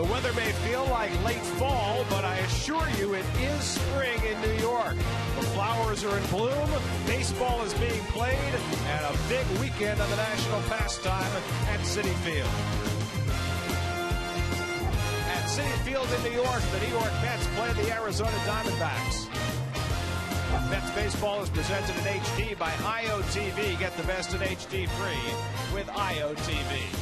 The weather may feel like late fall, but I assure you it is spring in New York. The flowers are in bloom, baseball is being played, and a big weekend of the national pastime at Citi Field. At Citi Field in New York, the New York Mets play the Arizona Diamondbacks. Mets baseball is presented in HD by IOTV. Get the best in HD free with IOTV.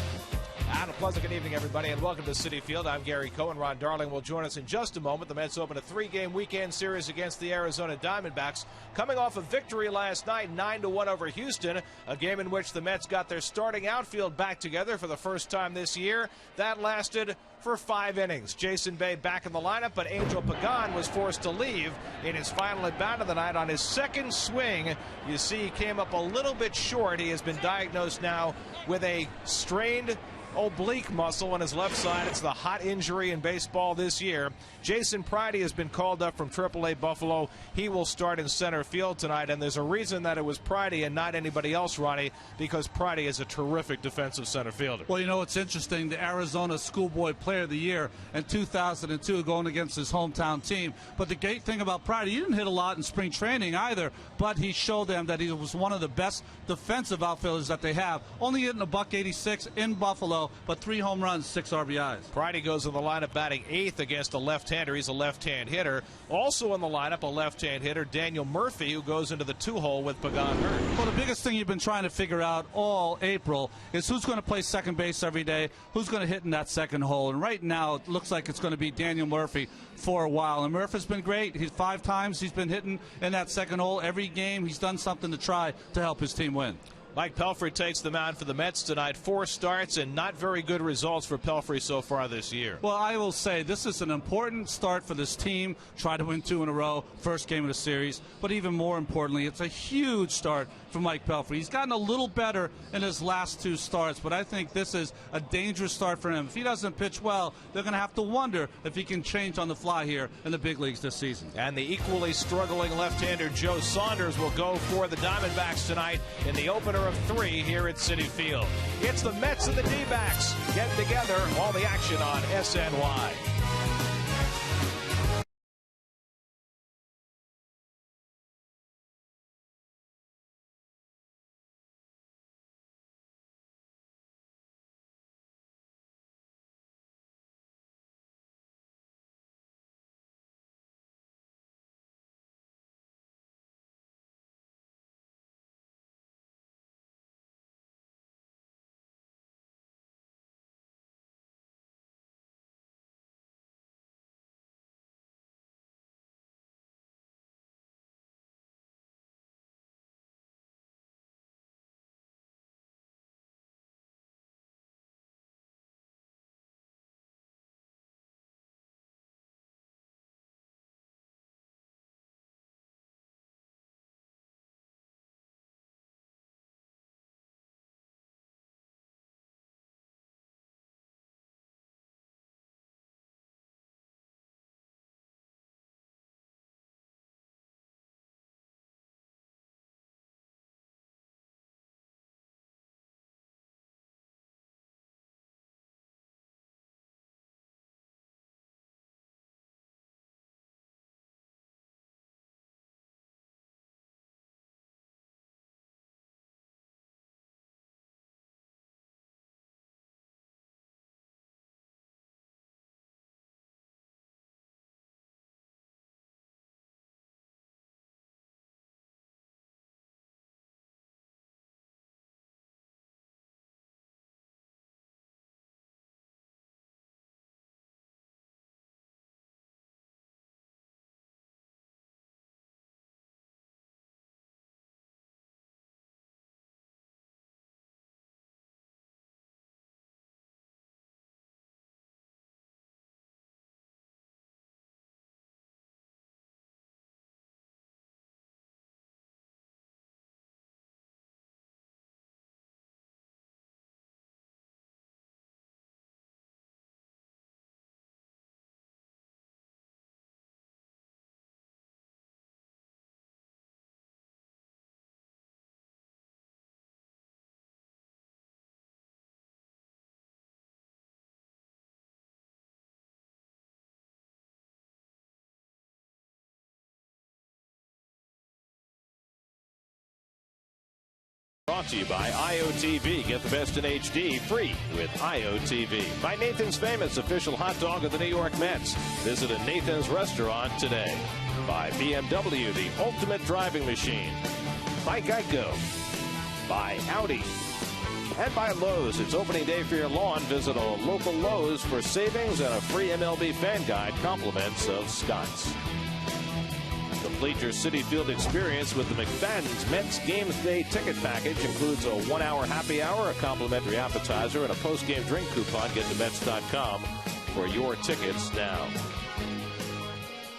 And a pleasant good evening, everybody, and welcome to Citi Field. I'm Gary Cohen. Ron Darling will join us in just a moment. The Mets open a three-game weekend series against the Arizona Diamondbacks, coming off a victory last night, 9-1 over Houston, a game in which the Mets got their starting outfield back together for the first time this year. That lasted for 5 innings. Jason Bay back in the lineup, but Angel Pagan was forced to leave in his final at-bat of the night. On his second swing, you see he came up a little bit short. He has been diagnosed now with a strained oblique muscle on his left side. It's the hot injury in baseball this year. Jason Pridey has been called up from AAA Buffalo. He will start in center field tonight, and there's a reason that it was Pridey and not anybody else, Ronnie, because Pridey is a terrific defensive center fielder. Well, you know, it's interesting. The Arizona Schoolboy Player of the Year in 2002 going against his hometown team. But the great thing about Pridey, he didn't hit a lot in spring training either, but he showed them that he was one of the best defensive outfielders that they have. Only hitting a .186 in Buffalo, but 3 home runs, 6 RBIs. Pridey goes in the lineup batting 8th against a left-hander. He's a left-hand hitter. Also in the lineup, a left-hand hitter, Daniel Murphy, who goes into the 2-hole with Pagan hurt. Well, the biggest thing you've been trying to figure out all April is who's going to play second base every day, who's going to hit in that second hole. And right now, it looks like it's going to be Daniel Murphy for a while. And Murphy's been great. He's 5 times he's been hitting in that second hole. Every game, he's done something to try to help his team win. Mike Pelfrey takes the mound for the Mets tonight. 4 starts and not very good results for Pelfrey so far this year. Well, I will say this is an important start for this team. Try to win 2 in a row, first game of the series. But even more importantly, it's a huge start for Mike Pelfrey. He's gotten a little better in his last 2 starts, but I think this is a dangerous start for him. If he doesn't pitch well, they're going to have to wonder if he can change on the fly here in the big leagues this season. And the equally struggling left-hander Joe Saunders will go for the Diamondbacks tonight in the opener of 3 here at Citi Field. It's the Mets and the D-backs getting together. All the action on SNY. Brought to you by IOTV. Get the best in HD free with IOTV. By Nathan's Famous, official hot dog of the New York Mets. Visit a Nathan's restaurant today. By BMW, the ultimate driving machine. By Geico. By Audi. And by Lowe's. It's opening day for your lawn. Visit a local Lowe's for savings and a free MLB fan guide. Compliments of Scott's. Complete your Citi Field experience with the McFadden's Mets Games Day ticket package. Includes a 1-hour happy hour, a complimentary appetizer, and a post-game drink coupon. Get to Mets.com for your tickets now.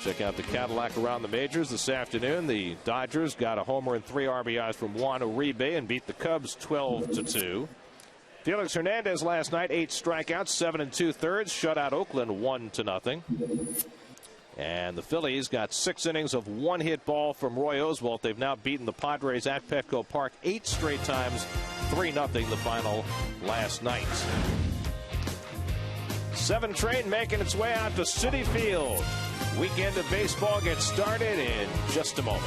Check out the Cadillac around the majors this afternoon. The Dodgers got a homer and 3 RBIs from Juan Uribe and beat the Cubs 12-2. Felix Hernandez last night, 8 strikeouts, 7 2/3, shut out Oakland 1-0. And the Phillies got 6 innings of 1-hit ball from Roy Oswalt. They've now beaten the Padres at Petco Park 8 straight times, 3-0 the final last night. 7 train making its way out to Citi Field. Weekend of baseball gets started in just a moment.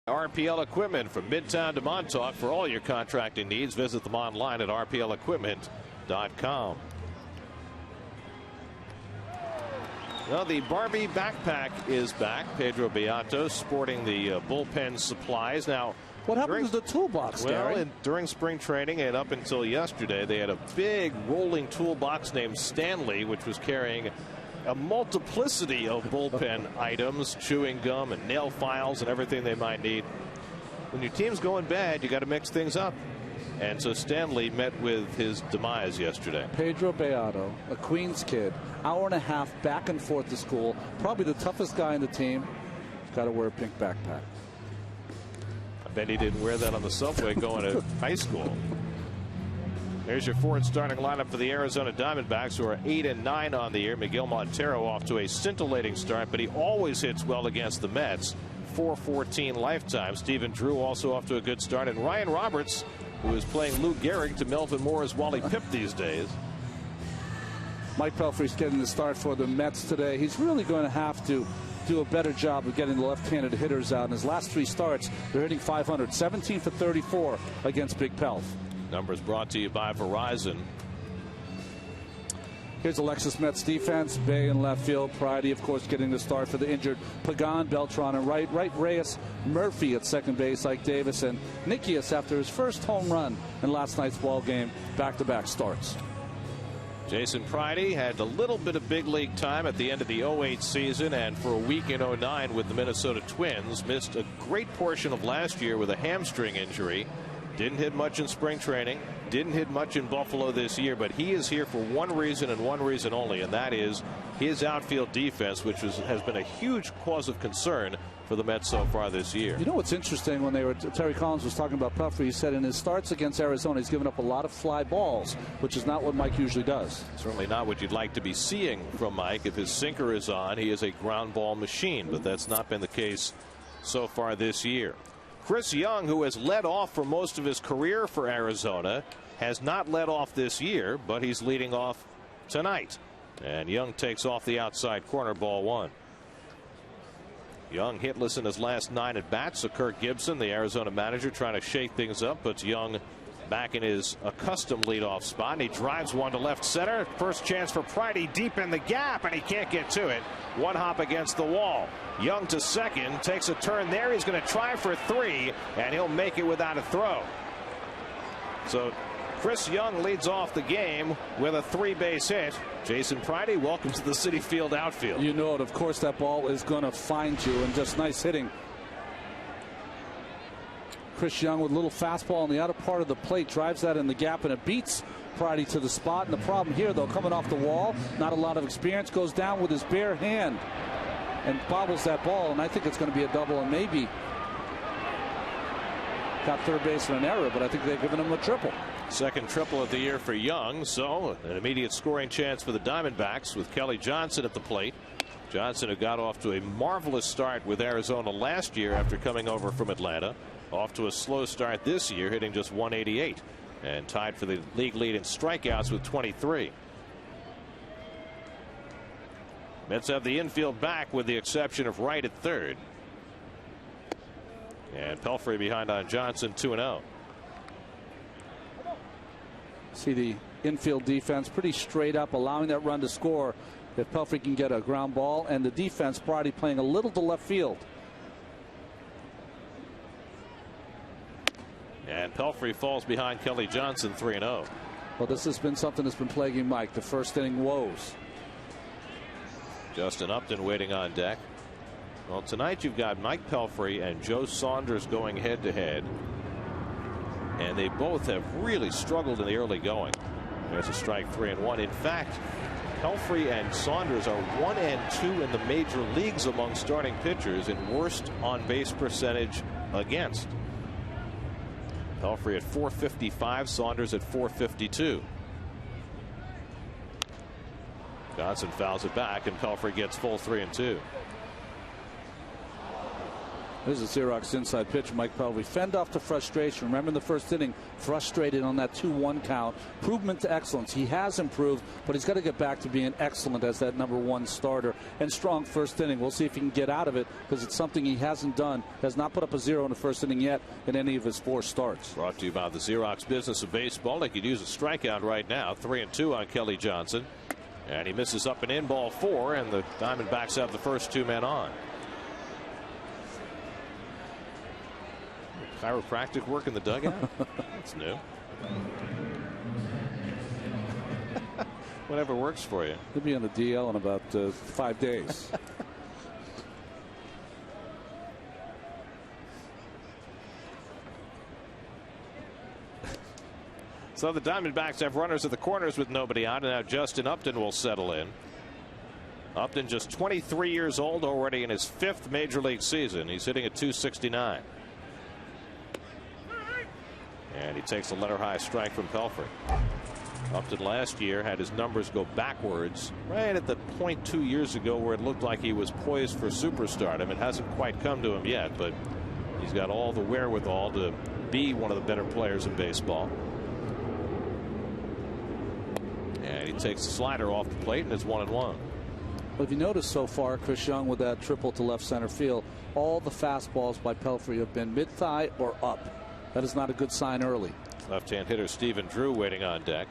RPL Equipment from Midtown to Montauk. For all your contracting needs, visit them online at rplequipment.com. Well, the Barbie backpack is back. Pedro Beato sporting the bullpen supplies. Now, what happened to the toolbox, Gary? Well, during spring training and up until yesterday, they had a big rolling toolbox named Stanley, which was carrying a multiplicity of bullpen items, chewing gum and nail files and everything they might need. When your team's going bad, you got to mix things up. And so Stanley met with his demise yesterday. Pedro Beato, a Queens kid, hour and a half back and forth to school, probably the toughest guy in the team. Got to wear a pink backpack. I bet he didn't wear that on the subway going to high school. There's your forward starting lineup for the Arizona Diamondbacks, who are 8-9 on the year. Miguel Montero off to a scintillating start, but he always hits well against the Mets. 4.14 lifetime. Stephen Drew also off to a good start, and Ryan Roberts, who is playing Lou Gehrig to Melvin Moore's Wally Pipp these days. Mike Pelfrey's getting the start for the Mets today. He's really going to have to do a better job of getting the left-handed hitters out. In his last 3 starts, they're hitting .500, 17 for 34 against Big Pelf. Numbers brought to you by Verizon. Here's Alexis Mets defense. Bay in left field. Priority, of course, getting the start for the injured Pagan, Beltran, and right Reyes, Murphy at second base, like Davis, and Nikias after his first home run in last night's ball game. Back-to-back starts. Jason Pridey had a little bit of big league time at the end of the 08 season, and for a week in 09 with the Minnesota Twins. Missed a great portion of last year with a hamstring injury. Didn't hit much in spring training. Didn't hit much in Buffalo this year, but he is here for one reason and one reason only, and that is his outfield defense, which has been a huge cause of concern for the Mets so far this year. You know what's interesting, when Terry Collins was talking about Pelfrey, he said in his starts against Arizona he's given up a lot of fly balls, which is not what Mike usually does. Certainly not what you'd like to be seeing from Mike. If his sinker is on, he is a ground ball machine, but that's not been the case so far this year. Chris Young, who has led off for most of his career for Arizona, has not led off this year, but he's leading off tonight. And Young takes off the outside corner, ball 1. Young hitless in his last 9 at bats. So Kirk Gibson, the Arizona manager, trying to shake things up, puts Young back in his accustomed leadoff spot, and he drives one to left center. First chance for Pridey deep in the gap, and he can't get to it. One hop against the wall. Young to second, takes a turn there. He's going to try for 3, and he'll make it without a throw. So Chris Young leads off the game with a 3-base hit. Jason Pridey, welcome to the Citi Field outfield. You know it. Of course, that ball is going to find you, and just nice hitting. Chris Young with a little fastball on the outer part of the plate, drives that in the gap, and it beats Pridey to the spot. And the problem here, though, coming off the wall, not a lot of experience, goes down with his bare hand and bobbles that ball, and I think it's going to be a double, and maybe got third base in an error, but I think they've given him a triple. Second triple of the year for Young, so an immediate scoring chance for the Diamondbacks with Kelly Johnson at the plate. Johnson, who got off to a marvelous start with Arizona last year after coming over from Atlanta, off to a slow start this year, hitting just 188 and tied for the league lead in strikeouts with 23. Mets have the infield back with the exception of Wright at third. And Pelfrey behind on Johnson, 2-0. See the infield defense pretty straight up, allowing that run to score if Pelfrey can get a ground ball, and the defense Pridey playing a little to left field. And Pelfrey falls behind Kelly Johnson, 3-0. Well, this has been something that's been plaguing Mike, the first inning woes. Justin Upton waiting on deck. Well, tonight you've got Mike Pelfrey and Joe Saunders going head to head, and they both have really struggled in the early going. There's a strike, 3-1. In fact, Pelfrey and Saunders are 1 and 2 in the major leagues among starting pitchers in worst on base percentage against. Pelfrey at .455, Saunders at .452. Johnson fouls it back, and Pelfrey gets full 3-2. There's a Xerox inside pitch. Mike Pelfrey fend off the frustration. Remember in the first inning, frustrated on that 2-1 count. Improvement to excellence. He has improved, but he's got to get back to being excellent as that #1 starter. And strong first inning. We'll see if he can get out of it, because it's something he hasn't done. Has not put up a 0 in the first inning yet in any of his 4 starts. Brought to you by the Xerox business of baseball. They could use a strikeout right now. 3-2 on Kelly Johnson. And he misses up and in, ball 4, and the Diamondbacks have the first 2 men on. Chiropractic work in the dugout? That's new. Whatever works for you. He'll be on the DL in about 5 days. So the Diamondbacks have runners at the corners with nobody out, and now Justin Upton will settle in. Upton just 23 years old, already in his 5th major league season. He's hitting at .269. And he takes a letter high strike from Pelfrey. Upton last year had his numbers go backwards right at the point 2 years ago where it looked like he was poised for superstardom. It hasn't quite come to him yet, but he's got all the wherewithal to be one of the better players in baseball. And he takes the slider off the plate, and it's 1-1. Well, if you notice so far, Chris Young with that triple to left center field, all the fastballs by Pelfrey have been mid-thigh or up. That is not a good sign early. Left-hand hitter Stephen Drew waiting on deck.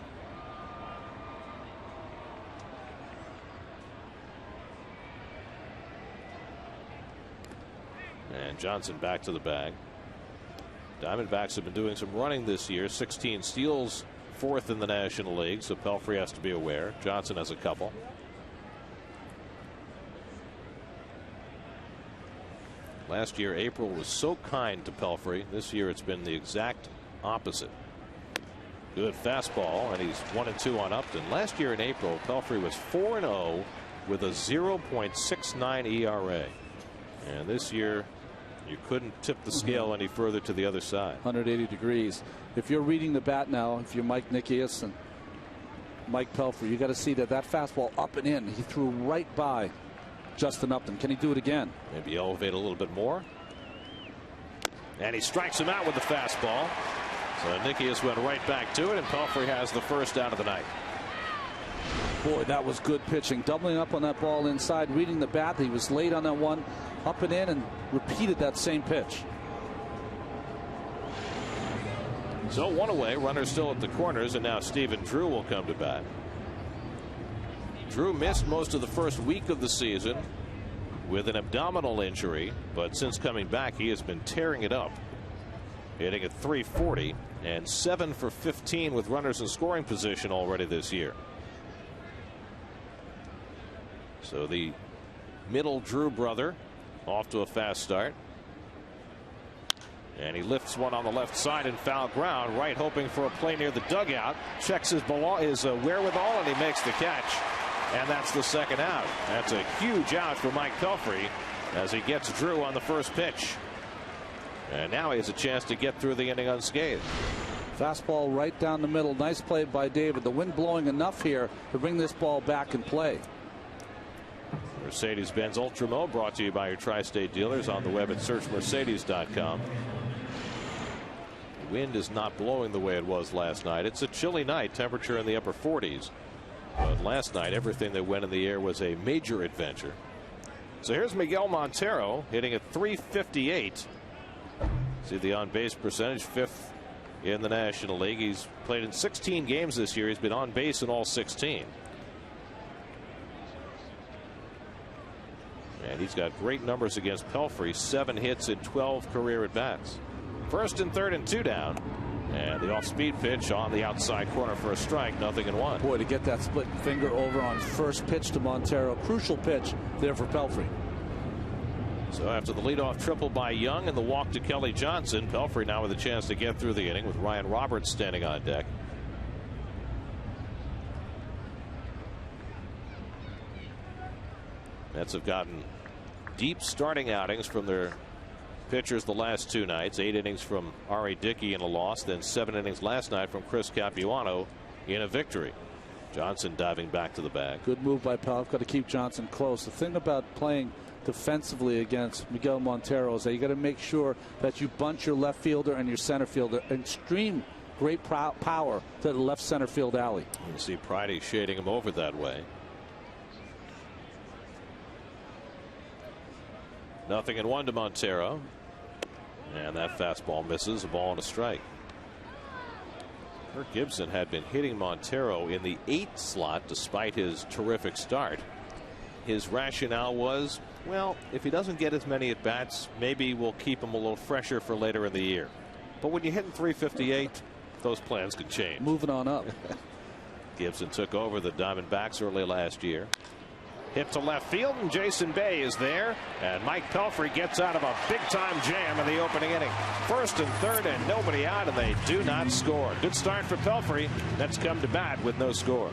And Johnson back to the bag. Diamondbacks have been doing some running this year. 16 steals, 4th in the National League, so Pelfrey has to be aware. Johnson has a couple. Last year, April was so kind to Pelfrey. This year, it's been the exact opposite. Good fastball, and he's 1-2 on Upton. Last year in April, Pelfrey was 4-0 with a 0.69 ERA. And this year, you couldn't tip the scale any further to the other side. 180 degrees. If you're reading the bat now, if you're Mike Nickias and Mike Pelfrey, you got to see that fastball up and in. He threw right by Justin Upton. Can he do it again? Maybe elevate a little bit more. And he strikes him out with the fastball. So Nickias went right back to it, and Pelfrey has the first out of the night. Boy, that was good pitching. Doubling up on that ball inside, reading the bat. He was late on that one, up and in, and repeated that same pitch. So 1 away, runners still at the corners, and now Stephen Drew will come to bat. Drew missed most of the first week of the season with an abdominal injury, but since coming back, he has been tearing it up. Hitting at .340 and 7 for 15 with runners in scoring position already this year. So the middle Drew brother off to a fast start. And he lifts one on the left side in foul ground, right, hoping for a play near the dugout. Checks his wherewithal, and he makes the catch. And that's the second out. That's a huge out for Mike Pelfrey as he gets Drew on the first pitch. And now he has a chance to get through the inning unscathed. Fastball right down the middle. Nice play by David. The wind blowing enough here to bring this ball back in play. Mercedes-Benz Ultra-Mo brought to you by your tri-state dealers on the web at searchmercedes.com. The wind is not blowing the way it was last night. It's a chilly night, temperature in the upper 40s. But last night, everything that went in the air was a major adventure. So here's Miguel Montero hitting at .358. See the on-base percentage, 5th in the National League. He's played in 16 games this year. He's been on base in all 16. And he's got great numbers against Pelfrey. 7 hits in 12 career at-bats. 1st and 3rd and 2 down. And the off-speed pitch on the outside corner for a strike. 0-1. Boy, to get that split finger over on first pitch to Montero. Crucial pitch there for Pelfrey. So after the leadoff triple by Young and the walk to Kelly Johnson, Pelfrey now with a chance to get through the inning with Ryan Roberts standing on deck. Mets have gotten deep starting outings from their pitchers the last 2 nights. 8 innings from Ari Dickey in a loss, then 7 innings last night from Chris Capuano in a victory. Johnson diving back to the bag. Good move by Pelfrey. Got to keep Johnson close. The thing about playing defensively against Miguel Montero is that you got to make sure that you bunch your left fielder and your center fielder. Extreme great power to the left center field alley. You see Pridey shading him over that way. 0-1 to Montero. And that fastball misses. A ball and a strike. Kirk Gibson had been hitting Montero in the 8th slot despite his terrific start. His rationale was, well, if he doesn't get as many at bats, maybe we'll keep him a little fresher for later in the year. But when you hit in .358, those plans can change. Moving on up. Gibson took over the Diamondbacks early last year. Hit to left field, and Jason Bay is there. And Mike Pelfrey gets out of a big-time jam in the opening inning. 1st and 3rd, and nobody out, and they do not score. Good start for Pelfrey. Mets come to bat with no score.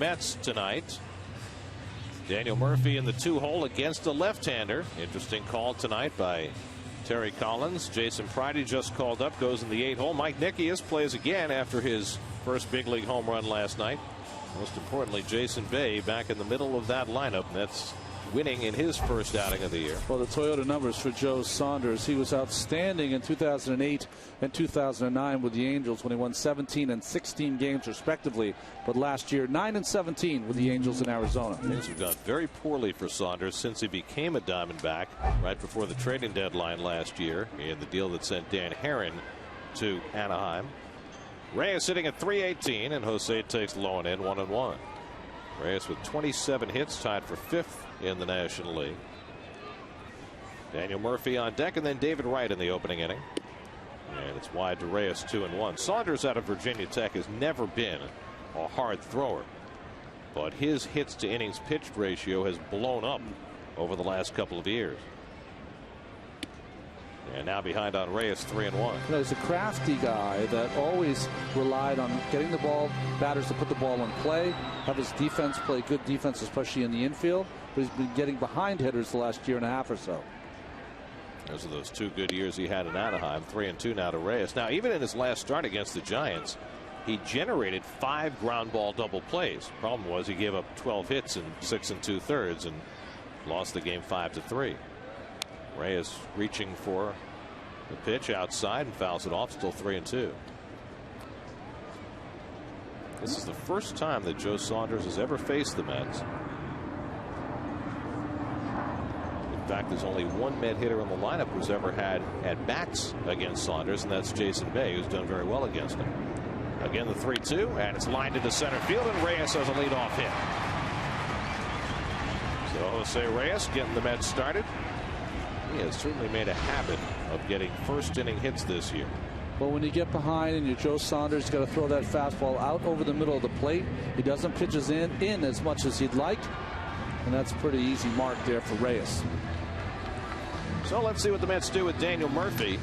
Mets tonight. Daniel Murphy in the 2-hole against a left-hander. Interesting call tonight by Terry Collins. Jason Pridey just called up, goes in the 8-hole. Mike Nickias plays again after his first big league home run last night. Most importantly, Jason Bay back in the middle of that lineup. That's winning in his first outing of the year. Well, the Toyota numbers for Joe Saunders. He was outstanding in 2008 and 2009 with the Angels when he won 17 and 16 games respectively. But last year, 9 and 17 with the Angels in Arizona. Things have gone very poorly for Saunders since he became a Diamondback right before the trading deadline last year in the deal that sent Dan Herron to Anaheim. Reyes sitting at 318, and Jose takes low and in 1-1. Reyes with 27 hits, tied for 5th in the National League. Daniel Murphy on deck, and then David Wright in the opening inning. And it's wide to Reyes, 2-1. Saunders out of Virginia Tech has never been a hard thrower, but his hits to innings pitched ratio has blown up over the last couple of years. And now behind on Reyes, 3-1. You know, he's a crafty guy that always relied on getting the ball, batters to put the ball in play, have his defense play good defense, especially in the infield. But he's been getting behind hitters the last year and a half or so. Those are those 2 good years he had in Anaheim. 3-2 now to Reyes. Now, even in his last start against the Giants, he generated 5 ground ball double plays. Problem was he gave up 12 hits in 6 2/3 and lost the game 5-3. Reyes reaching for the pitch outside and fouls it off. Still 3-2. This is the first time that Joe Saunders has ever faced the Mets. In fact, there's only one Met hitter in the lineup who's ever had at bats against Saunders, and that's Jason Bay, who's done very well against him. Again, the 3-2, and it's lined into center field, and Reyes has a leadoff hit. So Jose Reyes getting the Mets started. He has certainly made a habit of getting first inning hits this year. Well, when you get behind and you're Joe Saunders, you got to throw that fastball out over the middle of the plate. He doesn't pitch his in as much as he'd like, and that's a pretty easy mark there for Reyes. So let's see what the Mets do with Daniel Murphy.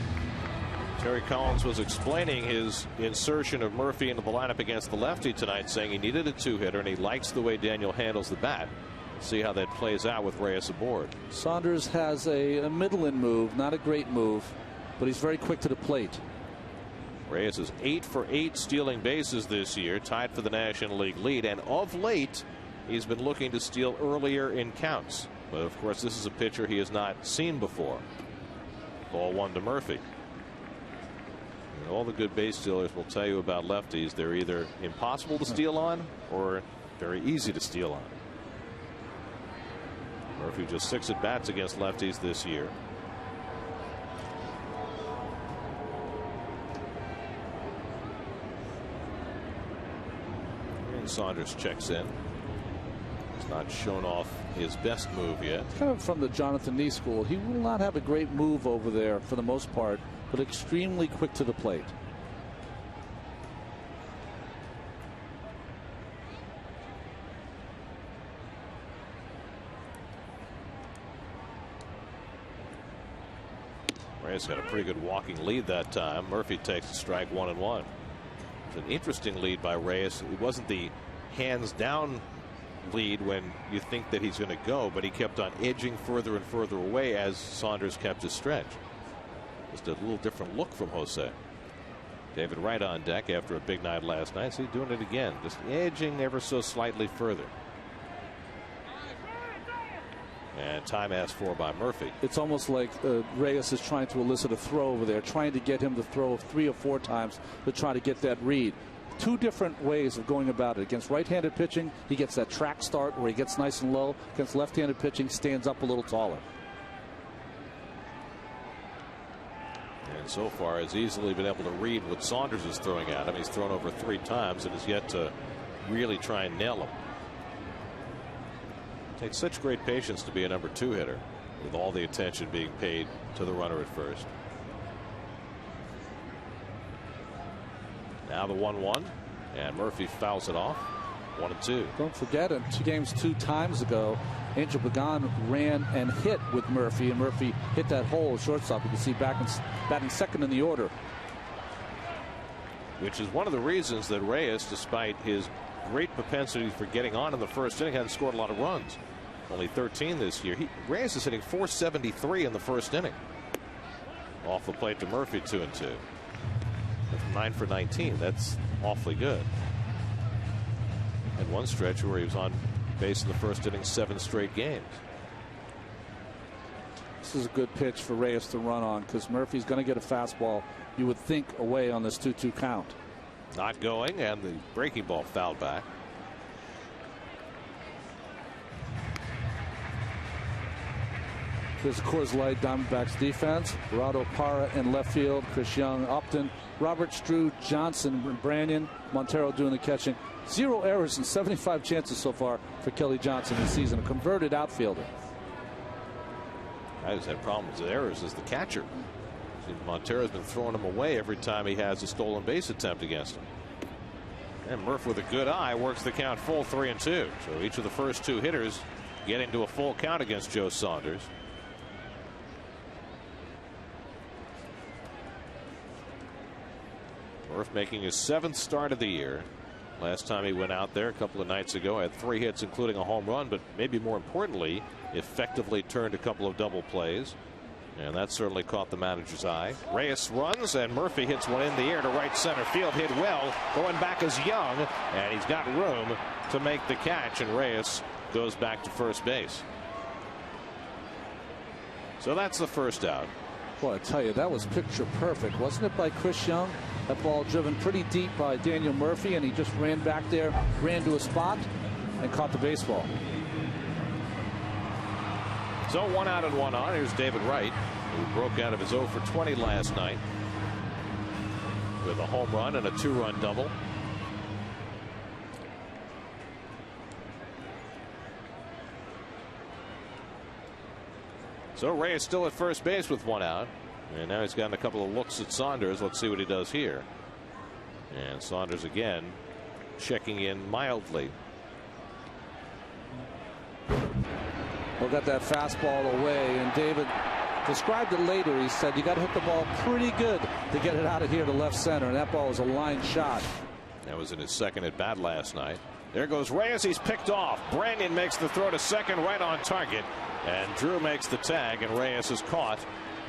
Terry Collins was explaining his insertion of Murphy into the lineup against the lefty tonight, saying he needed a 2-hitter and he likes the way Daniel handles the bat. See how that plays out with Reyes aboard. Saunders has a middle-in move, not a great move, but he's very quick to the plate. Reyes is 8 for 8 stealing bases this year, tied for the National League lead, and of late he's been looking to steal earlier in counts. But of course, this is a pitcher he has not seen before. Ball 1 to Murphy. And all the good base stealers will tell you about lefties. They're either impossible to steal on or very easy to steal on. Murphy just 6 at bats against lefties this year. And Saunders checks in. He's not shown off his best move yet. Kind of from the Jonathan Nee school. He will not have a great move over there for the most part, but extremely quick to the plate. Reyes had a pretty good walking lead that time. Murphy takes a strike, 1-1. It's an interesting lead by Reyes. It wasn't the hands down lead when you think that he's going to go, but he kept on edging further and further away as Saunders kept his stretch. Just a little different look from Jose. David Wright on deck after a big night last night. So he's doing it again, just edging ever so slightly further. And time asked for by Murphy. It's almost like Reyes is trying to elicit a throw over there, trying to get him to throw 3 or 4 times to try to get that read. 2 different ways of going about it. Against right-handed pitching, he gets that track start where he gets nice and low. Against left-handed pitching, stands up a little taller. And so far has easily been able to read what Saunders is throwing at him. He's thrown over 3 times and has yet to really try and nail him. It takes such great patience to be a number 2 hitter with all the attention being paid to the runner at first. Now the 1-1, and Murphy fouls it off. 1-2. Don't forget, in 2 games 2 times ago, Angel Pagan ran and hit with Murphy, and Murphy hit that hole shortstop. You can see batting second in the order. Which is one of the reasons that Reyes, despite his great propensity for getting on in the first inning. Hadn't scored a lot of runs. Only 13 this year. Reyes is hitting .473 in the first inning. Off the plate to Murphy, 2-2. That's 9 for 19. That's awfully good. And one stretch where he was on base in the first inning 7 straight games. This is a good pitch for Reyes to run on because Murphy's going to get a fastball, you would think, away on this 2-2 count. Not going, and the breaking ball fouled back. Here's Coors Light Diamondbacks defense. Gerardo Parra in left field. Chris Young, Upton, Roberts, Drew, Johnson, Branyan, Montero doing the catching. 0 errors and 75 chances so far for Kelly Johnson this season. A converted outfielder. I just had problems with errors as the catcher. Montero's been throwing him away every time he has a stolen base attempt against him. And Murph with a good eye works the count full, 3-2. So each of the first 2 hitters getting to a full count against Joe Saunders. Murph making his 7th start of the year. Last time he went out there a couple of nights ago, had 3 hits, including a home run, but maybe more importantly, effectively turned a couple of double plays. And that certainly caught the manager's eye. Reyes runs, and Murphy hits one in the air to right center field. Hit well. Going back is Young, and he's got room to make the catch, and Reyes goes back to first base. So that's the first out. Boy, I tell you, that was picture perfect, wasn't it, by Chris Young? That ball driven pretty deep by Daniel Murphy, and he just ran back there, ran to a spot, and caught the baseball. So 1 out and 1 on. Here's David Wright, who broke out of his 0 for 20 last night with a home run and a 2-run double. So Reyes still at first base with 1 out. And now he's gotten a couple of looks at Saunders. Let's see what he does here. And Saunders again checking in mildly. Well, got that fastball away, and David described it later. He said you got to hit the ball pretty good to get it out of here to left center, and that ball was a line shot. That was in his 2nd at bat last night. There goes Reyes. He's picked off. Branyan makes the throw to second, right on target, and Drew makes the tag, and Reyes is caught.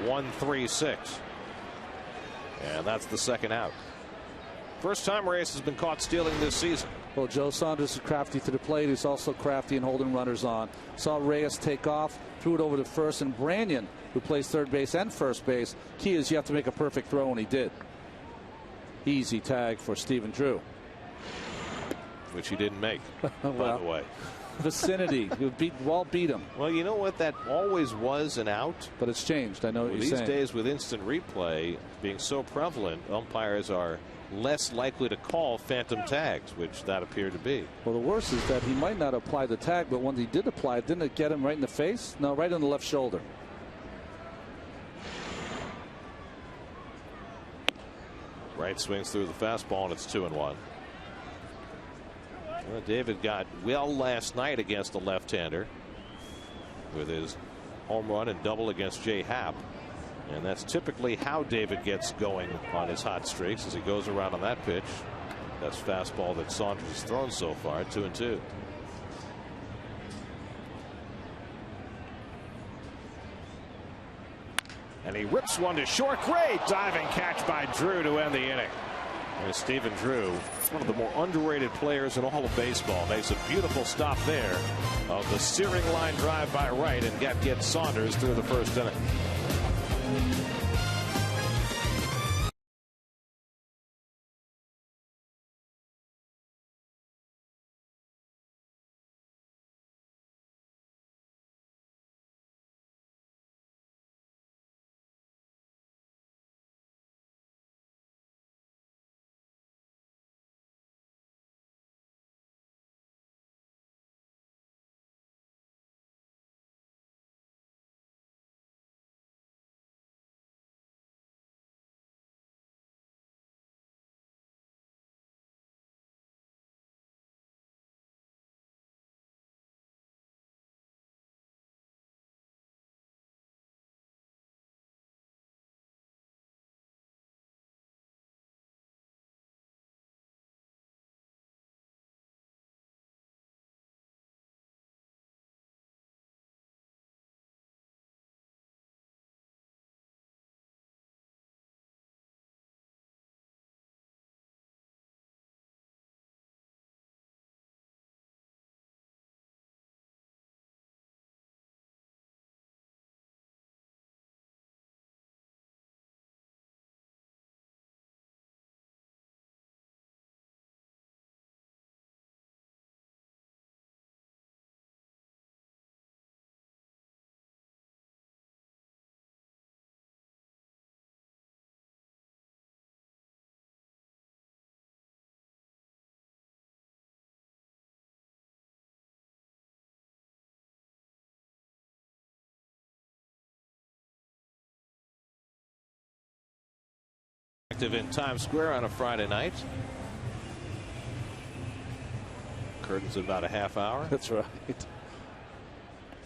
1-3-6, and that's the 2nd out. First time Reyes has been caught stealing this season. Well, Joe Saunders is crafty to the plate. He's also crafty in holding runners on. Saw Reyes take off, threw it over to first, and Branyan, who plays third base and first base, key is you have to make a perfect throw, and he did. Easy tag for Stephen Drew, which he didn't make. Well, by the way, vicinity. Walt beat him. Well, you know what? That always was an out. But it's changed. I know what you're saying. These days, with instant replay being so prevalent, umpires are less likely to call phantom tags, which that appeared to be. Well, the worst is that he might not apply the tag, but when he did apply it, didn't it get him right in the face? No, right on the left shoulder. Wright swings through the fastball, and it's 2-1. Well, David got well last night against the left-hander with his home run and double against Jay Happ. And that's typically how David gets going on his hot streaks, as he goes around on that pitch. That's fastball that Saunders has thrown so far, 2-2. And he rips one to short. Great diving catch by Drew to end the inning. And Stephen Drew, one of the more underrated players in all of baseball, makes a beautiful stop there of the searing line drive by Wright and gets Saunders through the first inning. Active in Times Square on a Friday night. Curtains in about a half hour. That's right.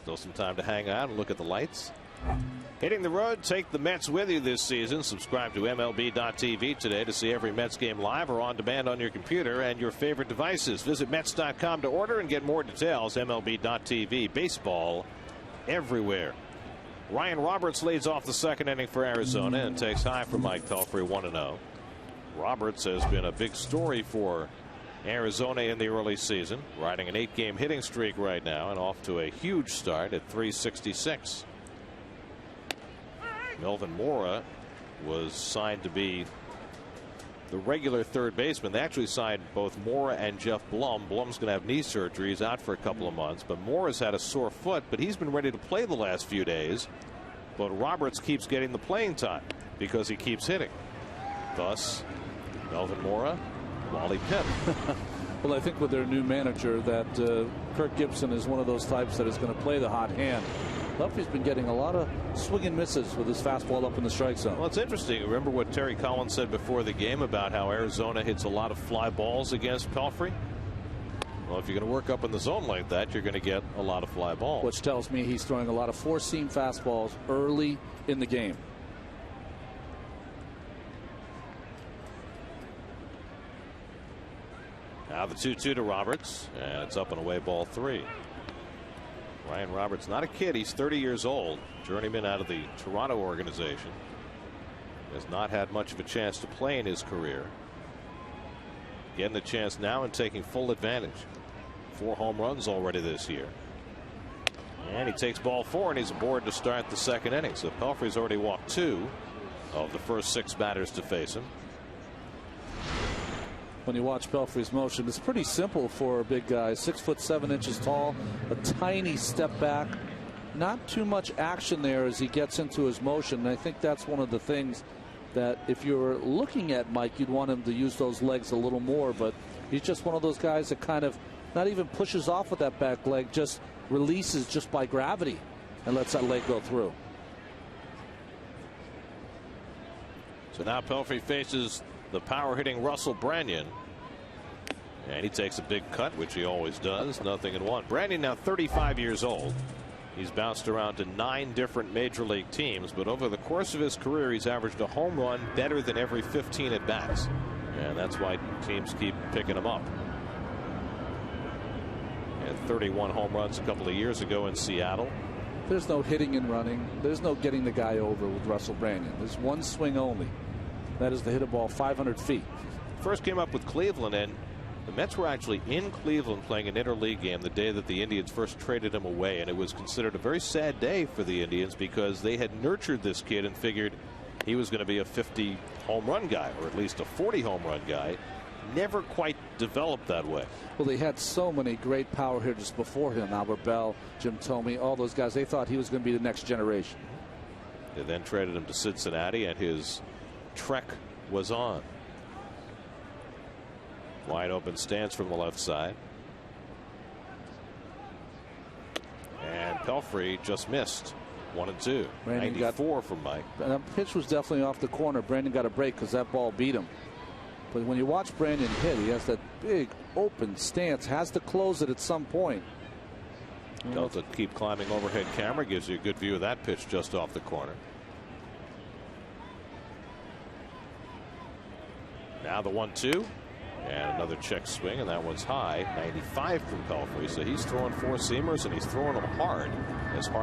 Still some time to hang out and look at the lights. Hitting the road, take the Mets with you this season. Subscribe to MLB.tv today to see every Mets game live or on demand on your computer and your favorite devices. Visit Mets.com to order and get more details. MLB.tv. Baseball everywhere. Ryan Roberts leads off the second inning for Arizona and takes high for Mike Pelfrey, 1-0. Roberts has been a big story for Arizona in the early season, riding an 8-game hitting streak right now and off to a huge start at 366. Melvin Mora was signed to be the regular third baseman. They actually signed both Mora and Jeff Blum. Blum's going to have knee surgery. He's out for a couple of months, but Mora's had a sore foot, but he's been ready to play the last few days. But Roberts keeps getting the playing time because he keeps hitting. Thus, Melvin Mora, Wally Pipp. Well, I think with their new manager that Kirk Gibson is one of those types that is going to play the hot hand. Pelfrey's been getting a lot of swing and misses with his fastball up in the strike zone. Well, it's interesting. Remember what Terry Collins said before the game about how Arizona hits a lot of fly balls against Pelfrey? Well, if you're going to work up in the zone like that, you're going to get a lot of fly balls. Which tells me he's throwing a lot of four-seam fastballs early in the game. Now the 2-2 to Roberts, and it's up and away, ball 3. Ryan Roberts, not a kid. He's 30 years old. Journeyman out of the Toronto organization. Has not had much of a chance to play in his career. Getting the chance now and taking full advantage. 4 home runs already this year. And he takes ball 4 and he's aboard to start the second inning. So Pelfrey's already walked 2 of the first 6 batters to face him. When you watch Pelfrey's motion, it's pretty simple for a big guy. 6'7" tall, a tiny step back, not too much action there as he gets into his motion. And I think that's one of the things that if you're looking at Mike, you'd want him to use those legs a little more. But he's just one of those guys that kind of not even pushes off with that back leg, just releases just by gravity and lets that leg go through. So now Pelfrey faces the power hitting Russell Branyan. And he takes a big cut, which he always does. 0-1. Branyan now 35 years old. He's bounced around to 9 different major league teams, but over the course of his career, he's averaged a home run better than every 15 at bats. And that's why teams keep picking him up. And 31 home runs a couple of years ago in Seattle. There's no hitting and running. There's no getting the guy over with Russell Branyan. There's one swing only. That is to hit a ball 500 feet. First came up with Cleveland, and the Mets were actually in Cleveland playing an interleague game the day that the Indians first traded him away, and it was considered a very sad day for the Indians because they had nurtured this kid and figured he was going to be a 50 home run guy, or at least a 40 home run guy. Never quite developed that way. Well, they had so many great power hitters before him. Albert Bell, Jim Thome, all those guys. They thought he was going to be the next generation. They then traded him to Cincinnati, and his trek was on. Wide open stance from the left side. And Pelfrey just missed. 1-2. 94 from Mike. That pitch was definitely off the corner. Brandon got a break because that ball beat him. But when you watch Brandon hit, he has that big open stance, has to close it at some point. Delta keep climbing overhead camera gives you a good view of that pitch just off the corner. Now the 1-2 and another check swing, and that one's high. 95 from Pelfrey. So he's throwing 4-seamers and he's throwing them hard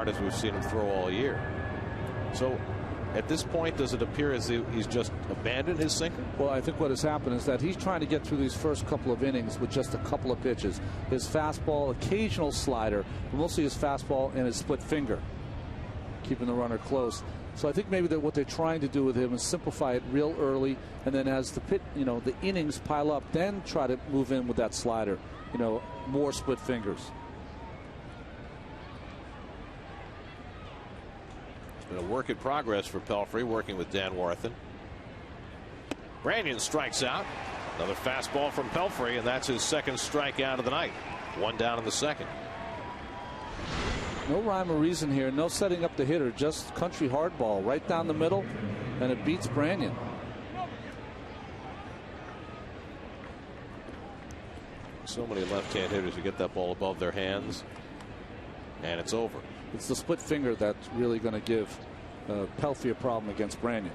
as we've seen him throw all year. So at this point, does it appear as if he's just abandoned his sinker? Well, I think what has happened is that he's trying to get through these first couple of innings with just a couple of pitches. His fastball, occasional slider, but mostly his fastball and his split finger, keeping the runner close. So I think maybe that what they're trying to do with him is simplify it real early, and then as the the innings pile up, then try to move in with that slider, more split fingers. It's been a work in progress for Pelfrey, working with Dan Warthen. Branyan strikes out. Another fastball from Pelfrey, and that's his second strikeout of the night. 1 down in the second. No rhyme or reason here. No setting up the hitter. Just country hardball right down the middle, and it beats Branyan. So many left-hand hitters who get that ball above their hands, and it's over. It's the split finger that's really going to give Pelfrey a problem against Branyan.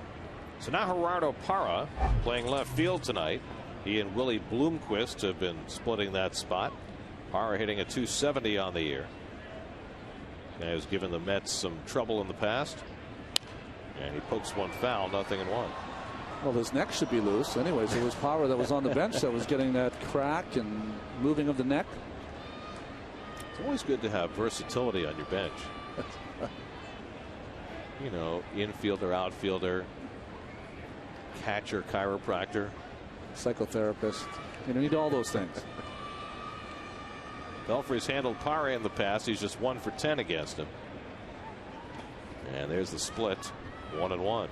So now Gerardo Parra playing left field tonight. He and Willie Bloomquist have been splitting that spot. Parra hitting a .270 on the year. Guy has given the Mets some trouble in the past. And he pokes one foul, 0-1. Well, his neck should be loose. Anyways, it was Parra that was on the bench that was getting that crack and moving of the neck. It's always good to have versatility on your bench. You know, infielder, outfielder, catcher, chiropractor, psychotherapist. You need all those things. Pelfrey's handled Parra in the past. He's just 1 for 10 against him. And there's the split, 1-1.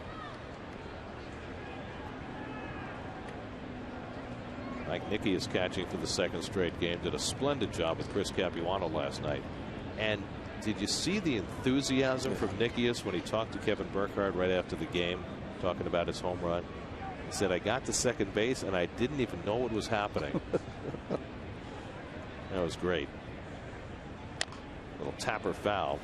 Mike Nicky is catching for the second straight game. Did a splendid job with Chris Capuano last night. And did you see the enthusiasm from Nickius when he talked to Kevin Burkhardt right after the game, talking about his home run? He said, I got to second base and I didn't even know what was happening. That was great. Little tapper foul.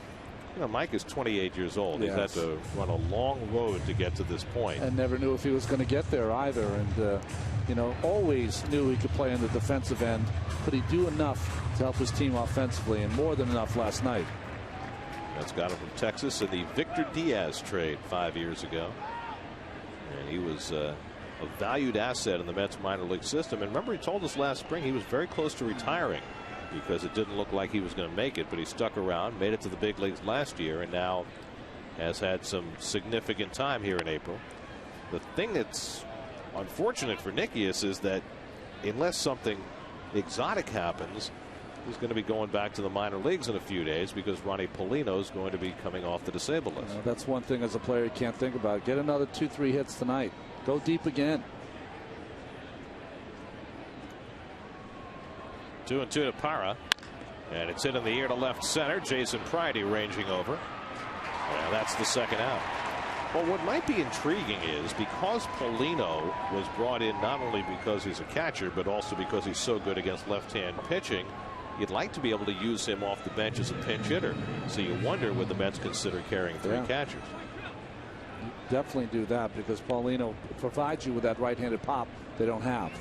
You know, Mike is 28 years old. Yes. He's had to run a long road to get to this point. And never knew if he was going to get there either. And, you know, always knew he could play in the defensive end. Could he do enough to help his team offensively? And more than enough last night. That's got him from Texas in the Victor Diaz trade 5 years ago. And he was a valued asset in the Mets minor league system. And remember, he told us last spring he was very close to retiring because it didn't look like he was going to make it, but he stuck around, made it to the big leagues last year, and now has had some significant time here in April. The thing that's unfortunate for Nickius is that unless something exotic happens, he's going to be going back to the minor leagues in a few days because Ronnie Paulino is going to be coming off the disabled list. That's one thing as a player you can't think about. Get another 2-3 hits tonight. Go deep again. 2-2 to Parra, and it's hit in the air to left center. Jason Pridey ranging over, and that's the second out. Well, what might be intriguing is because Paulino was brought in not only because he's a catcher, but also because he's so good against left-hand pitching, you'd like to be able to use him off the bench as a pinch hitter. So you wonder, would the Mets consider carrying 3 catchers? Definitely do that because Paulino provides you with that right-handed pop they don't have.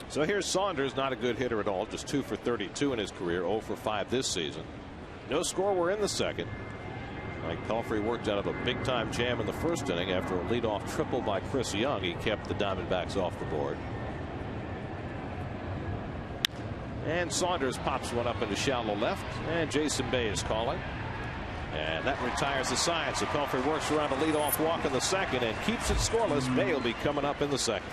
So here's Saunders, not a good hitter at all, just 2 for 32 in his career, 0 for 5 this season. No score, we're in the second. Mike Pelfrey worked out of a big-time jam in the first inning after a leadoff triple by Chris Young. He kept the Diamondbacks off the board. And Saunders pops one up into shallow left, and Jason Bay is calling. And that retires the side. So Pelfrey works around a leadoff walk in the second and keeps it scoreless. Bay will be coming up in the second.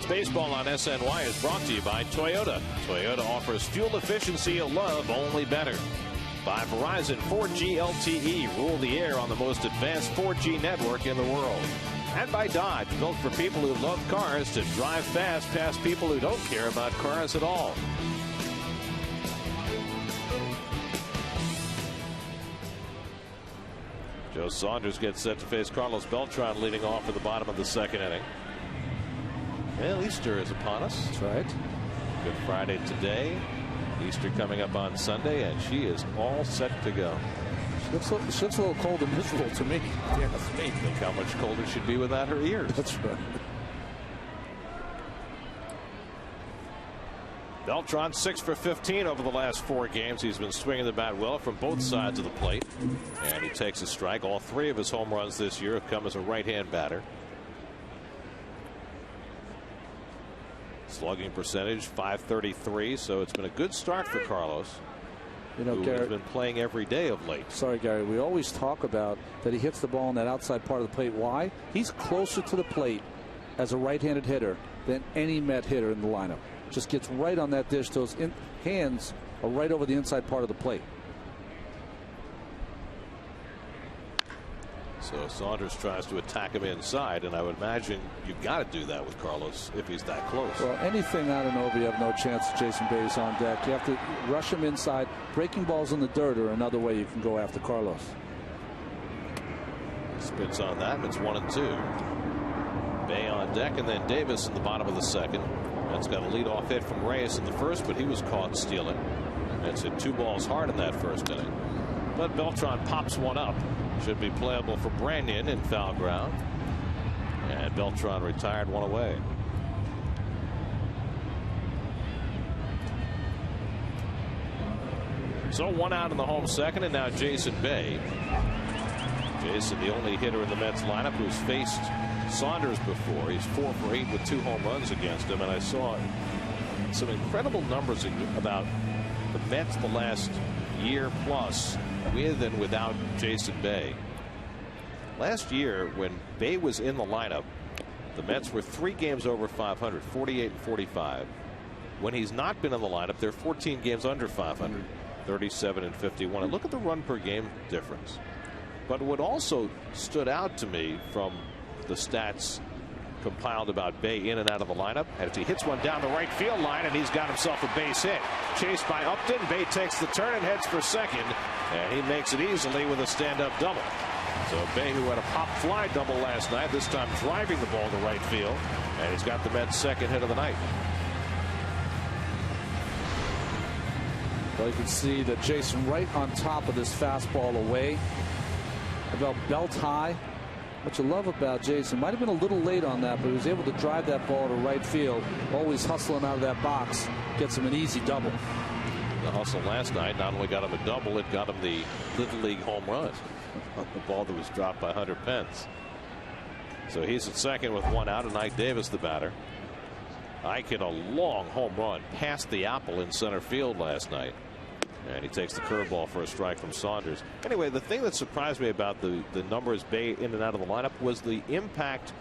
Baseball on SNY is brought to you by Toyota. Toyota offers fuel efficiency you love, only better. By Verizon 4G LTE, rule the air on the most advanced 4G network in the world. And by Dodge, built for people who love cars to drive fast past people who don't care about cars at all. Joe Saunders gets set to face Carlos Beltran leading off in the bottom of the second inning. Well, Easter is upon us. That's right. Good Friday today. Easter coming up on Sunday, and she is all set to go. She looks a little cold and miserable to me. Yeah, think how much colder she'd be without her ears. That's right. Beltran 6 for 15 over the last 4 games. He's been swinging the bat well from both sides of the plate, and he takes a strike. All 3 of his home runs this year have come as a right-hand batter. Slugging percentage .533, so it's been a good start for Carlos. You know, who Garrett, has been playing every day of late. Sorry, Gary. We always talk about that he hits the ball on that outside part of the plate. Why? He's closer to the plate as a right-handed hitter than any Met hitter in the lineup. Just gets right on that dish. Those hands are right over the inside part of the plate. So Saunders tries to attack him inside, and I would imagine you've got to do that with Carlos if he's that close. Well, anything out of Nova, you have no chance. Jason Bay's on deck. You have to rush him inside. Breaking balls in the dirt are another way you can go after Carlos. Spits on that, and it's 1-2. Bay on deck, and then Davis in the bottom of the second. That's got a leadoff hit from Reyes in the first, but he was caught stealing. That's hit 2 balls hard in that first inning. But Beltran pops one up. Should be playable for Branyan in foul ground. And Beltran retired one away. So 1 out in the home second, and now Jason Bay. Jason, the only hitter in the Mets lineup who's faced Saunders before. He's 4 for 8 with 2 home runs against him, and I saw some incredible numbers about the Mets the last year plus with and without Jason Bay. Last year, when Bay was in the lineup, the Mets were 3 games over 500, 48 and 45. When he's not been in the lineup, they're 14 games under 500, 37 and 51. And look at the run per game difference. But what also stood out to me from the stats compiled about Bay in and out of the lineup, as he hits one down the right field line, and he's got himself a base hit. Chased by Upton. Bay takes the turn and heads for second, and he makes it easily with a stand-up double. So Bay, who had a pop fly double last night, this time driving the ball to right field, and he's got the Mets' second hit of the night. Well, you can see that Jason right on top of this fastball away, about belt high. What you love about Jason, might have been a little late on that, but he was able to drive that ball to right field, always hustling out of that box, gets him an easy double. The hustle last night not only got him a double, it got him the Little League home run. The ball that was dropped by Hunter Pence. So he's at second with 1 out, and Ike Davis the batter. Ike hit a long home run past the apple in center field last night. And he takes the curveball for a strike from Saunders. Anyway, the thing that surprised me about the numbers Bay in and out of the lineup was the impact,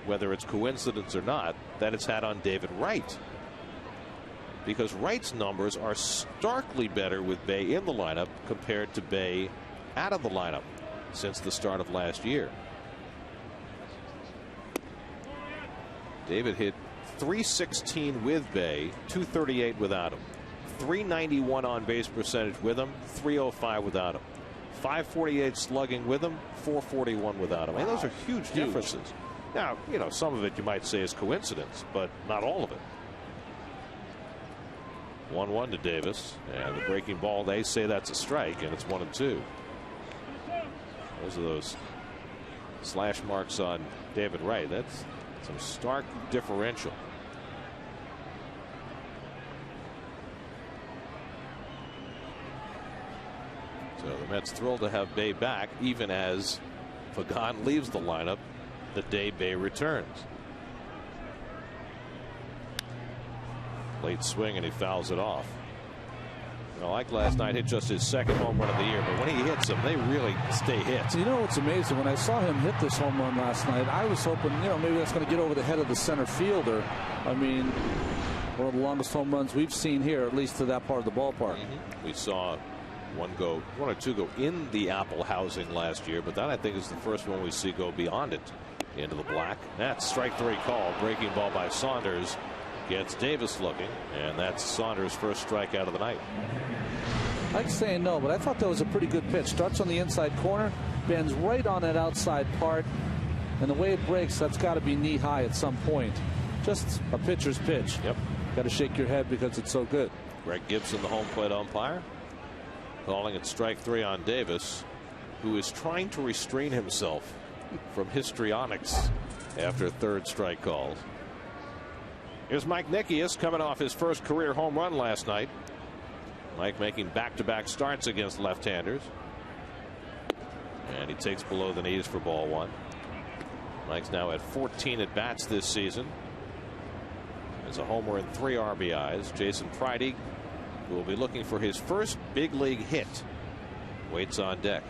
whether it's coincidence or not, that it's had on David Wright. Because Wright's numbers are starkly better with Bay in the lineup compared to Bay out of the lineup since the start of last year. David hit .316 with Bay, .238 without him. .391 on base percentage with him, .305 without him. .548 slugging with him, .441 without him. I mean, those are huge differences. Now, you know, some of it you might say is coincidence, but not all of it. 1-1 to Davis, and the breaking ball, they say that's a strike, and it's 1-2. Those are those slash marks on David Wright. That's some stark differential. So the Mets thrilled to have Bay back, even as Pagan leaves the lineup the day Bay returns. Late swing, and he fouls it off. Well, like last night, hit just his second home run of the year, but when he hits them, they really stay hit. You know what's amazing? When I saw him hit this home run last night, I was hoping, maybe that's going to get over the head of the center fielder. I mean, one of the longest home runs we've seen here, at least to that part of the ballpark. We saw one or two go in the Apple housing last year, but that I think is the first one we see go beyond it into the black. That's strike 3 call. Breaking ball by Saunders gets Davis looking, and that's Saunders' first strikeout of the night. I'd say no, but I thought that was a pretty good pitch. Starts on the inside corner, bends right on that outside part, and the way it breaks, that's got to be knee high at some point. Just a pitcher's pitch. Yep. Got to shake your head because it's so good. Greg Gibson, the home plate umpire, calling it strike 3 on Davis, who is trying to restrain himself from histrionics after third strike calls. Here's Mike Nickius coming off his first career home run last night. Mike making back-to-back starts against left-handers. And he takes below the knees for ball 1. Mike's now at 14 at bats this season. There's a homer and 3 RBIs. Jason Pridey, who will be looking for his first big league hit, waits on deck.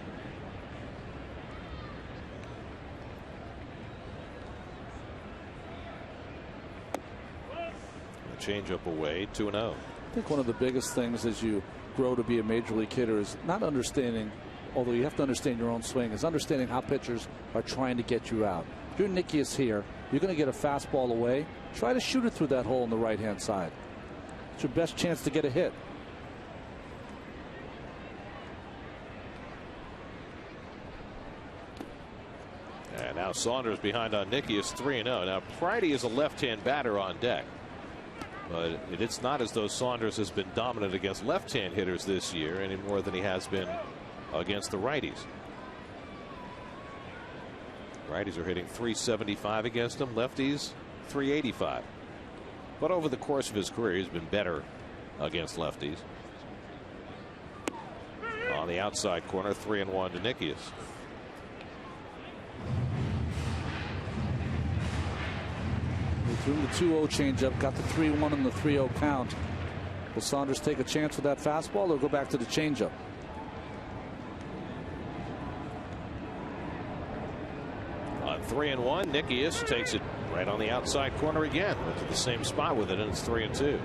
Changeup away, 2-0. I think one of the biggest things as you grow to be a major league hitter is not understanding, although you have to understand your own swing, is understanding how pitchers are trying to get you out. If you're Nickius here, you're going to get a fastball away. Try to shoot it through that hole on the right-hand side. It's your best chance to get a hit. And now Saunders behind on Nickius, 3-0. Now Pridey is a left-hand batter on deck. But it's not as though Saunders has been dominant against left-hand hitters this year any more than he has been against the righties. Righties are hitting .375 against him. Lefties .385. But over the course of his career, he's been better against lefties. On the outside corner, 3-1 to Nickius. He threw the 2-0 changeup, got the 3-1 and the 3-0 count. Will Saunders take a chance with that fastball or go back to the changeup? On 3-1, Nickius takes it right on the outside corner again. Went to the same spot with it, and it's 3-2.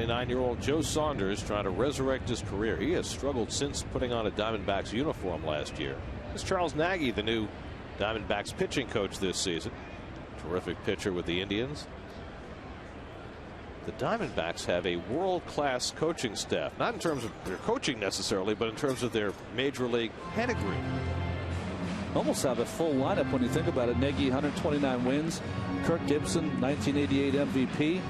Nine-year-old Joe Saunders trying to resurrect his career. He has struggled since putting on a Diamondbacks uniform last year. It's Charles Nagy, the new Diamondbacks pitching coach this season. Terrific pitcher with the Indians. The Diamondbacks have a world-class coaching staff, not in terms of their coaching necessarily, but in terms of their major league pedigree. Almost have a full lineup when you think about it. Nagy, 129 wins. Kirk Gibson, 1988 MVP.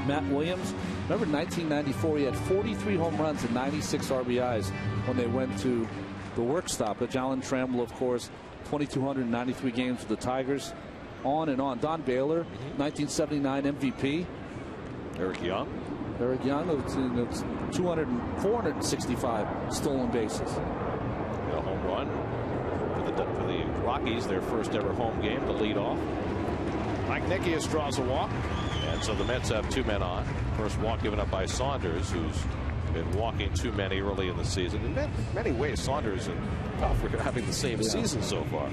Matt Williams, remember 1994, he had 43 home runs and 96 RBIs when they went to the work stoppage. Alan Trammell, of course, 2,293 games with the Tigers. On and on. Don Baylor, 1979 MVP. Eric Young, it's 465 stolen bases. A home run for the Rockies, their first ever home game to lead off. Mike Nickius draws a walk. And so the Mets have 2 men on. First walk given up by Saunders, who's been walking too many early in the season. In many ways, Saunders and Pelfrey are having the same season so far.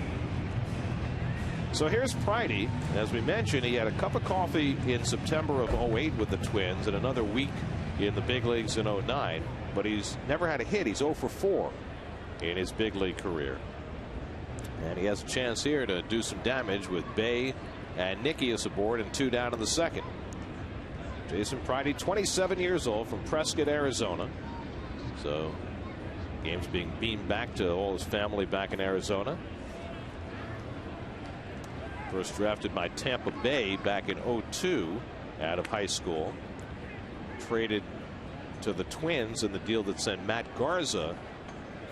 So here's Pridey. As we mentioned, he had a cup of coffee in September of 08 with the Twins and another week in the big leagues in 09. But he's never had a hit. He's 0 for 4 in his big league career. And he has a chance here to do some damage with Bay and Nickius aboard and 2 down in the second. Jason Pridey, 27 years old, from Prescott, Arizona. So game's being beamed back to all his family back in Arizona. First drafted by Tampa Bay back in 02 out of high school. Traded to the Twins in the deal that sent Matt Garza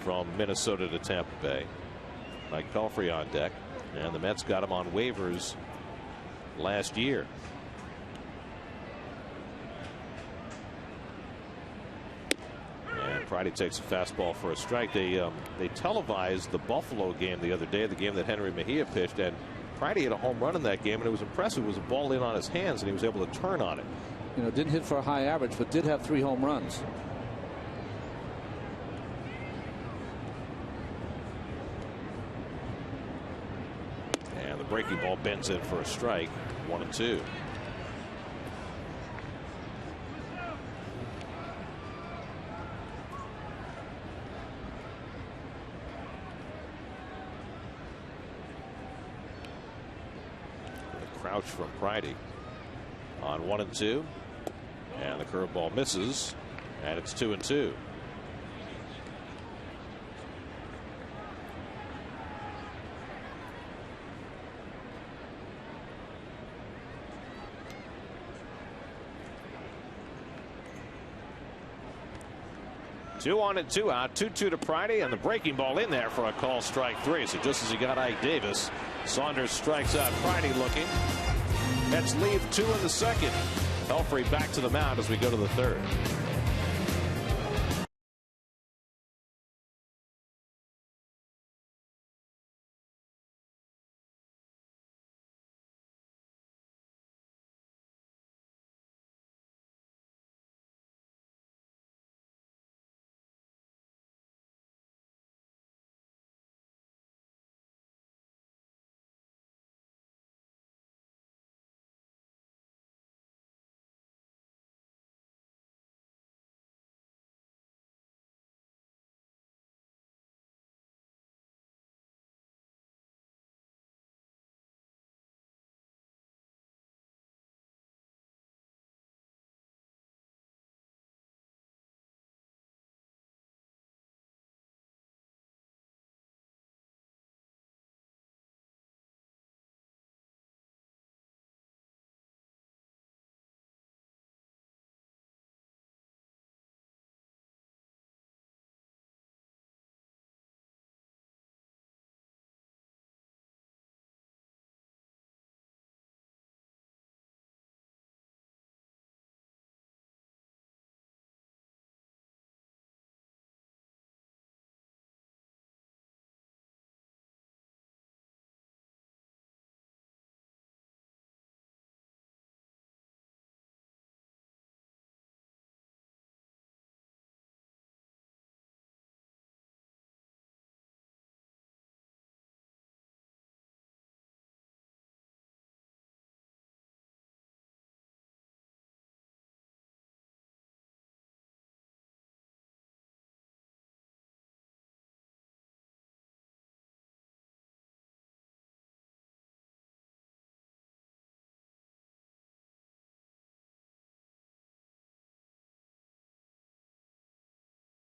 from Minnesota to Tampa Bay. Mike Pelfrey on deck, and the Mets got him on waivers last year. And Pridey takes a fastball for a strike. They televised the Buffalo game the other day, the game that Henry Mejia pitched, and Pridey hit a home run in that game, and it was impressive. It was a ball in on his hands, and he was able to turn on it. You know, didn't hit for a high average, but did have 3 home runs. And the breaking ball bends in for a strike. 1-2. Crouch from Pridey on 1-2, and the curveball misses, and it's 2-2. Two on and 2 out. 2-2 to Pridey, and the breaking ball in there for a call strike 3. So just as he got Ike Davis, Saunders strikes out. Pridey looking. Mets leave 2 in the second. Pelfrey back to the mound as we go to the third.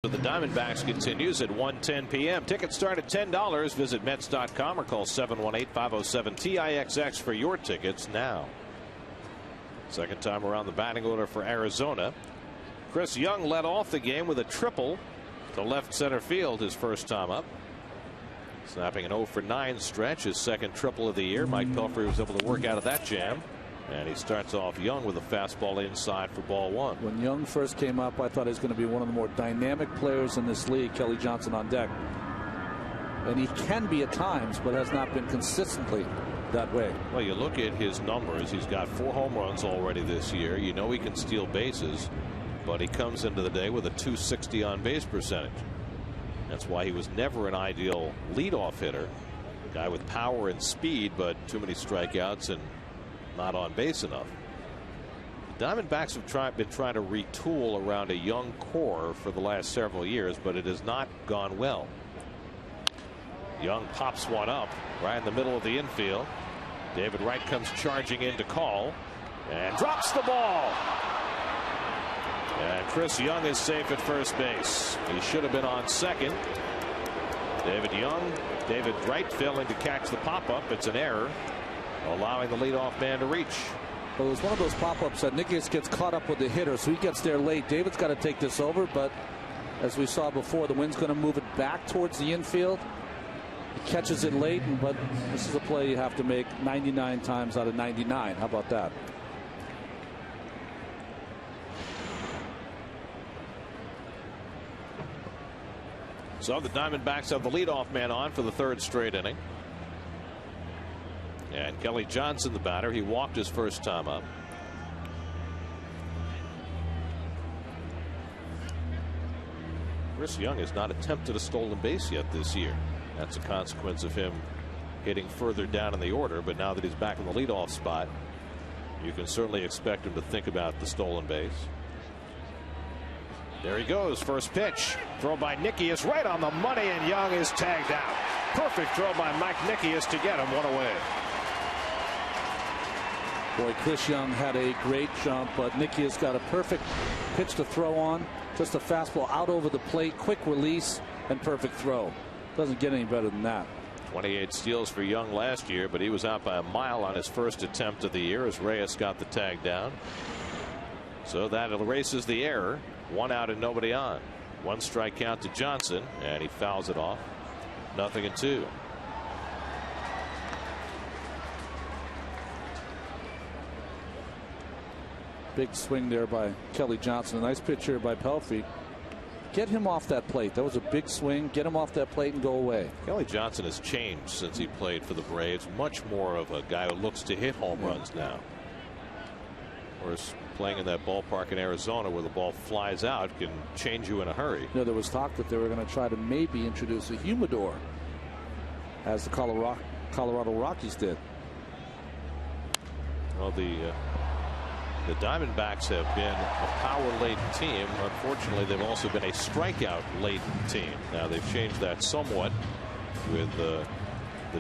The Diamondbacks continues at 1:10 p.m. Tickets start at $10. Visit Mets.com or call 718-507-TIXX for your tickets now. Second time around the batting order for Arizona. Chris Young led off the game with a triple to left center field his first time up. Snapping an 0 for 9 stretch, his second triple of the year. Mike Pelfrey was able to work out of that jam. And he starts off Young with a fastball inside for ball 1. When Young first came up, I thought he was going to be one of the more dynamic players in this league. Kelly Johnson on deck. And he can be at times, but has not been consistently that way. Well, you look at his numbers. He's got 4 home runs already this year. You know he can steal bases, but he comes into the day with a .260 on base percentage. That's why he was never an ideal leadoff hitter. Guy with power and speed, but too many strikeouts and not on base enough. The Diamondbacks have been trying to retool around a young core for the last several years, but it has not gone well. Young pops one up right in the middle of the infield. David Wright comes charging in to call and drops the ball. And Chris Young is safe at first base. He should have been on second. David Wright failing to catch the pop-up. It's an error, allowing the leadoff man to reach. Well, it was one of those pop-ups that Nikias gets caught up with the hitter, so he gets there late. David's got to take this over, but as we saw before, the wind's going to move it back towards the infield. He catches it late, but this is a play you have to make 99 times out of 99. How about that? So the Diamondbacks have the leadoff man on for the third straight inning. And Kelly Johnson, the batter, he walked his first time up. Chris Young has not attempted a stolen base yet this year. That's a consequence of him hitting further down in the order, but now that he's back in the leadoff spot, you can certainly expect him to think about the stolen base. There he goes. First pitch. Throw by Nickius right on the money, and Young is tagged out. Perfect throw by Mike Nickius to get him one away. Boy, Chris Young had a great jump, but Nickius got a perfect pitch to throw on. Just a fastball out over the plate, quick release, and perfect throw. Doesn't get any better than that. 28 steals for Young last year, but he was out by a mile on his first attempt of the year as Reyes got the tag down. So that erases the error. 1 out and nobody on. 1 strikeout to Johnson, and he fouls it off. 0-2. Big swing there by Kelly Johnson. A nice pitch here by Pelfrey. Get him off that plate. That was a big swing. Get him off that plate and go away. Kelly Johnson has changed since he played for the Braves. Much more of a guy who looks to hit home runs now. Of course, playing in that ballpark in Arizona where the ball flies out can change you in a hurry. You know, there was talk that they were going to try to maybe introduce a humidor, as the Colorado Rockies did. Well, the Diamondbacks have been a power-laden team. Unfortunately, they've also been a strikeout-laden team. Now, they've changed that somewhat with the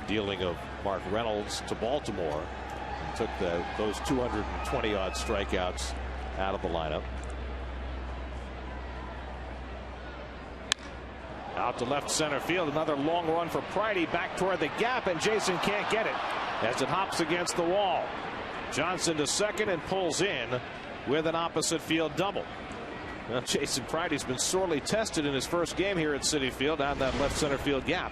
dealing of Mark Reynolds to Baltimore. And took those 220-odd strikeouts out of the lineup. Out to left center field. Another long run for Pridey back toward the gap, and Jason can't get it as it hops against the wall. Johnson to second and pulls in with an opposite field double. Well, Jason Pridey's been sorely tested in his first game here at Citi Field on that left center field gap.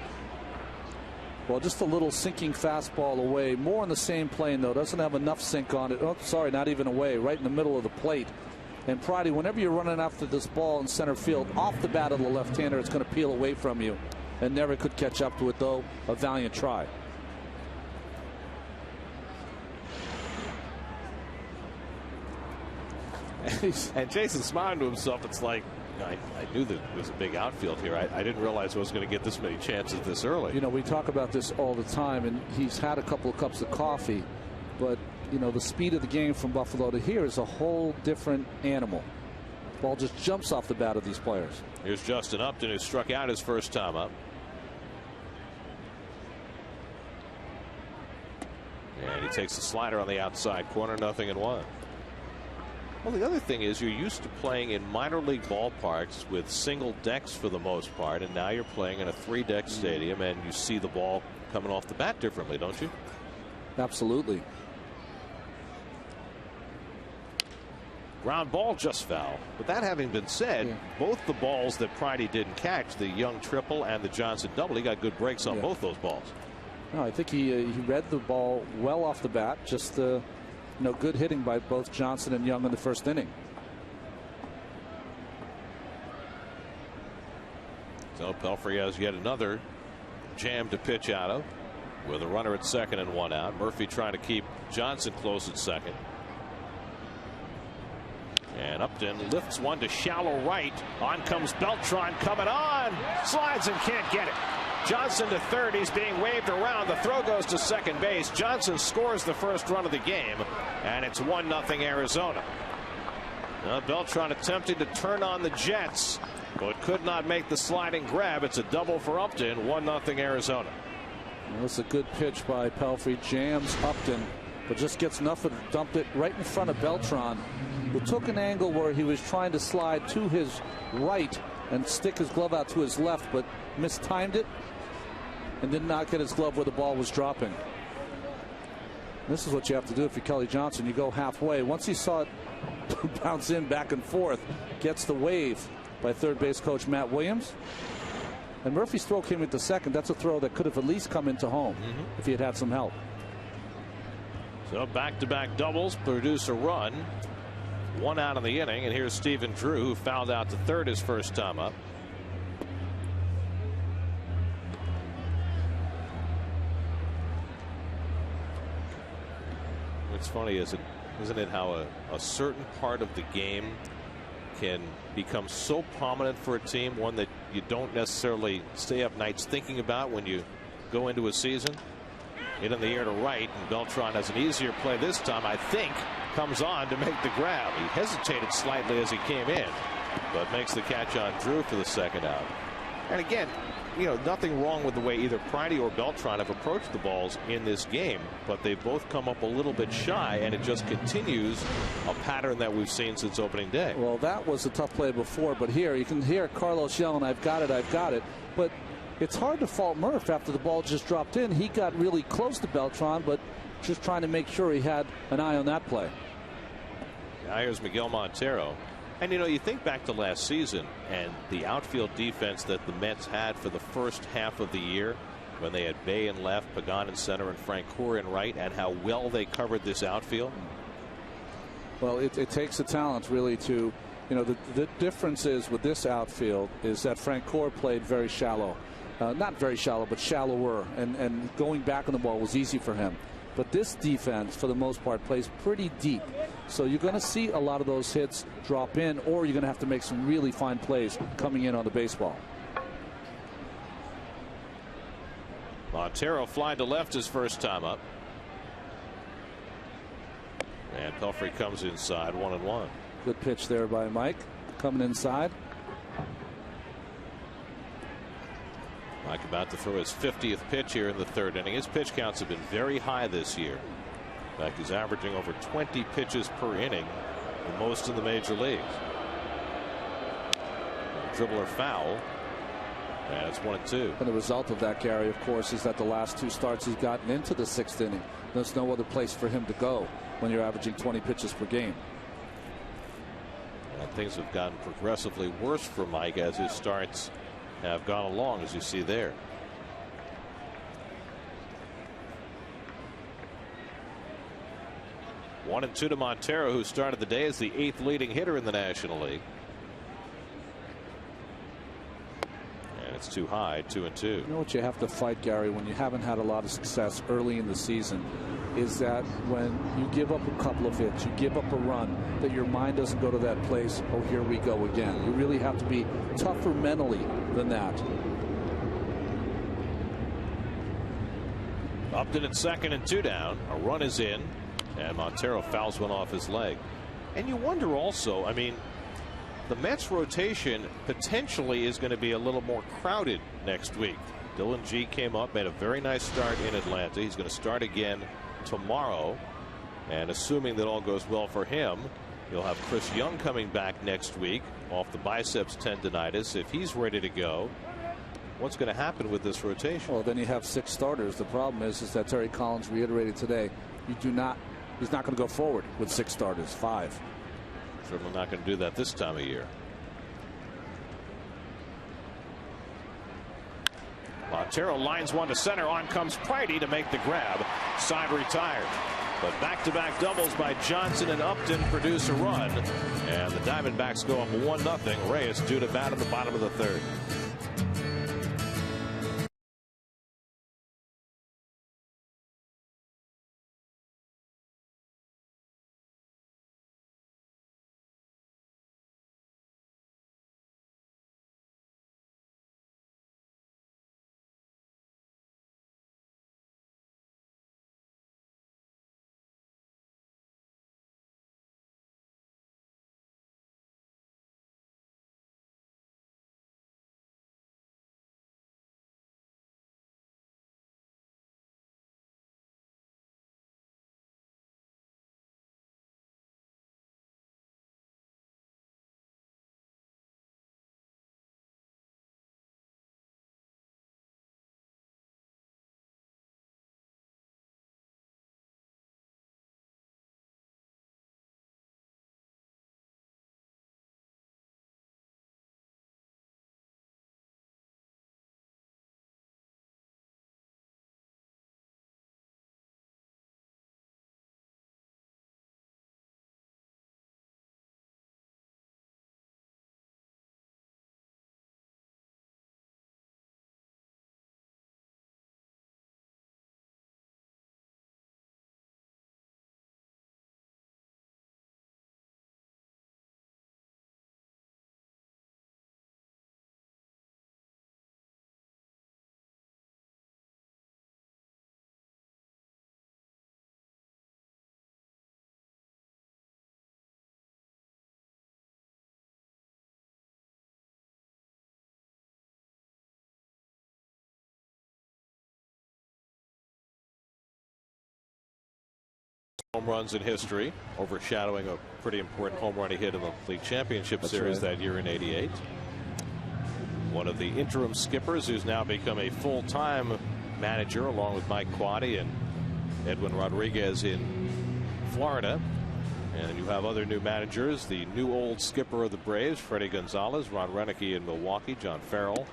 Well, just a little sinking fastball away. More on the same plane, though. Doesn't have enough sink on it. Oh, sorry, not even away. Right in the middle of the plate. And Pridey, whenever you're running after this ball in center field, off the bat of the left-hander, it's going to peel away from you. And never could catch up to it, though. A valiant try. And Jason's smiling to himself. It's like, I knew that there was a big outfield here. I didn't realize I was going to get this many chances this early. You know, we talk about this all the time, and he's had a couple of cups of coffee, but you know, the speed of the game from Buffalo to here is a whole different animal. Ball just jumps off the bat of these players. Here's Justin Upton, who struck out his first time up. And he takes the slider on the outside corner. 0-1. Well, the other thing is you're used to playing in minor league ballparks with single decks for the most part, and now you're playing in a 3-deck stadium, and you see the ball coming off the bat differently, don't you? Absolutely. Ground ball, just foul. But that having been said, both the balls that Pridey didn't catch, the Young triple and the Johnson double, he got good breaks on both those balls. No, I think he read the ball well off the bat. Just good hitting by both Johnson and Young in the first inning. So Pelfrey has yet another jam to pitch out of with a runner at second and 1 out. Murphy trying to keep Johnson close at second. And Upton lifts one to shallow right. On comes Beltran coming on. Slides and can't get it. Johnson to third. He's being waved around. The throw goes to second base. Johnson scores the first run of the game, and it's 1-0 Arizona. Beltran attempting to turn on the Jets, but could not make the sliding grab. It's a double for Upton. 1-0 Arizona. Well, it's a good pitch by Pelfrey. Jams Upton, but just gets enough to dump it right in front of Beltran, who took an angle where he was trying to slide to his right and stick his glove out to his left, but mistimed it and did not get his glove where the ball was dropping. This is what you have to do if you're Kelly Johnson. You go halfway. Once he saw it bounce in back and forth, gets the wave by third base coach Matt Williams. And Murphy's throw came into second. That's a throw that could have at least come into home if he had had some help. So back-to-back doubles produce a run. 1 out in the inning, and here's Stephen Drew, who fouled out to third his first time up. It's funny, isn't it, how a certain part of the game can become so prominent for a team, one that you don't necessarily stay up nights thinking about when you go into a season. In the air to right, and Beltran has an easier play this time, I think. Comes on to make the grab. He hesitated slightly as he came in, but makes the catch on Drew for the second out. And again, nothing wrong with the way either Pridey or Beltran have approached the balls in this game, but they both come up a little bit shy, and it just continues a pattern that we've seen since opening day. Well, that was a tough play before, but here you can hear Carlos yelling, I've got it. But it's hard to fault Murph after the ball just dropped in. He got really close to Beltran, but just trying to make sure he had an eye on that play. Now here's Miguel Montero. And you think back to last season and the outfield defense that the Mets had for the first half of the year, when they had Bay in left, Pagan in center, and Francoeur in right, and how well they covered this outfield. Well, it takes the talent really to, the difference is with this outfield is that Francoeur played very shallow. Not very shallow, but shallower, and going back on the ball was easy for him. But this defense, for the most part, plays pretty deep. So you're going to see a lot of those hits drop in, or you're going to have to make some really fine plays coming in on the baseball. Montero flying to left his first time up. And Pelfrey comes inside, 1-1. Good pitch there by Mike, coming inside. Mike about to throw his 50th pitch here in the third inning. His pitch counts have been very high this year. In fact, he's averaging over 20 pitches per inning, the most in the major leagues. Dribbler foul, and it's 1-2. And the result of that, Gary, of course, is that the last two starts he's gotten into the sixth inning. There's no other place for him to go when you're averaging 20 pitches per game. And things have gotten progressively worse for Mike as his starts have gone along, as you see there. One and two to Montero, who started the day as the 8th leading hitter in the National League. And it's too high, 2-2. You know what you have to fight, Gary, when you haven't had a lot of success early in the season, is that when you give up a couple of hits, you give up a run, that your mind doesn't go to that place, oh, here we go again. You really have to be tougher mentally than that. Upton at second and 2 down. A run is in, and Montero fouls one off his leg. And you wonder also, I mean, the Mets rotation potentially is going to be a little more crowded next week. Dylan G came up, made a very nice start in Atlanta. He's going to start again tomorrow, and assuming that all goes well for him, you'll have Chris Young coming back next week off the biceps tendonitis. If he's ready to go, what's going to happen with this rotation? Well, then you have 6 starters. The problem is that Terry Collins reiterated today, he's not going to go forward with 6 starters, 5. Certainly not going to do that this time of year. Montero lines one to center. On comes Pridey to make the grab. Side retired. But back-to-back doubles by Johnson and Upton produce a run. And the Diamondbacks go up 1-0. Reyes due to bat in the bottom of the third. home runs in history, overshadowing a pretty important home run he hit in the league championship series that year in '88. One of the interim skippers who's now become a full-time manager along with Mike Quade and Edwin Rodriguez in Florida. And you have other new managers, the new old skipper of the Braves, Freddie Gonzalez, Ron Roenicke in Milwaukee, John Farrell,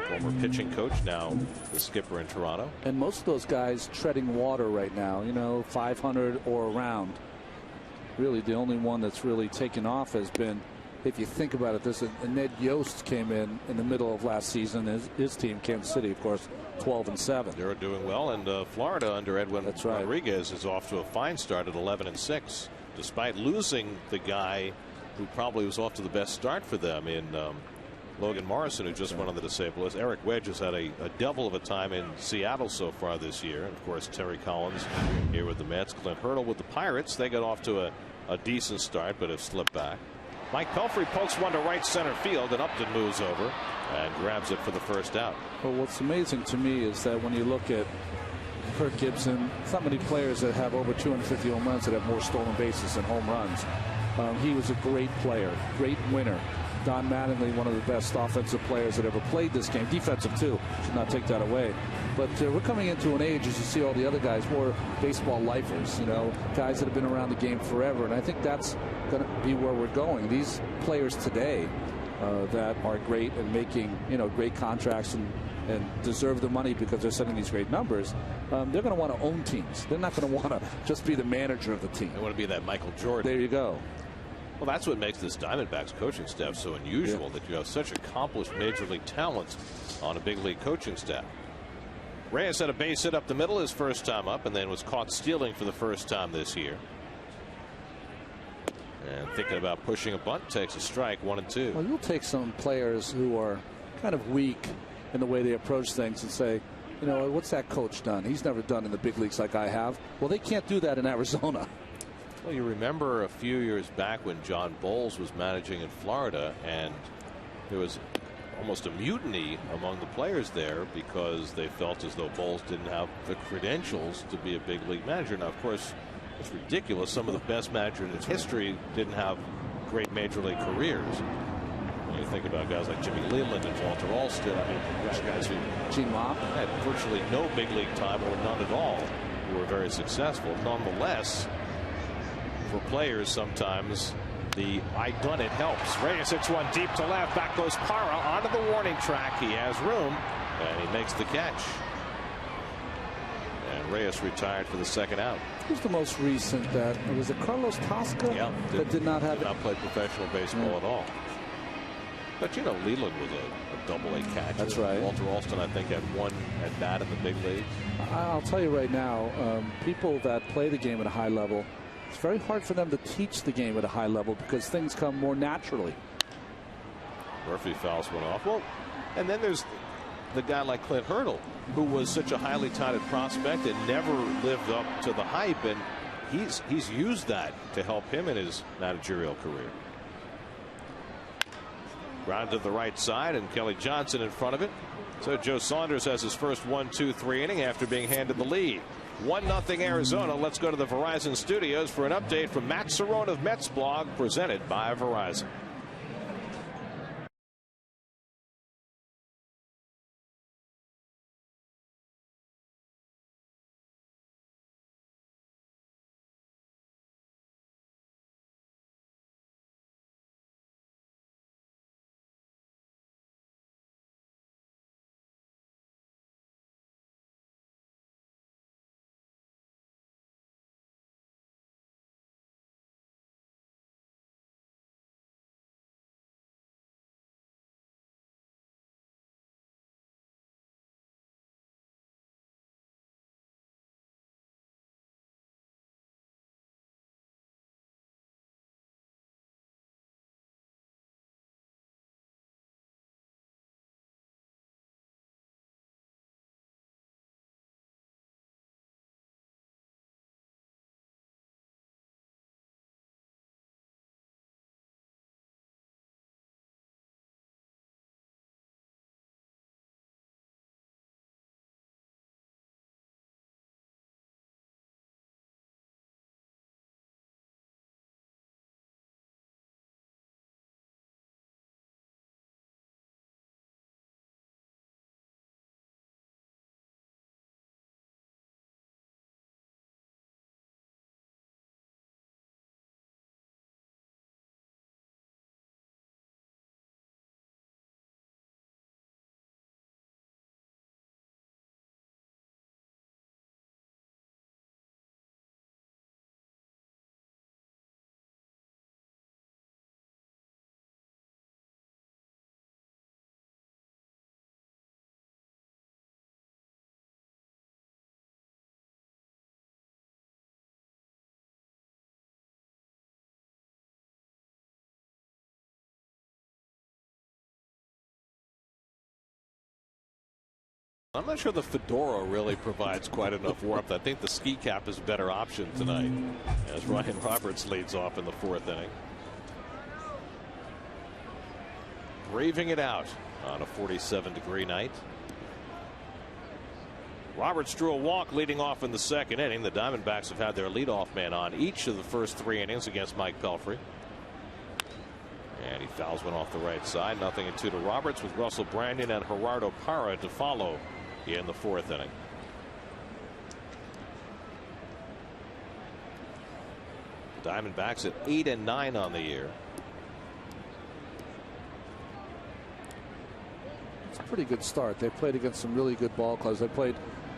former pitching coach, now the skipper in Toronto. And most of those guys treading water right now, you know, 500 or around. Really, the only one that's really taken off has been, if you think about it, this Ned Yost came in the middle of last season. His team, Kansas City, of course, 12-7. They're doing well, and Florida under Edwin Rodriguez is off to a fine start at 11-6, despite losing the guy who probably was off to the best start for them in Logan Morrison, who just went on the disabled list. Eric Wedge has had a devil of a time in Seattle so far this year. And of course, Terry Collins here with the Mets. Clint Hurdle with the Pirates. They got off to a decent start, but have slipped back. Mike Pelfrey pokes one to right center field, and Upton moves over and grabs it for the first out. Well, what's amazing to me is that when you look at Kirk Gibson, it's not many players that have over 250 home runs that have more stolen bases than home runs. He was a great player, great winner. Don Mattingly, one of the best offensive players that ever played this game. Defensive, too. Should not take that away. But we're coming into an age, as you see all the other guys, more baseball lifers, you know, guys that have been around the game forever. And I think that's going to be where we're going. These players today that are great and making, you know, great contracts and deserve the money because they're setting these great numbers, they're going to want to own teams. They're not going to want to just be the manager of the team. They want to be that Michael Jordan. There you go. Well, that's what makes this Diamondbacks coaching staff so unusual, that you have such accomplished major league talent on a big league coaching staff. Reyes had a base hit up the middle his first time up, and then was caught stealing for the first time this year. And thinking about pushing a bunt, takes a strike, 1-2. Well, you'll take some players who are kind of weak in the way they approach things and say, you know, what's that coach done? He's never done in the big leagues like I have. Well, they can't do that in Arizona. Well, you remember a few years back when John Bowles was managing in Florida, and there was almost a mutiny among the players there because they felt as though Bowles didn't have the credentials to be a big league manager. Now, of course, it's ridiculous. Some of the best managers in history didn't have great major league careers. When you think about guys like Jimmy Leland and Walter Alston, I mean, guys who had virtually no big league time or none at all, who were very successful. Nonetheless, for players, sometimes the "I done it" helps. Reyes hits one deep to left. Back goes Parra onto the warning track. He has room, and he makes the catch. And Reyes retired for the second out. Who's the most recent that was it? Carlos Tosca? Yeah, that did not play professional baseball at all. But you know, Leland was a double-A catcher. That's right. Walter Alston, I think, had one at bat in the big league. I'll tell you right now, people that play the game at a high level, it's very hard for them to teach the game at a high level because things come more naturally. Murphy fouls one off. Well, and then there's the guy like Clint Hurdle, who was such a highly touted prospect and never lived up to the hype, and he's used that to help him in his managerial career. Ground to the right side, and Kelly Johnson in front of it. So Joe Saunders has his first 1-2-3 inning after being handed the lead. 1-0 Arizona. Let's go to the Verizon studios for an update from Matt Cerrone of Mets Blog, presented by Verizon. I'm not sure the fedora really provides quite enough warmth. I think the ski cap is a better option tonight as Ryan Roberts leads off in the 4th inning. Braving it out on a 47-degree night. Roberts drew a walk leading off in the 2nd inning. The Diamondbacks have had their leadoff man on each of the first 3 innings against Mike Pelfrey. And he fouls one off the right side. 0-2 to Roberts, with Russell Brandon and Gerardo Parra to follow in the 4th inning. The Diamondbacks at 8-9 on the year. It's a pretty good start. They played against some really good ball clubs.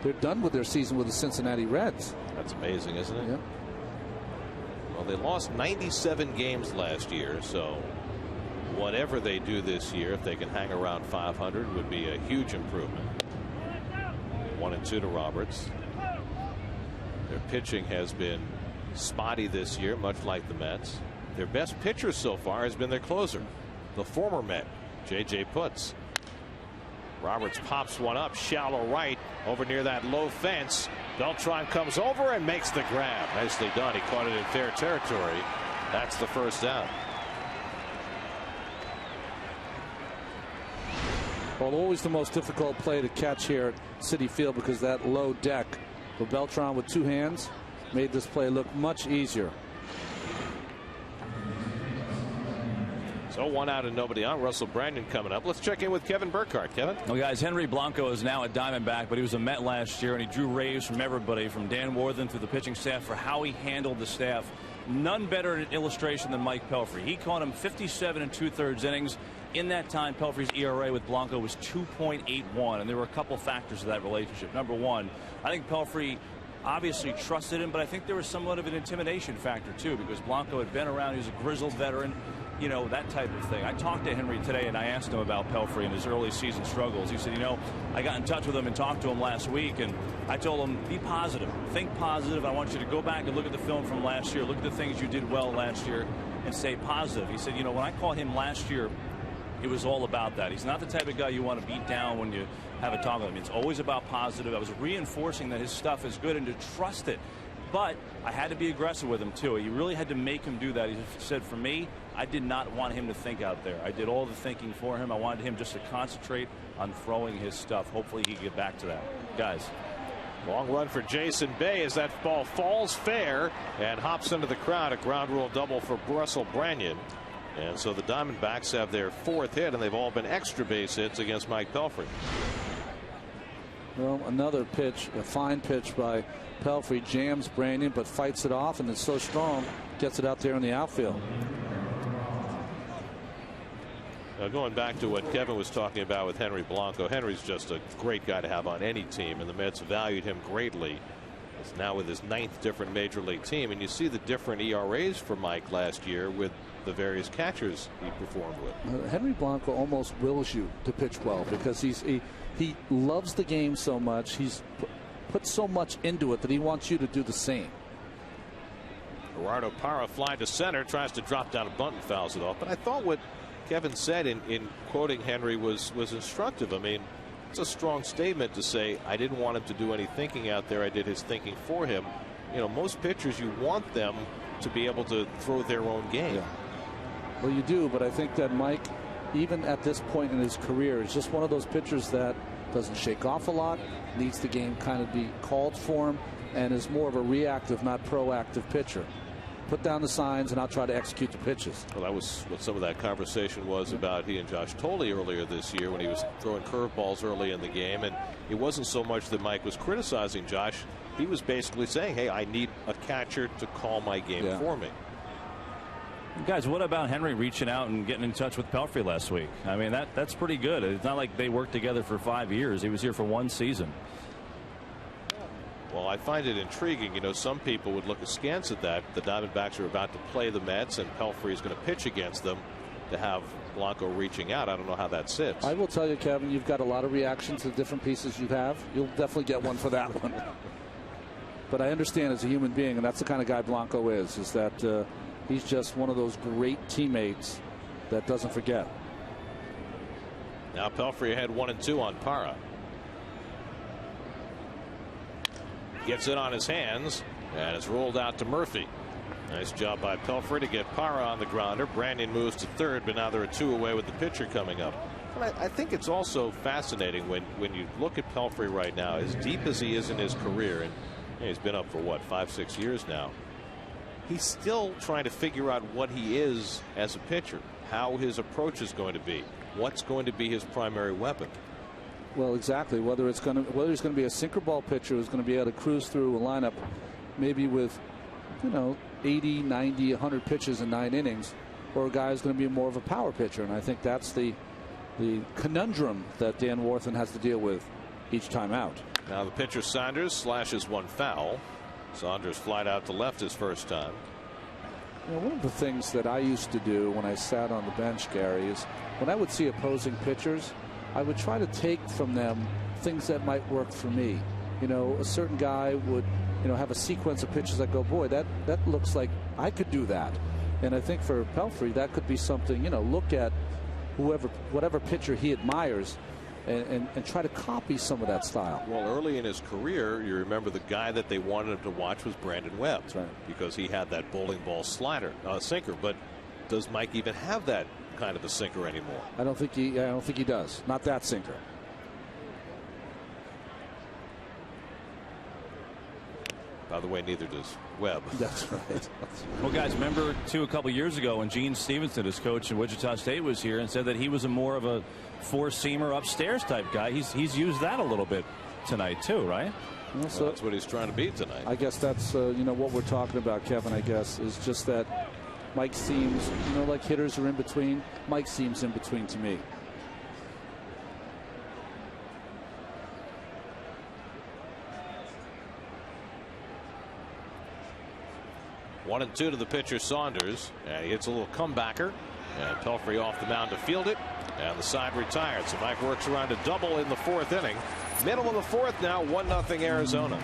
They're done with their season with the Cincinnati Reds. That's amazing, isn't it? Yeah. Well, they lost 97 games last year, so whatever they do this year, if they can hang around 500, would be a huge improvement. 1-2 to Roberts. Their pitching has been spotty this year, much like the Mets. Their best pitcher so far has been their closer, the former Met, J.J. Putz. Roberts pops one up shallow right over near that low fence. Beltran comes over and makes the grab. Nicely done. He caught it in fair territory. That's the first down. Well, always the most difficult play to catch here at Citi Field, because that low deck. But Beltran with 2 hands made this play look much easier. So 1 out and nobody on. Russell Brandon coming up. Let's check in with Kevin Burkhardt. Kevin? Well, guys, Henry Blanco is now a Diamondback, but he was a Met last year, and he drew raves from everybody, from Dan Worthen through the pitching staff, for how he handled the staff. None better an illustration than Mike Pelfrey. He caught him 57 2/3 innings. In that time, Pelfrey's ERA with Blanco was 2.81, and there were a couple factors to that relationship. Number one, I think Pelfrey obviously trusted him, but I think there was somewhat of an intimidation factor too, because Blanco had been around. He was a grizzled veteran, you know, that type of thing. I talked to Henry today, and I asked him about Pelfrey and his early season struggles. He said, you know, I got in touch with him and talked to him last week, and I told him, be positive, think positive. I want you to go back and look at the film from last year, look at the things you did well last year, and stay positive. He said, you know, when I caught him last year, it was all about that. He's not the type of guy you want to beat down when you have a talk with him. It's always about positive. I was reinforcing that his stuff is good and to trust it. But I had to be aggressive with him, too. You really had to make him do that. He said, for me, I did not want him to think out there. I did all the thinking for him. I wanted him just to concentrate on throwing his stuff. Hopefully he can get back to that. Guys. Long run for Jason Bay as that ball falls fair and hops into the crowd. A ground rule double for Russell Brandon. And so the Diamondbacks have their 4th hit, and they've all been extra base hits against Mike Pelfrey. Well, another pitch, a fine pitch by Pelfrey, jams Brandon, but fights it off, and it's so strong, gets it out there in the outfield. Now, going back to what Kevin was talking about with Henry Blanco, Henry's just a great guy to have on any team, and the Mets valued him greatly. It's now with his 9th different major league team, and you see the different ERAs for Mike last year with the various catchers he performed with. Henry Blanco almost wills you to pitch well, because he loves the game so much. He's put so much into it that he wants you to do the same. Gerardo Parra fly to center, tries to drop down a bunt and fouls it off. But I thought what Kevin said in quoting Henry was instructive. I mean, it's a strong statement to say, I didn't want him to do any thinking out there. I did his thinking for him. You know, most pitchers, you want them to be able to throw their own game. Yeah. Well, you do, but I think that Mike, even at this point in his career, is just one of those pitchers that doesn't shake off a lot, needs the game kind of be called for him, and is more of a reactive, not proactive pitcher. Put down the signs, and I'll try to execute the pitches. Well, that was what some of that conversation was about he and Josh Tolle earlier this year when he was throwing curveballs early in the game. And it wasn't so much that Mike was criticizing Josh. He was basically saying, hey, I need a catcher to call my game for me. Guys, what about Henry reaching out and getting in touch with Pelfrey last week? I mean, that's pretty good. It's not like they worked together for 5 years. He was here for 1 season. Well, I find it intriguing. You know, some people would look askance at that. The Diamondbacks are about to play the Mets, and Pelfrey is going to pitch against them. To have Blanco reaching out, I don't know how that sits. I will tell you, Kevin, you've got a lot of reactions to the different pieces you have. You'll definitely get one for that one. But I understand as a human being, and that's the kind of guy Blanco is that he's just one of those great teammates that doesn't forget. Now Pelfrey had 1-2 on Parra. Gets it on his hands, and it's rolled out to Murphy. Nice job by Pelfrey to get Parra on the grounder. Brandon moves to third, but now there are 2 away with the pitcher coming up. But I think it's also fascinating when you look at Pelfrey right now, as deep as he is in his career, and he's been up for what, 5-6 years now. He's still trying to figure out what he is as a pitcher, how his approach is going to be, what's going to be his primary weapon. Well, exactly. Whether he's going to be a sinker ball pitcher who's going to be able to cruise through a lineup, maybe with 80, 90, 100 pitches in 9 innings, or a guy who's going to be more of a power pitcher. And I think that's the conundrum that Dan Warthen has to deal with each time out. Now the pitcher Saunders slashes one foul. Saunders flied out to left his first time. One of the things that I used to do when I sat on the bench, Gary, is when I would see opposing pitchers, I would try to take from them things that might work for me. A certain guy would have a sequence of pitches that go, boy, that looks like I could do that. And I think for Pelfrey, that could be something, look at whatever pitcher he admires and try to copy some of that style. Well, early in his career, you remember the guy that they wanted him to watch was Brandon Webb. That's right. Because he had that bowling ball sinker. But does Mike even have that kind of a sinker anymore? I don't think he does. Not that sinker. By the way, neither does Webb. That's right. Well, guys, remember too a couple years ago when Gene Stevenson, his coach in Wichita State, was here and said that he was more of a four-seamer upstairs type guy. He's used that a little bit tonight too, right? Well, that's what he's trying to be tonight. I guess that's what we're talking about, Kevin. I guess is just that Mike seems like hitters are in between. Mike seems in between to me. One and two to the pitcher Saunders, and he hits a little comebacker, and Pelfrey off the mound to field it, and the side retired. So Mike works around a double in the 4th inning. Middle of the 4th now, 1-0 Arizona.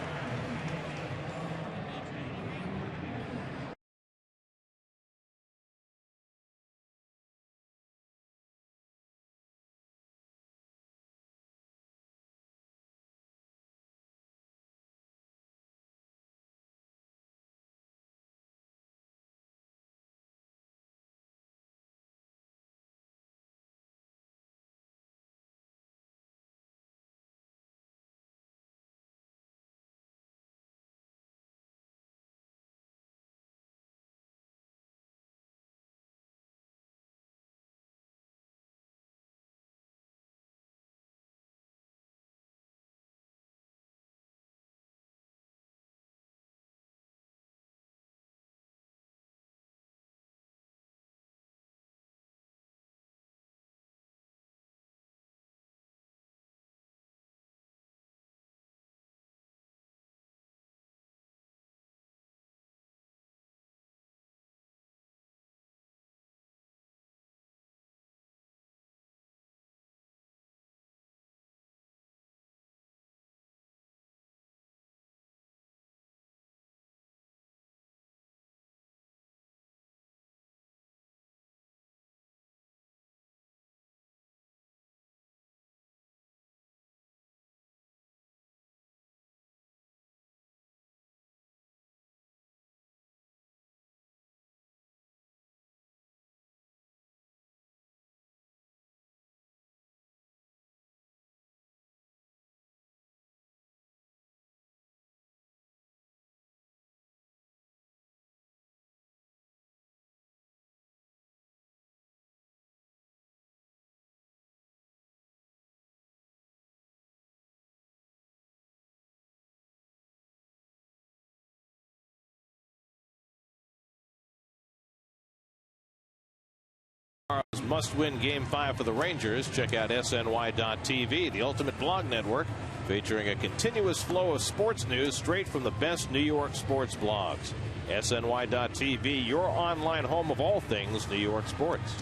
Must-win Game 5 for the Rangers. Check out SNY.TV, the ultimate blog network, featuring a continuous flow of sports news straight from the best New York sports blogs. SNY.TV, your online home of all things New York sports.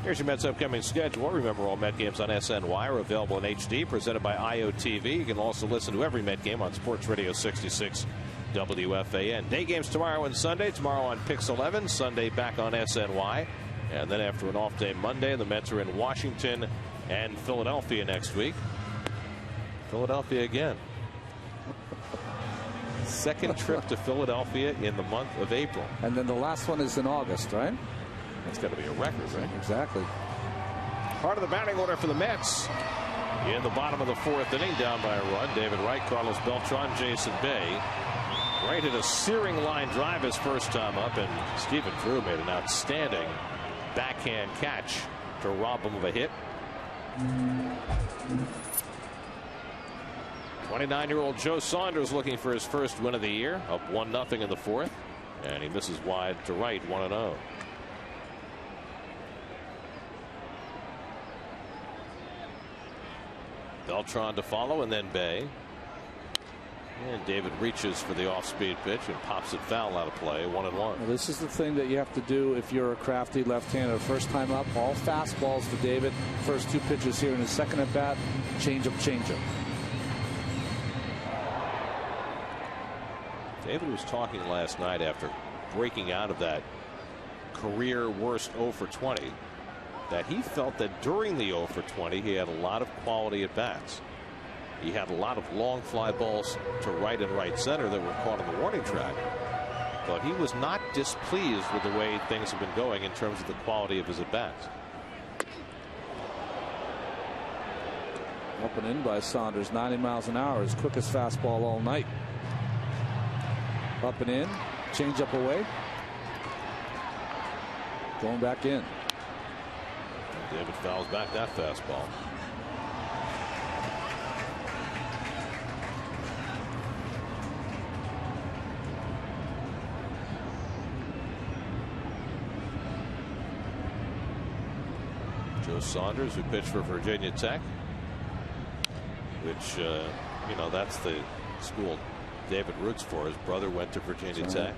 Here's your Mets' upcoming schedule. Remember, all Met games on SNY are available in HD, presented by IOTV. You can also listen to every Met game on Sports Radio 66 WFAN. Day games tomorrow and Sunday. Tomorrow on Pix 11, Sunday back on SNY. And then after an off day Monday, the Mets are in Washington and Philadelphia next week. Philadelphia again. Second trip to Philadelphia in the month of April. And then the last one is in August, right? That's got to be a record, right? Exactly. Part of the batting order for the Mets. In the bottom of the 4th inning, down by a run, David Wright, Carlos Beltran, Jason Bay. Wright hit a searing line drive his first time up, and Stephen Drew made an outstanding backhand catch to rob him of a hit. 29-year-old Joe Saunders looking for his first win of the year, up 1-0 in the 4th, and he misses wide to right, 1-0. Beltran to follow, and then Bay. And David reaches for the off-speed pitch and pops it foul out of play, 1-1. Well, this is the thing that you have to do if you're a crafty left-hander. First time up, all fastballs for David. First 2 pitches here in his second at bat. Change up. David was talking last night after breaking out of that career worst 0 for 20 that he felt that during the 0 for 20 he had a lot of quality at bats. He had a lot of long fly balls to right and right center that were caught on the warning track. But he was not displeased with the way things have been going in terms of the quality of his at bats. Up and in by Saunders, 90 miles an hour, his quickest fastball all night. Up and in, change up away. Going back in. David fouls back that fastball. Joe Saunders, who pitched for Virginia Tech, which you know, that's the school David roots for. His brother went to Virginia Tech.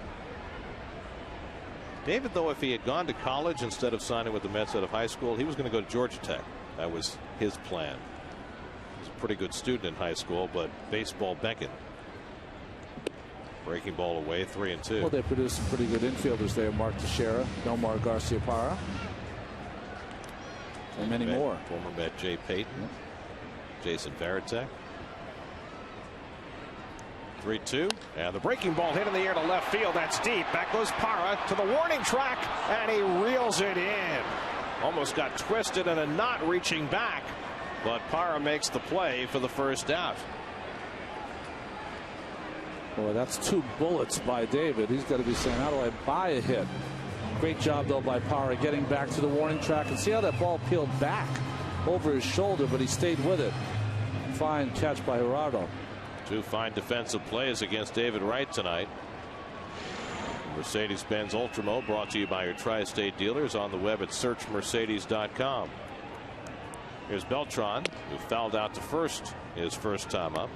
David, though, if he had gone to college instead of signing with the Mets out of high school, he was going to go to Georgia Tech. That was his plan. He was a pretty good student in high school, but baseball beckoned. Breaking ball away, 3-2. Well, they produced some pretty good infielders there. Mark Teixeira, Nomar Garcia-Parra, and many more. Former Met Jay Payton, Jason Varitek. 3-2, and the breaking ball hit in the air to left field. That's deep. Back goes Parra to the warning track, and he reels it in. Almost got twisted in a knot reaching back, but Parra makes the play for the first out. Boy, that's 2 bullets by David. He's got to be saying, how do I buy a hit? Great job, though, by Parra getting back to the warning track. And see how that ball peeled back over his shoulder, but he stayed with it. Fine catch by Gerardo. 2 fine defensive plays against David Wright tonight. Mercedes-Benz Ultramo brought to you by your tri-state dealers, on the web at searchmercedes.com. Here's Beltran, who fouled out to first his first time up.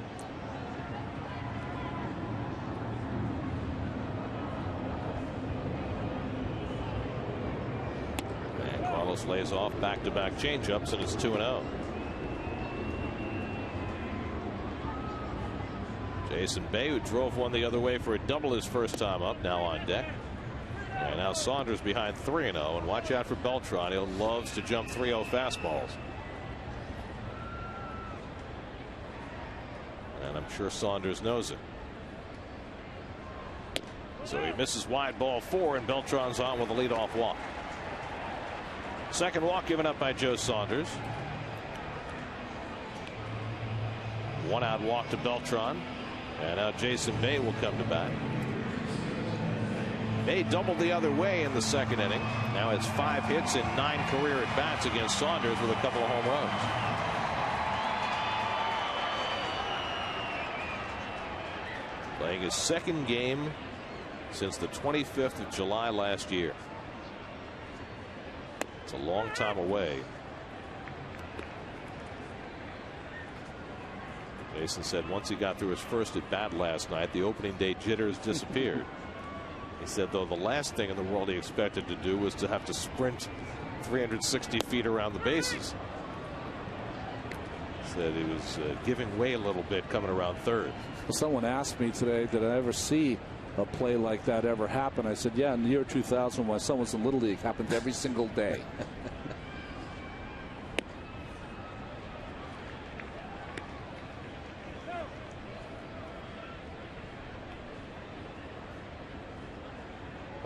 And Carlos lays off back-to-back changeups, and it's 2-0. Jason Bay, who drove one the other way for a double his first time up, now on deck. And now Saunders behind 3-0. And watch out for Beltran. He loves to jump 3-0 fastballs. And I'm sure Saunders knows it. So he misses wide, ball 4, and Beltran's on with a leadoff walk. Second walk given up by Joe Saunders. 1-out walk to Beltran. And now Jason Bay will come to bat. Bay doubled the other way in the second inning. Now it's 5 hits and 9 career at bats against Saunders with a couple of home runs. Playing his second game since the 25th of July last year. It's a long time away. Jason said once he got through his first at bat last night, the opening day jitters disappeared. He said, though, the last thing in the world he expected to do was to have to sprint 360 feet around the bases. He said he was giving way a little bit coming around third. Well, someone asked me today, did I ever see a play like that ever happen? I said, yeah, in the year 2000 when someone's in Little League, happened every single day.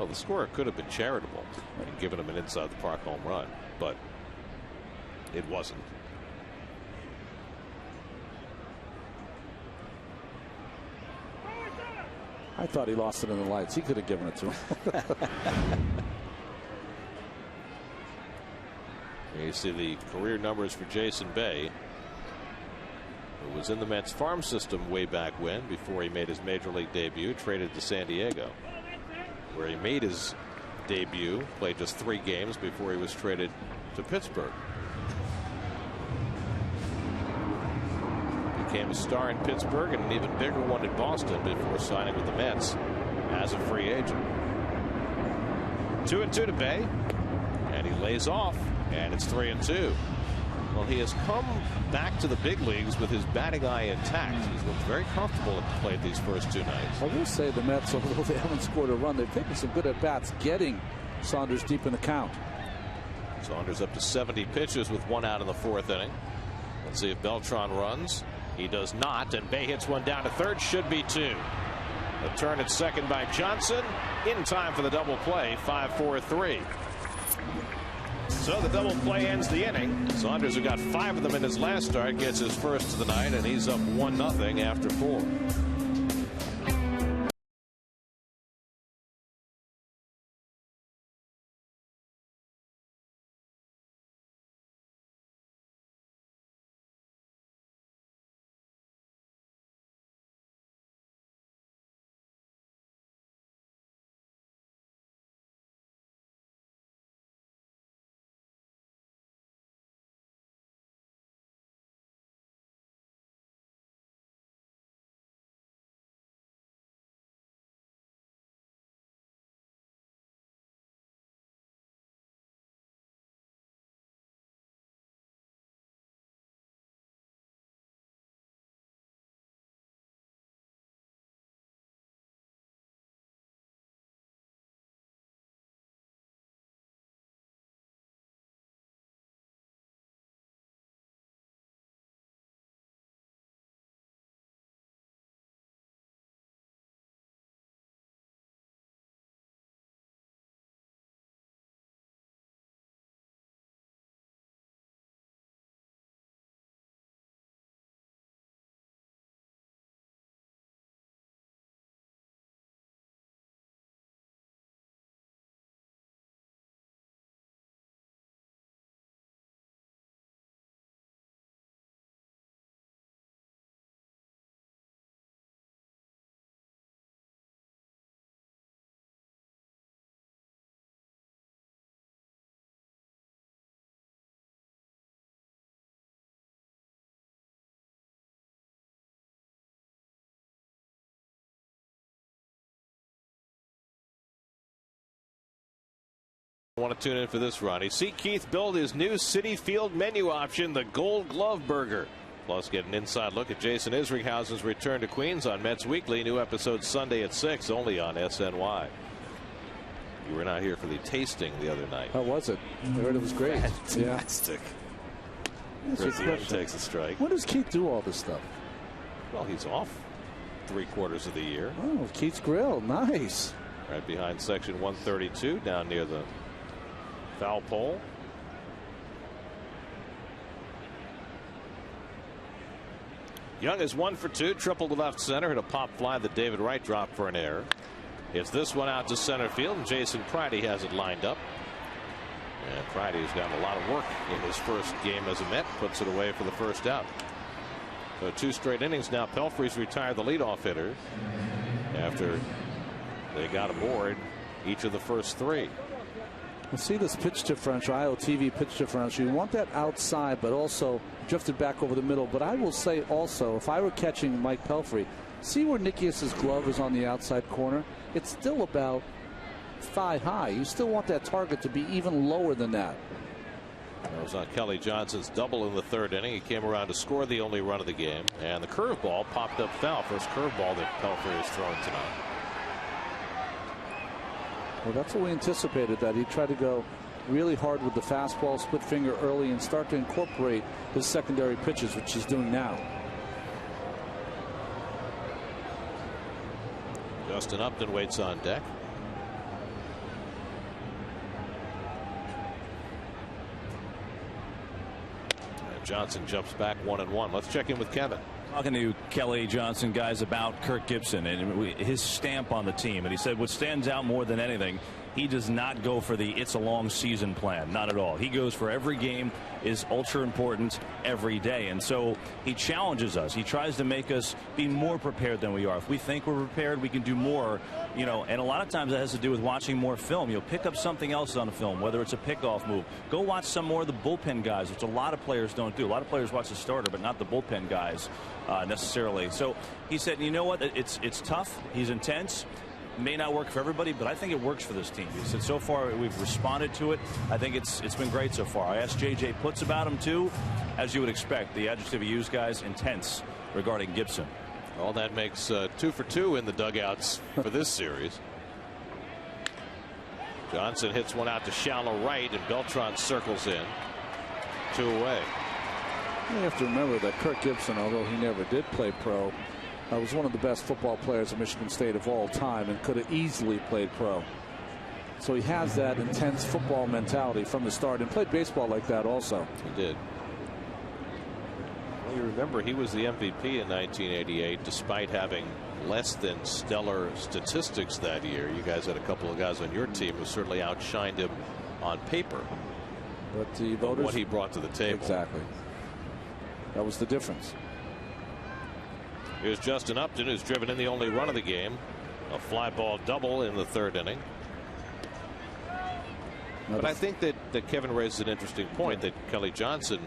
Well, the score could have been charitable and given him an inside the park home run, but it wasn't. I thought he lost it in the lights. He could have given it to him. Here you see the career numbers for Jason Bay, who was in the Mets farm system way back when, before he made his major league debut, traded to San Diego, where he made his debut, played just 3 games before he was traded to Pittsburgh. Became a star in Pittsburgh and an even bigger one in Boston before signing with the Mets as a free agent. 2-2 to Bay, and he lays off, and it's 3-2. Well, he has come back to the big leagues with his batting eye intact. He's looked very comfortable at the plate these first 2 nights. I will say the Mets, although they haven't scored a run, they've taken some good at-bats getting Saunders deep in the count. Saunders up to 70 pitches with 1 out in the 4th inning. Let's see if Beltran runs. He does not, and Bay hits one down to third. Should be 2. A turn at second by Johnson. In time for the double play. 5-4-3. So the double play ends the inning. Saunders, who got 5 of them in his last start, gets his first of the night, and he's up 1-0 after 4. I want to tune in for this, Ronnie. See Keith build his new City Field menu option, the Gold Glove Burger. Plus, get an inside look at Jason Isringhausen's return to Queens on Mets Weekly. New episode Sunday at 6, only on SNY. You were not here for the tasting the other night. How was it? I heard it was great. Fantastic. Chris Young takes a strike. When does Keith do all this stuff? Well, he's off 3/4 of the year. Oh, Keith's Grill. Nice. Right behind section 132, down near the foul pole. Young is 1 for 2, triple to left center, hit a pop fly that David Wright dropped for an error. It's this one out to center field, and Jason Pridey has it lined up. And Pridey's gotten a lot of work in his first game as a Met, puts it away for the first out. So 2 straight innings now. Pelfrey's retired the leadoff hitter after they got aboard each of the first 3. You see this pitch differential, IOTV pitch differential. You want that outside, but also drifted back over the middle. But I will say also, if I were catching Mike Pelfrey, see where Nikias's glove is on the outside corner? It's still about thigh high. You still want that target to be even lower than that. That was on Kelly Johnson's double in the 3rd inning. He came around to score the only run of the game. And the curveball popped up foul. First curveball that Pelfrey has thrown tonight. Well, that's what we anticipated, that he'd try to go really hard with the fastball, split finger early, and start to incorporate his secondary pitches, which he's doing now. Justin Upton waits on deck. Johnson jumps back 1-1. Let's check in with Kevin. Talking to Kelly Johnson guys about Kirk Gibson and his stamp on the team, and he said what stands out more than anything, he does not go for the it's a long season plan. Not at all. He goes for every game is ultra important every day, and so he challenges us. He tries to make us be more prepared than we are. If we think we're prepared, we can do more, and a lot of times that has to do with watching more film. You'll pick up something else on the film, whether it's a pickoff move. Go watch some more of the bullpen guys, which a lot of players don't do. A lot of players watch the starter, but not the bullpen guys necessarily. So he said, you know what, it's tough. He's intense. May not work for everybody, but I think it works for this team. He said so far we've responded to it. I think it's been great so far. I asked J.J. Putz about him too. As you would expect, the adjective he used, guys, intense regarding Gibson. Well, that makes 2 for 2 in the dugouts for this series. Johnson hits one out to shallow right, and Beltran circles in. 2 away. You have to remember that Kirk Gibson, although he never did play pro, was one of the best football players at Michigan State of all time and could have easily played pro. So he has that intense football mentality from the start and played baseball like that also. He did. Well, you remember he was the MVP in 1988 despite having less than stellar statistics that year. You guys had a couple of guys on your team who certainly outshined him on paper. But the voters, what he brought to the table. Exactly. That was the difference. Here's Justin Upton, who's driven in the only run of the game. A fly ball double in the 3rd inning. But I think that Kevin raises an interesting point that Kelly Johnson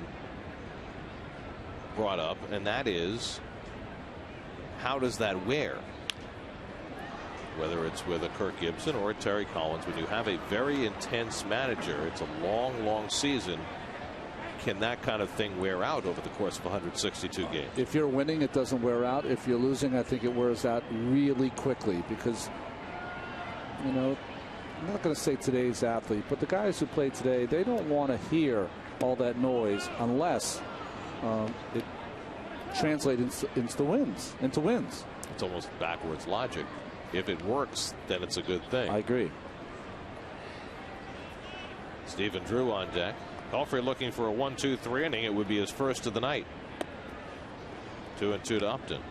brought up, and that is, how does that wear? Whether it's with a Kirk Gibson or a Terry Collins, when you have a very intense manager, it's a long season. Can that kind of thing wear out over the course of 162 games? If you're winning, it doesn't wear out. If you're losing, I think it wears out really quickly because, I'm not going to say today's athlete, but the guys who play today, they don't want to hear all that noise unless it translates into wins. It's almost backwards logic. If it works, then it's a good thing. I agree. Stephen Drew on deck. Pelfrey looking for a 1-2-3 inning. It would be his first of the night. 2-2 to Upton.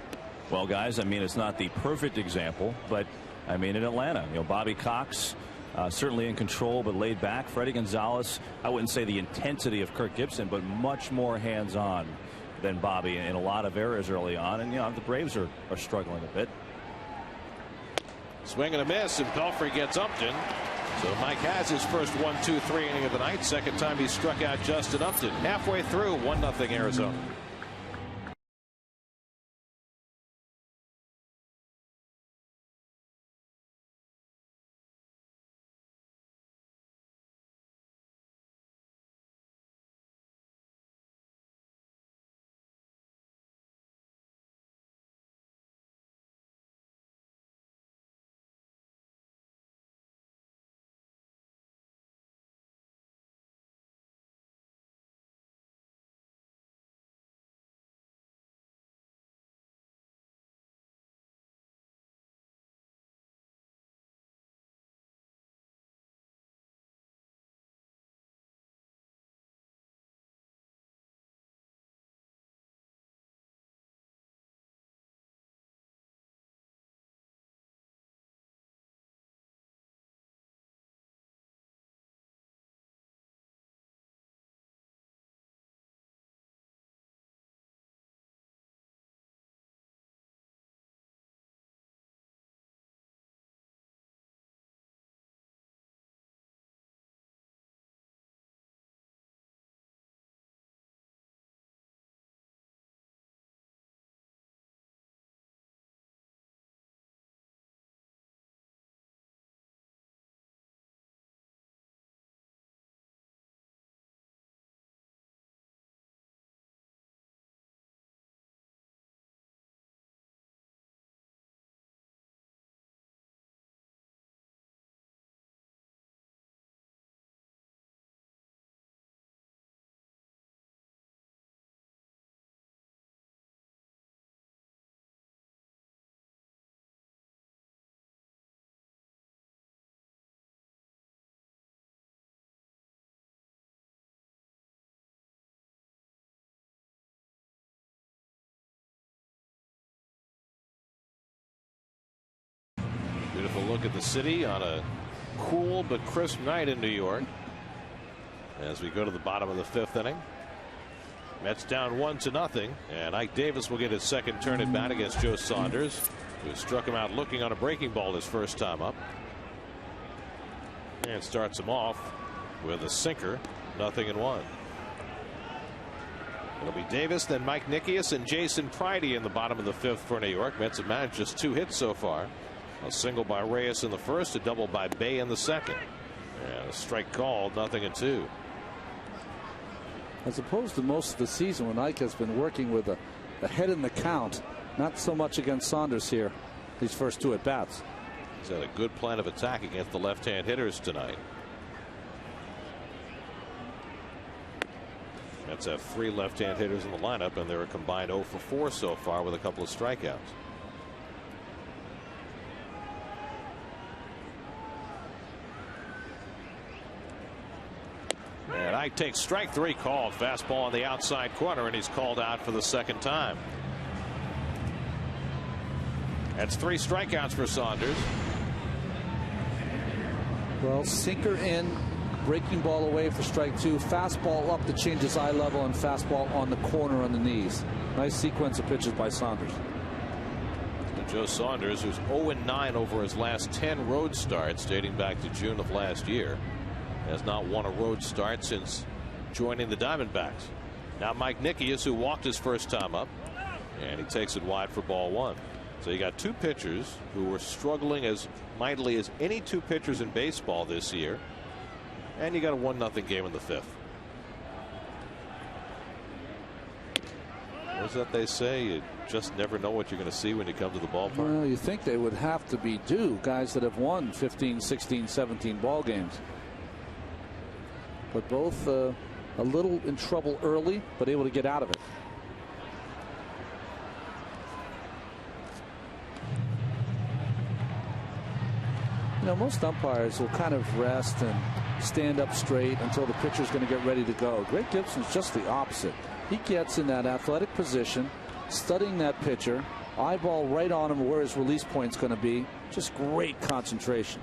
Well, guys, it's not the perfect example, but in Atlanta, Bobby Cox certainly in control, but laid back. Freddie Gonzalez, I wouldn't say the intensity of Kirk Gibson, but much more hands-on than Bobby in a lot of areas early on. And the Braves are struggling a bit. Swing and a miss, and Pelfrey gets Upton. So Mike has his first 1-2-3 inning of the night. Second time he struck out Justin Upton. Halfway through, 1-0 Arizona. look at the city on a cool but crisp night in New York as we go to the bottom of the 5th inning. Mets down 1-0, and Ike Davis will get his second turn at bat against Joe Saunders, who struck him out looking on a breaking ball his first time up, and starts him off with a sinker. 0-1. It'll be Davis, then Mike Nickius, and Jason Pridey in the bottom of the 5th for New York. Mets have managed just 2 hits so far. A single by Reyes in the first, a double by Bay in the second. And a strike called, 0-2. As opposed to most of the season when Ike has been working with a head in the count, not so much against Saunders here, these first 2 at bats. He's had a good plan of attack against the left-hand hitters tonight. Mets have 3 left-hand hitters in the lineup, and they're a combined 0 for 4 so far with a couple of strikeouts. And Ike takes strike 3 called. Fastball on the outside corner, and he's called out for the second time. That's 3 strikeouts for Saunders. Well, sinker in, breaking ball away for strike 2, fastball up to change his eye level, and fastball on the corner on the knees. Nice sequence of pitches by Saunders. And Joe Saunders, who's 0-9 over his last 10 road starts dating back to June of last year, has not won a road start since joining the Diamondbacks. Now Mike Nickius, who walked his first time up, and he takes it wide for ball 1. So you got 2 pitchers who were struggling as mightily as any 2 pitchers in baseball this year, and you got a 1-0 game in the 5th. What is that they say? You just never know what you're going to see when you come to the ballpark. Well, you think they would have to be due, guys that have won 15, 16, 17 ball games. But both a little in trouble early, but able to get out of it. You know, most umpires will kind of rest and stand up straight until the pitcher's going to get ready to go. Greg Gibson's just the opposite. He gets in that athletic position, studying that pitcher, eyeball right on him where his release point's going to be. Just great concentration.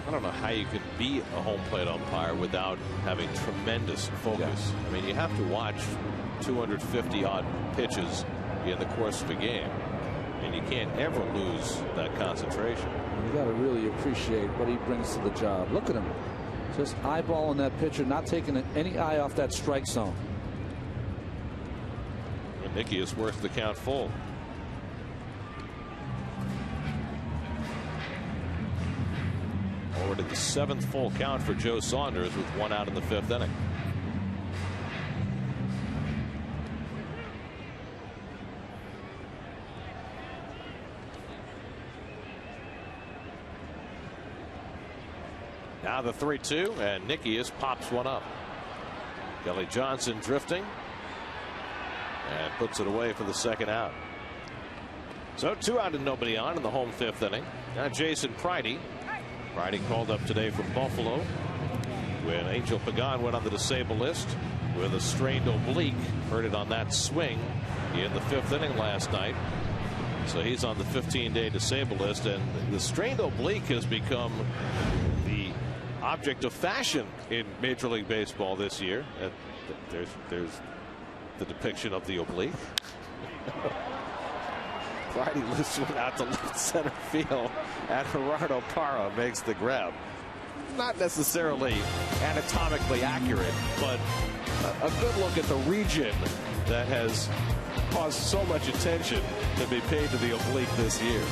I don't know how you can be a home plate umpire without having tremendous focus. I mean, you have to watch 250 odd pitches in the course of a game, and you can't ever lose that concentration. You got to really appreciate what he brings to the job. Look at him, just eyeballing that pitcher, not taking any eye off that strike zone. And Nickius works the count full. Already the 7th full count for Joe Saunders with 1 out in the 5th inning. Now the 3-2, and Nickius pops one up. Kelly Johnson drifting and puts it away for the second out. So 2 out and nobody on in the home 5th inning. Now Jason Pridey. Pridey called up today from Buffalo when Angel Pagan went on the disabled list with a strained oblique. Hurt it on that swing in the 5th inning last night. So he's on the 15-day disabled list, and the strained oblique has become the object of fashion in Major League Baseball this year. There's the depiction of the oblique. Pridey lifts one out to left center field, and Gerardo Parra makes the grab. Not necessarily anatomically accurate, but a good look at the region that has caused so much attention to be paid to the oblique this year.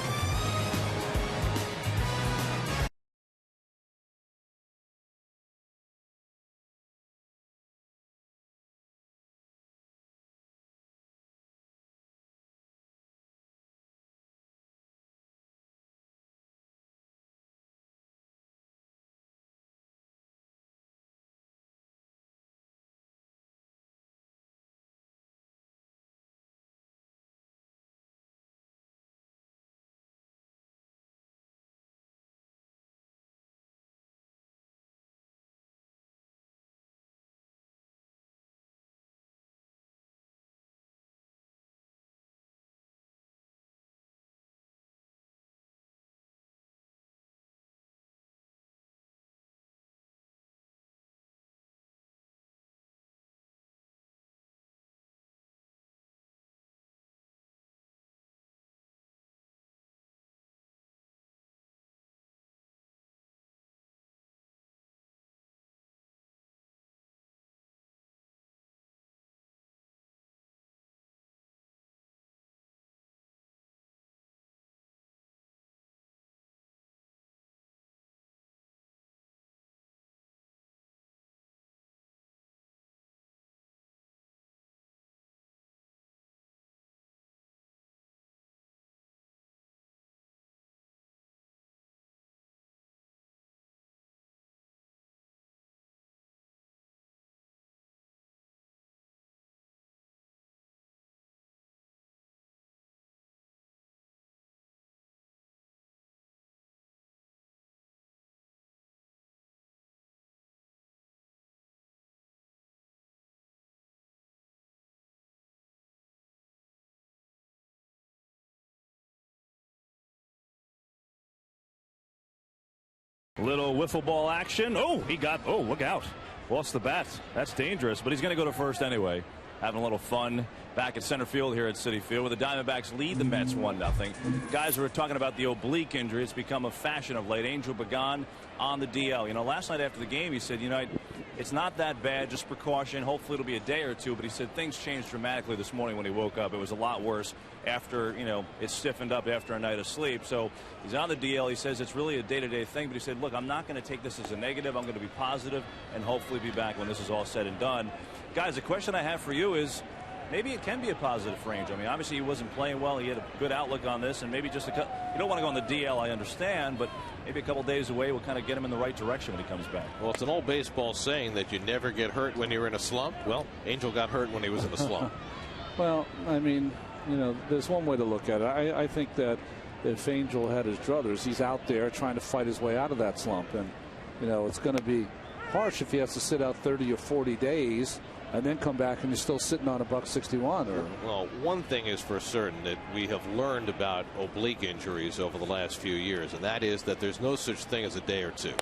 Little wiffle ball action. Oh, look out. Lost the bat. That's dangerous, but he's going to go to first anyway. Having a little fun back at center field here at Citi Field, where the Diamondbacks lead the Mets 1-0. Guys were talking about the oblique injury. It's become a fashion of late. Angel Pagan on the DL. You know, last night after the game, he said, you know, it's not that bad, just precaution. Hopefully it'll be a day or two. But he said things changed dramatically this morning when he woke up. It was a lot worse after, you know, it stiffened up after a night of sleep. So he's on the DL. He says it's really a day-to-day thing. But he said, look, I'm not going to take this as a negative. I'm going to be positive and hopefully be back when this is all said and done. Guys, the question I have for you is, maybe it can be a positive for Angel. I mean, obviously he wasn't playing well. He had a good outlook on this, and maybe just you don't want to go on the DL, I understand, but maybe a couple days away will kind of get him in the right direction when he comes back. Well, it's an old baseball saying that you never get hurt when you're in a slump. Well, Angel got hurt when he was in a slump. Well, I mean, you know, there's one way to look at it. I think that if Angel had his druthers, he's out there trying to fight his way out of that slump, and you know, it's going to be harsh if he has to sit out 30 or 40 days and then come back and you're still sitting on $161. Well, one thing is for certain that we have learned about oblique injuries over the last few years, and that is that there's no such thing as a day or two.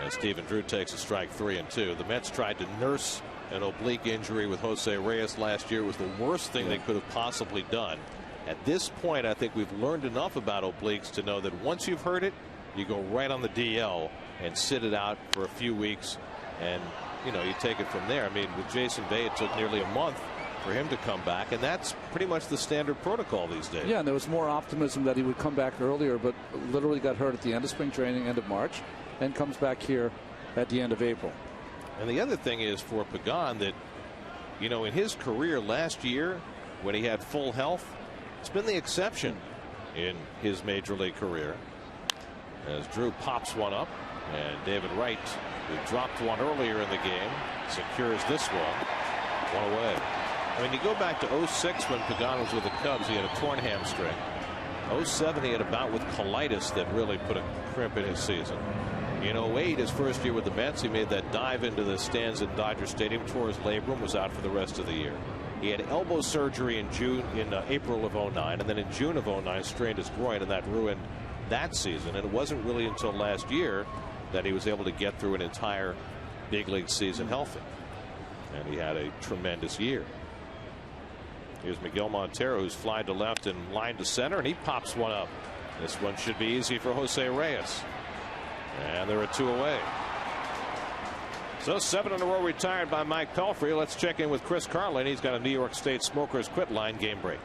As Stephen Drew takes a strike 3-2. The Mets tried to nurse an oblique injury with Jose Reyes last year. It was the worst thing they could have possibly done. At this point, I think we've learned enough about obliques to know that once you've heard it, you go right on the DL and sit it out for a few weeks, and you know, you take it from there. I mean, with Jason Bay, it took nearly a month for him to come back, and that's pretty much the standard protocol these days. Yeah, and there was more optimism that he would come back earlier, but literally got hurt at the end of spring training, end of March, and comes back here at the end of April. And the other thing is for Pagan that, you know, in his career last year, when he had full health, it's been the exception in his major league career. As Drew pops one up, and David Wright, who dropped one earlier in the game, secures this one away. I mean, you go back to 06 when Pagan was with the Cubs, he had a torn hamstring. 07 he had a bout with colitis that really put a crimp in his season. In 08, his first year with the Mets, he made that dive into the stands in Dodger Stadium, tore his labrum, was out for the rest of the year. He had elbow surgery in April of 09, and then in June of 09 strained his groin, and that ruined that season. And it wasn't really until last year that he was able to get through an entire big league season healthy. And he had a tremendous year. Here's Miguel Montero, who's flied to left and lined to center, and he pops one up. This one should be easy for Jose Reyes. And there are two away. So 7 in a row retired by Mike Pelfrey. Let's check in with Chris Carlin. He's got a New York State Smokers Quit Line game break.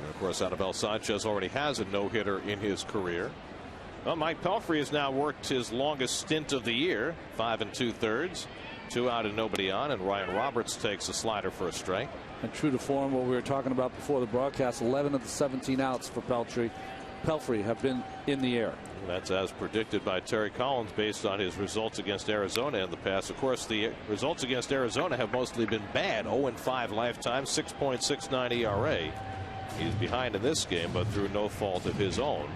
Of course, Anibal Sanchez already has a no-hitter in his career. Well, Mike Pelfrey has now worked his longest stint of the year, 5 2/3, 2 out and nobody on, and Ryan Roberts takes a slider for a strike. And true to form, what we were talking about before the broadcast, 11 of the 17 outs for Pelfrey have been in the air. That's as predicted by Terry Collins based on his results against Arizona in the past. Of course, the results against Arizona have mostly been bad. 0-5 lifetime, 6.69 ERA. He's behind in this game, but through no fault of his own.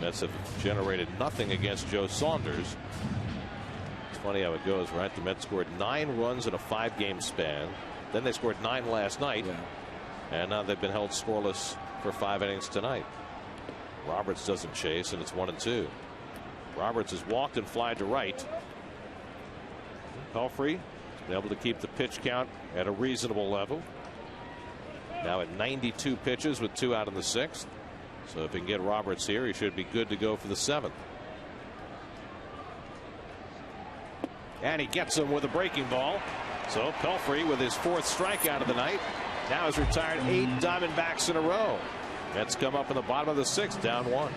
Mets have generated nothing against Joe Saunders. It's funny how it goes, right? The Mets scored 9 runs in a 5-game span. Then they scored 9 last night. And now they've been held scoreless for 5 innings tonight. Roberts doesn't chase, and it's 1-2. Roberts has walked and flied to right. Pelfrey has been able to keep the pitch count at a reasonable level. Now at 92 pitches with 2 out in the 6th. So if he can get Roberts here, he should be good to go for the 7th. And he gets him with a breaking ball. So Pelfrey, with his 4th strikeout of the night, now has retired 8 Diamondbacks in a row. Mets come up in the bottom of the 6th, down 1.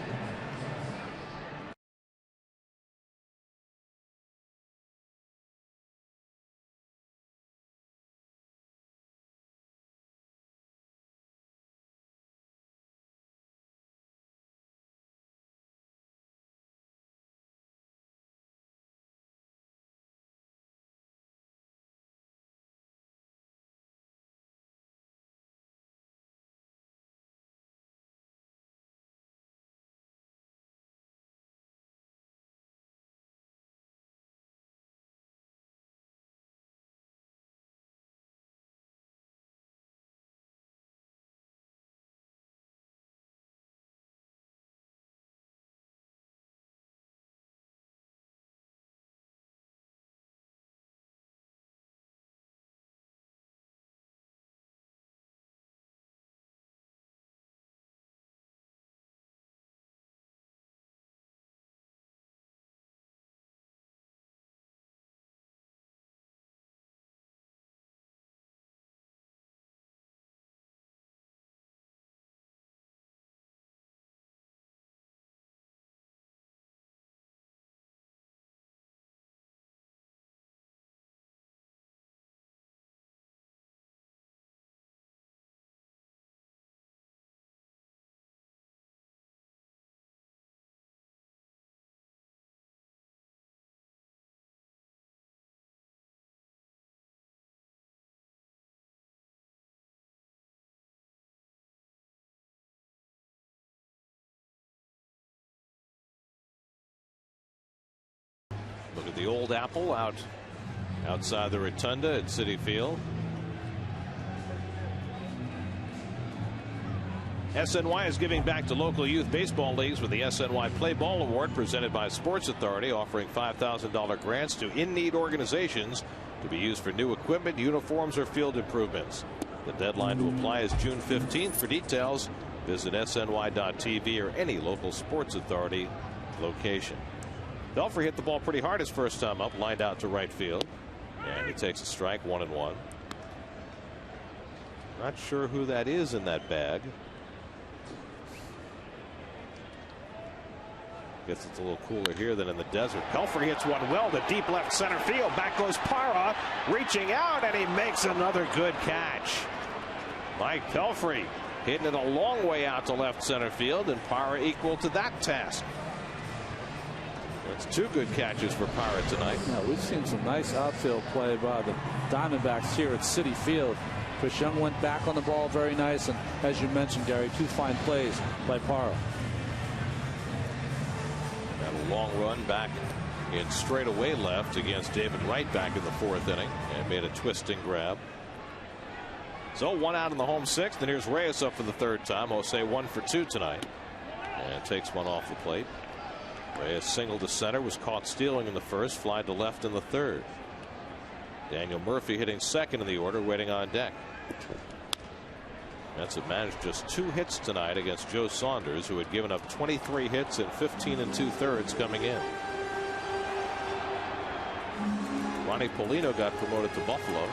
the Old Apple outside the Rotunda at Citi Field. SNY is giving back to local youth baseball leagues with the SNY Play Ball Award presented by Sports Authority, offering $5,000 grants to in-need organizations to be used for new equipment, uniforms, or field improvements. The deadline to apply is June 15th. For details, visit sny.tv or any local Sports Authority location. Belfry hit the ball pretty hard his first time up, lined out to right field, and he takes a strike, 1-1. Not sure who that is in that bag. Guess it's a little cooler here than in the desert. Belfry hits one well to deep left center field. Back goes Parra, reaching out, and he makes another good catch. Mike Pelfrey hitting it a long way out to left center field, and Parra equal to that task. That's two good catches for Parra tonight. Yeah, we've seen some nice outfield play by the Diamondbacks here at Citi Field. Chris Young went back on the ball, very nice, and as you mentioned, Gary, two fine plays by Parra. A long run back in straightaway left against David Wright back in the fourth inning, and made a twisting grab. So one out in the home sixth, and here's Reyes up for the third time. Jose 1 for 2 tonight, and takes one off the plate. Reyes singled to center, was caught stealing in the first, fly to left in the third. Daniel Murphy hitting second in the order, waiting on deck. Mets have managed just 2 hits tonight against Joe Saunders, who had given up 23 hits in 15 2/3 coming in. Ronnie Polino got promoted to Buffalo.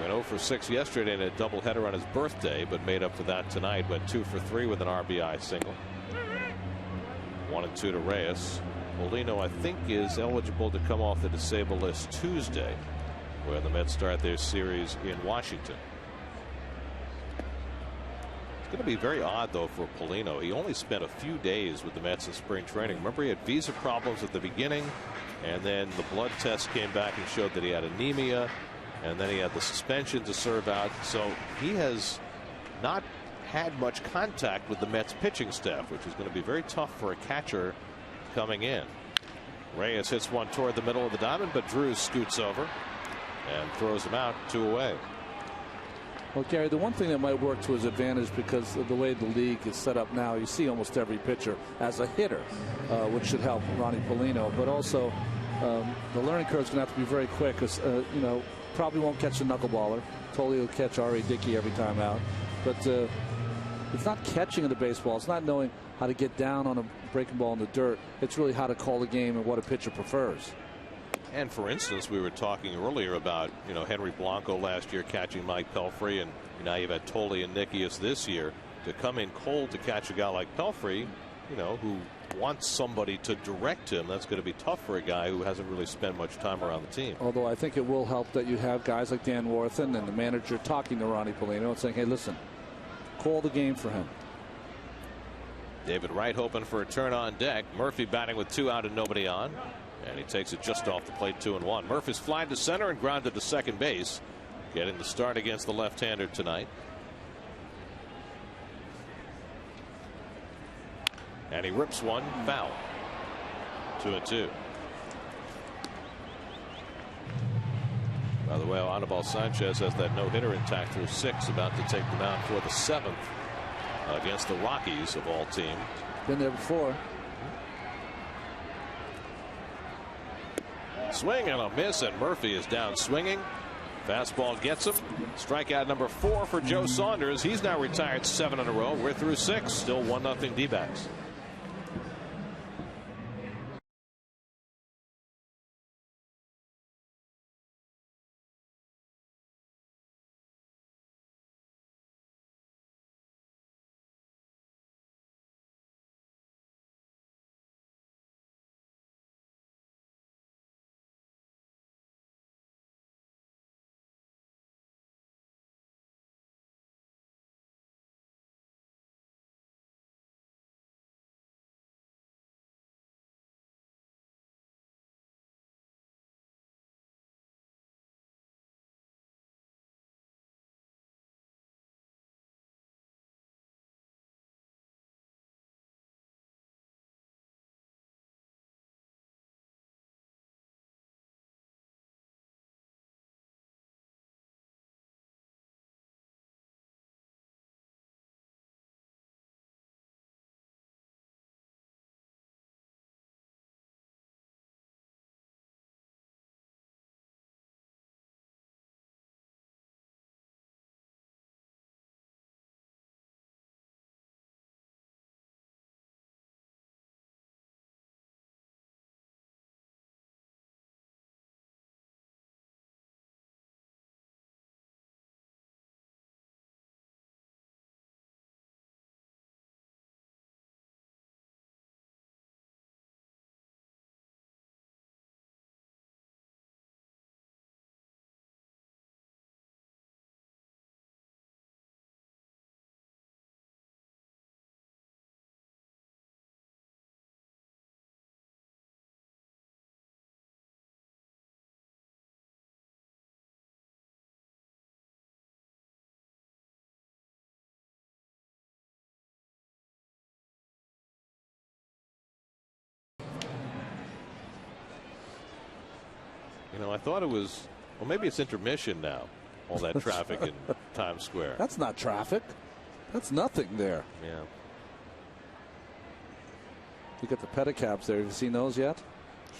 Went 0 for 6 yesterday in a doubleheader on his birthday, but made up for that tonight. Went 2 for 3 with an RBI single. 1-2 to Reyes. Polino, I think, is eligible to come off the disabled list Tuesday, where the Mets start their series in Washington. It's going to be very odd, though, for Polino. He only spent a few days with the Mets in spring training. Remember, he had visa problems at the beginning, and then the blood test came back and showed that he had anemia, and then he had the suspension to serve out. So he has not had much contact with the Mets pitching staff, which is going to be very tough for a catcher coming in. Reyes hits one toward the middle of the diamond, but Drew scoots over and throws him out, 2 away. Well, Gary, the one thing that might work to his advantage, because of the way the league is set up now, you see almost every pitcher as a hitter, which should help Ronnie Polino. But also, the learning curve is going to have to be very quick, because probably won't catch the knuckleballer. Totally will catch R.A. Dickey every time out. But it's not catching of the baseball. It's not knowing how to get down on a breaking ball in the dirt. It's really how to call the game and what a pitcher prefers. And for instance, we were talking earlier about Henry Blanco last year catching Mike Pelfrey, and now you've had Tolley and Nickius this year. To come in cold to catch a guy like Pelfrey, who wants somebody to direct him, that's going to be tough for a guy who hasn't really spent much time around the team. Although I think it will help that you have guys like Dan Warthen and the manager talking to Ronnie Polino and saying, hey, listen, call the game for him. David Wright hoping for a turn on deck. Murphy batting with 2 out and nobody on. And he takes it just off the plate, 2-1. Murphy's flying to center and grounded to second base. Getting the start against the left-hander tonight. And he rips one foul. 2-2. By the way, Anibal Sanchez has that no-hitter intact through 6, about to take the mound for the 7th against the Rockies of all teams. Been there before. Swing and a miss, and Murphy is down swinging. Fastball gets him. Strikeout number 4 for Joe Saunders. He's now retired 7 in a row. We're through 6. Still 1-0 D-backs. I thought it was, well, maybe it's intermission now. All that traffic in Times Square. That's not traffic. That's nothing there. Yeah. You got the pedicabs there. Have you seen those yet?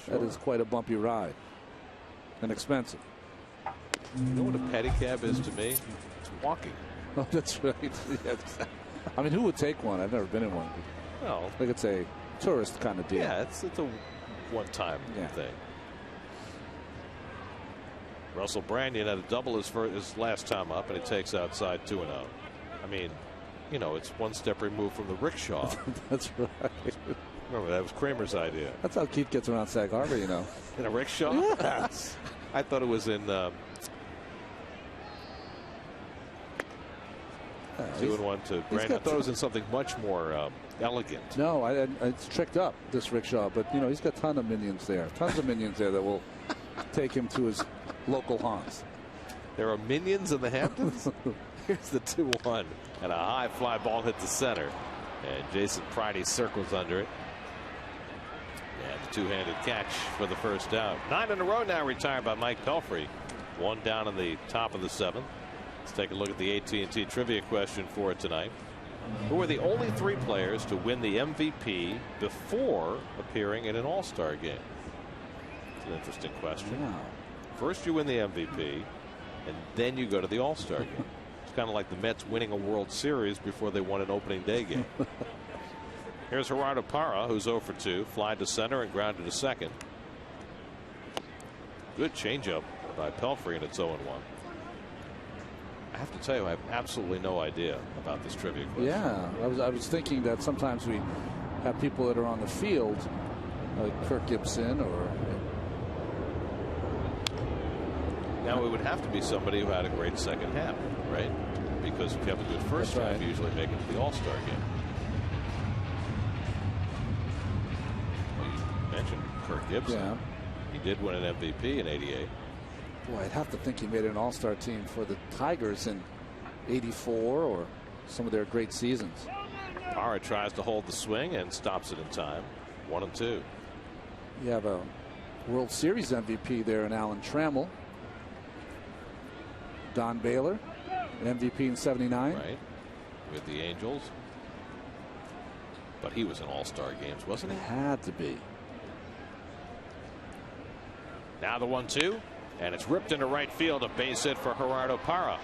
Sure. That is quite a bumpy ride. And expensive. You know what a pedicab is to me? It's walking. Oh, that's right. Yes. I mean, who would take one? I've never been in one. Well, like it's a tourist kind of deal. Yeah, it's a one-time thing. Russell Branyan had a double his last time up, and he takes outside 2-0. I mean, it's one step removed from the rickshaw. That's right. Remember, that was Kramer's idea. That's how Keith gets around Sag Harbor, In a rickshaw? Yes. I thought it was in 2-1 to Branyan. I thought it was in something much more elegant. No, it's tricked up, this rickshaw. But, he's got a ton of minions there. Tons of minions there that will take him to his local haunts. There are minions in the Hamptons? Here's the 2-1. And a high fly ball hit the center. And Jason Pridey circles under it. And the two-handed catch for the first out. 9 in a row now retired by Mike Pelfrey. 1 down in the top of the 7th. Let's take a look at the AT&T trivia question for tonight. Who are the only 3 players to win the MVP before appearing in an All-Star game? It's an interesting question. Yeah. First you win the MVP, and then you go to the All-Star game. It's kind of like the Mets winning a World Series before they won an opening day game. Here's Gerardo Parra, who's 0 for 2, fly to center and grounded to second. Good changeup by Pelfrey, and it's 0-1. I have to tell you, I have absolutely no idea about this trivia question. Yeah, I was thinking that sometimes we have people that are on the field, like Kirk Gibson or. Now, it would have to be somebody who had a great second half, right? Because if you have a good first half, you usually make it to the All-Star game. Well, you mentioned Kirk Gibson. Yeah. He did win an MVP in '88. Boy, I'd have to think he made an All-Star team for the Tigers in '84 or some of their great seasons. Parra tries to hold the swing and stops it in time. 1-2. You have a World Series MVP there in Alan Trammell. Don Baylor, an MVP in '79. Right, with the Angels. But he was in All-Star games, wasn't he? Had to be. Now the 1-2, and it's ripped into right field. A base hit for Gerardo Parra.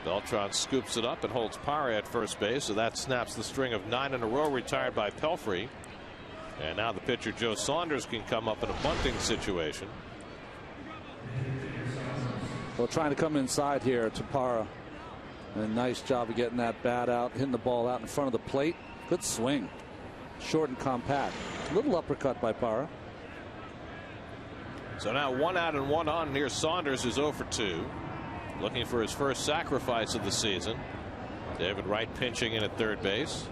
Beltran scoops it up and holds Parra at first base, so that snaps the string of 9 in a row retired by Pelfrey. And now the pitcher Joe Saunders can come up in a bunting situation. Well, trying to come inside here to Parra. And a nice job of getting that bat out, hitting the ball out in front of the plate. Good swing. Short and compact. Little uppercut by Parra. So now 1 out and 1 on. Here's Saunders, who's 0 for 2. Looking for his first sacrifice of the season. David Wright pinching in at third base.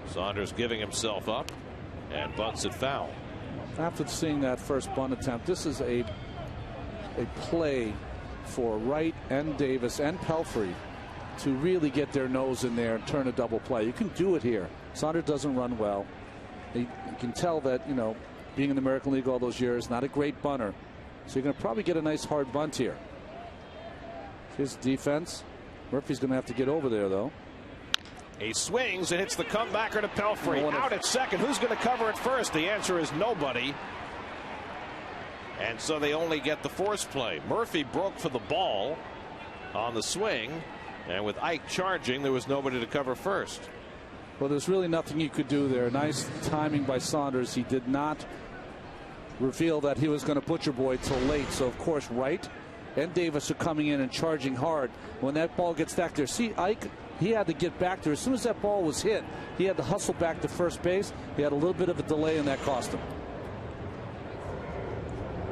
Saunders giving himself up and bunts it foul. After seeing that first bunt attempt, this is a play for Wright and Davis and Pelfrey to really get their nose in there and turn a double play. You can do it here. Saunders doesn't run well. You can tell that, being in the American League all those years, not a great bunter. So you're going to probably get a nice hard bunt here. Here's defense. Murphy's going to have to get over there, though. He swings and hits the comebacker to Pelfrey. Out at second. Who's going to cover it first? The answer is nobody. And so they only get the force play. Murphy broke for the ball on the swing. And with Ike charging, there was nobody to cover first. Well, there's really nothing you could do there. Nice timing by Saunders. He did not reveal that he was going to butcher boy till late. So, of course, Wright and Davis are coming in and charging hard. When that ball gets back there, see, Ike, he had to get back there. As soon as that ball was hit, he had to hustle back to first base. He had a little bit of a delay, and that cost him.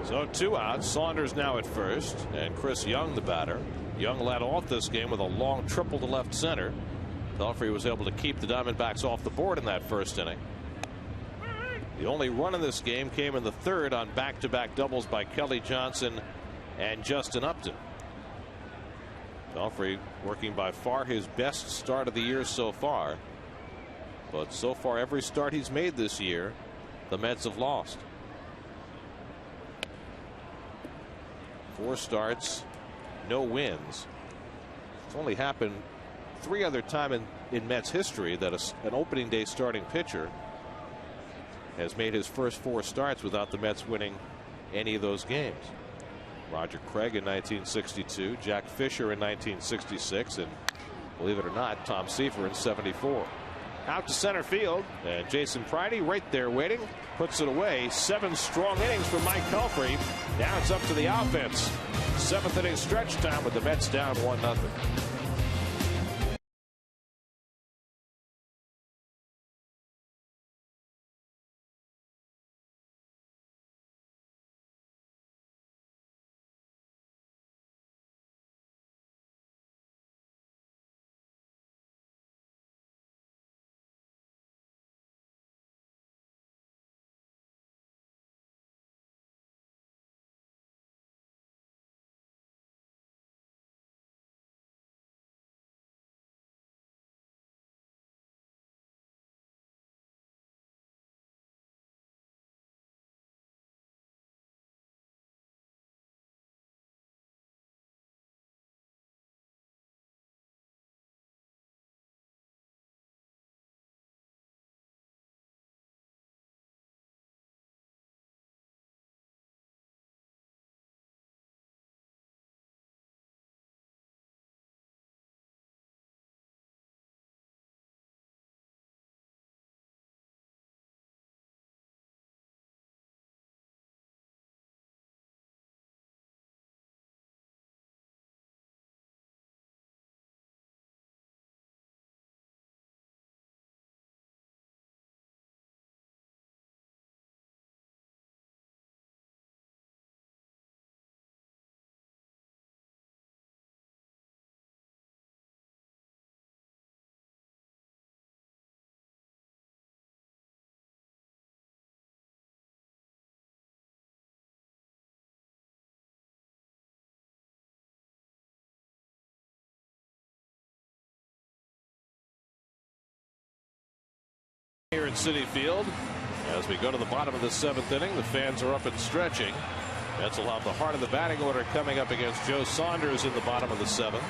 So 2 outs. Saunders now at first, and Chris Young, the batter. Young led off this game with a long triple to left center. Pelfrey was able to keep the Diamondbacks off the board in that first inning. The only run in this game came in the third on back-to-back doubles by Kelly Johnson and Justin Upton. Pelfrey working by far his best start of the year so far. But so far, every start he's made this year the Mets have lost. 4 starts, no wins. It's only happened 3 other times in Mets history that an opening day starting pitcher has made his first 4 starts without the Mets winning any of those games. Roger Craig in 1962, Jack Fisher in 1966, and believe it or not, Tom Seaver in 74. Out to center field, and Jason Pridey right there waiting, puts it away. 7 strong innings for Mike Pelfrey. Now it's up to the offense. 7th inning stretch time with the Mets down 1-0. Here at Citi Field, as we go to the bottom of the 7th inning, the fans are up and stretching. Mets will have the heart of the batting order coming up against Joe Saunders in the bottom of the 7th.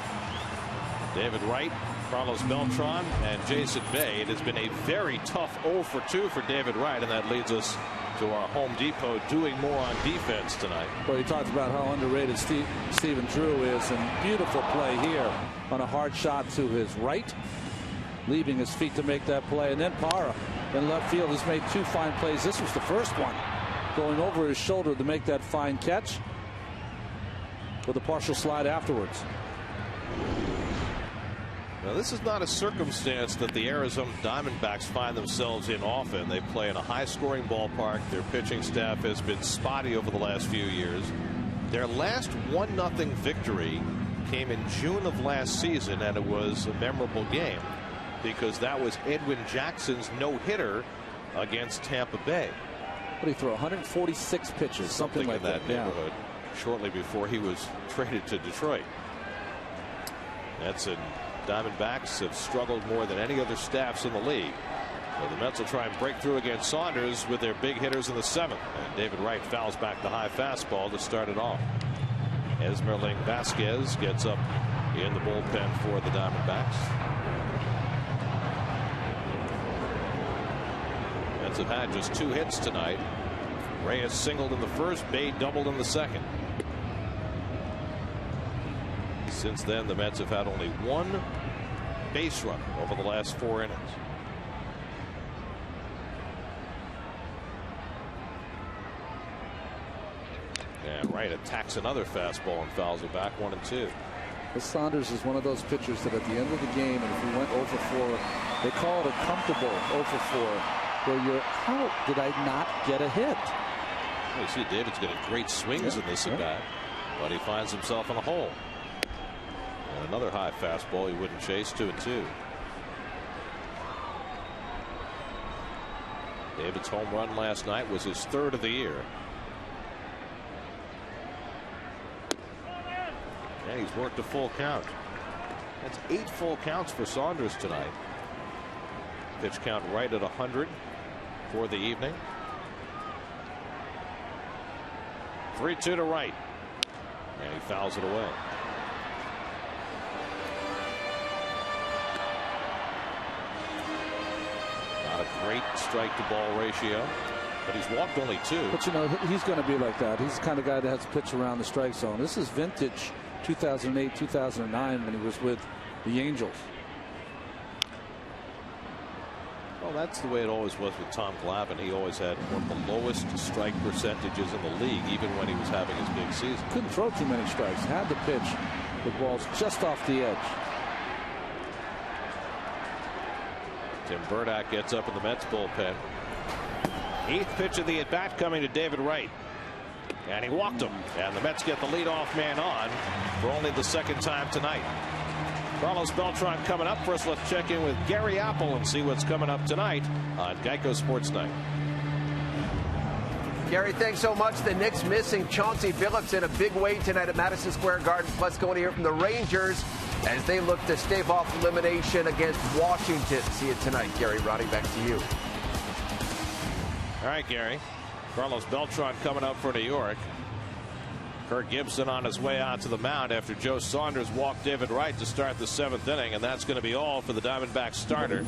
David Wright, Carlos Beltran, and Jason Bay. It has been a very tough 0 for 2 for David Wright, and that leads us to our Home Depot doing more on defense tonight. Well, he talked about how underrated Stephen Drew is, and beautiful play here on a hard shot to his right, leaving his feet to make that play. And then Parra in left field has made 2 fine plays. This was the first one, going over his shoulder to make that fine catch with a partial slide afterwards. Now, this is not a circumstance that the Arizona Diamondbacks find themselves in often. They play in a high-scoring ballpark. Their pitching staff has been spotty over the last few years. Their last 1-0 victory came in June of last season, and it was a memorable game because that was Edwin Jackson's no-hitter against Tampa Bay. What did he throw? 146 pitches, something like in that neighborhood, shortly before he was traded to Detroit. That's it. Diamondbacks have struggled more than any other staffs in the league. So the Mets will try and break through against Saunders with their big hitters in the 7th. And David Wright fouls back the high fastball to start it off. Esmerling Vasquez gets up in the bullpen for the Diamondbacks. Mets have had just 2 hits tonight. Reyes singled in the first, Bay doubled in the second. Since then, the Mets have had only 1 base run over the last 4 innings. And Wright attacks another fastball and fouls it back 1-2. But Saunders is one of those pitchers that at the end of the game, and if he went 0 for 4, they call it a comfortable 0 for 4, where you're, how did I not get a hit? Well, you see David's getting great swings in this at bat, but he finds himself in a hole. And another high fastball he wouldn't chase, 2-2. David's home run last night was his 3rd of the year. And he's worked a full count. That's 8 full counts for Saunders tonight. Pitch count right at 100 for the evening. 3-2 to right. And he fouls it away. Not a great strike to ball ratio, but he's walked only 2. But you know, he's going to be like that. He's the kind of guy that has to pitch around the strike zone. This is vintage 2008, 2009 when he was with the Angels. Well, that's the way it always was with Tom Glavine. He always had one of the lowest strike percentages in the league, even when he was having his big season. Couldn't throw too many strikes. Had to pitch with balls just off the edge. Tim Burdack gets up in the Mets bullpen. 8th pitch of the at-bat coming to David Wright. And he walked him. And the Mets get the leadoff man on for only the 2nd time tonight. Carlos Beltran coming up. First, let's check in with Gary Apple and see what's coming up tonight on Geico Sports Night. Gary, thanks so much. The Knicks missing Chauncey Billups in a big way tonight at Madison Square Garden. Plus, going to hear from the Rangers as they look to stave off elimination against Washington. See you tonight, Gary. Ronnie, back to you. All right, Gary. Carlos Beltran coming up for New York. Kirk Gibson on his way out to the mound after Joe Saunders walked David Wright to start the 7th inning, and that's going to be all for the Diamondbacks starter.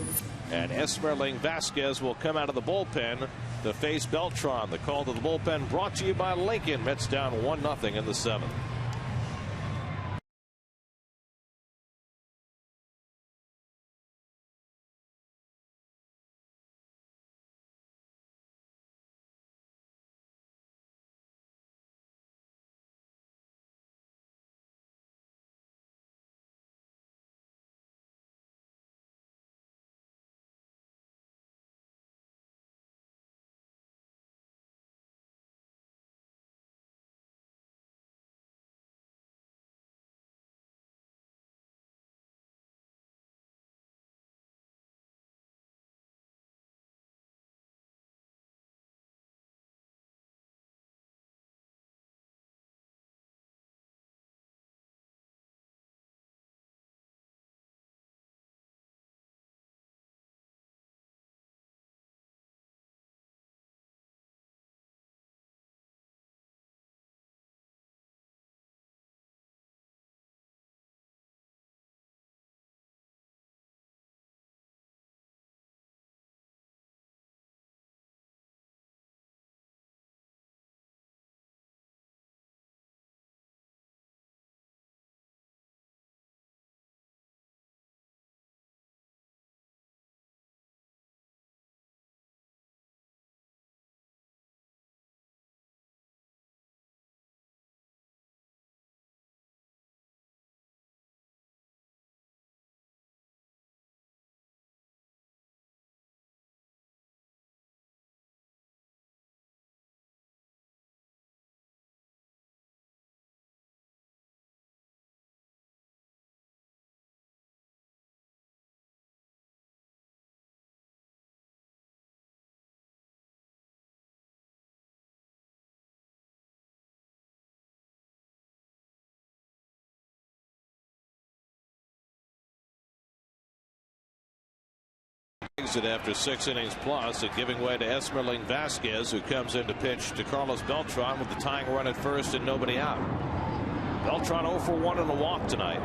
And Esmerling Vasquez will come out of the bullpen to face Beltran. The call to the bullpen brought to you by Lincoln. Mets down 1-0 in the 7th. It after 6 innings plus, and giving way to Esmerling Vasquez, who comes in to pitch to Carlos Beltran with the tying run at first and nobody out. Beltran 0 for 1 on a walk tonight,